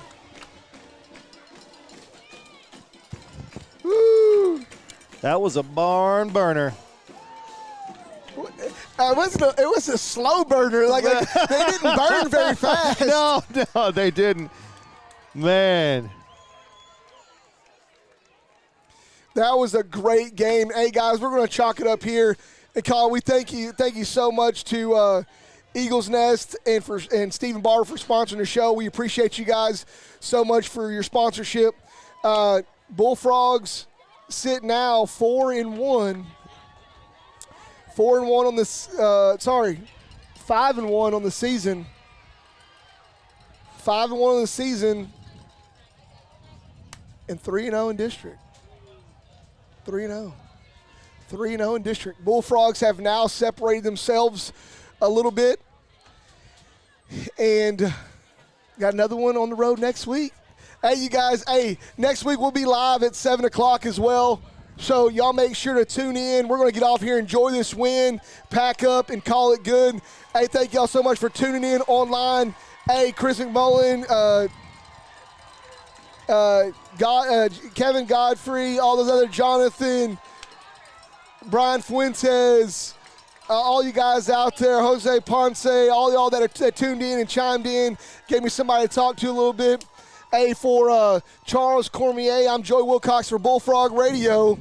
Woo. That was a barn burner. It was a slow burner. Like they didn't burn very fast. No, they didn't. Man. That was a great game. Hey, guys, we're going to chalk it up here. And Colin, we thank you so much to Eagles Nest and Stephen Barber for sponsoring the show. We appreciate you guys so much for your sponsorship. Bullfrogs sit now 4-1. 4-1 on this. 4-1 5-1 on the season. 5-1 on the season. And 3-0 in district. 3-0. 3-0 in district. Bullfrogs have now separated themselves a little bit. And got another one on the road next week. Hey, you guys, next week we'll be live at 7 o'clock as well. So y'all make sure to tune in. We're going to get off here, enjoy this win, pack up, and call it good. Hey, thank y'all so much for tuning in online. Hey, Chris McMullen, Kevin Godfrey, all those other Jonathan, Brian Fuentes, all you guys out there, Jose Ponce, all y'all that tuned in and chimed in, gave me somebody to talk to a little bit. Hey, for Charles Cormier, I'm Joey Wilcox for Bullfrog Radio.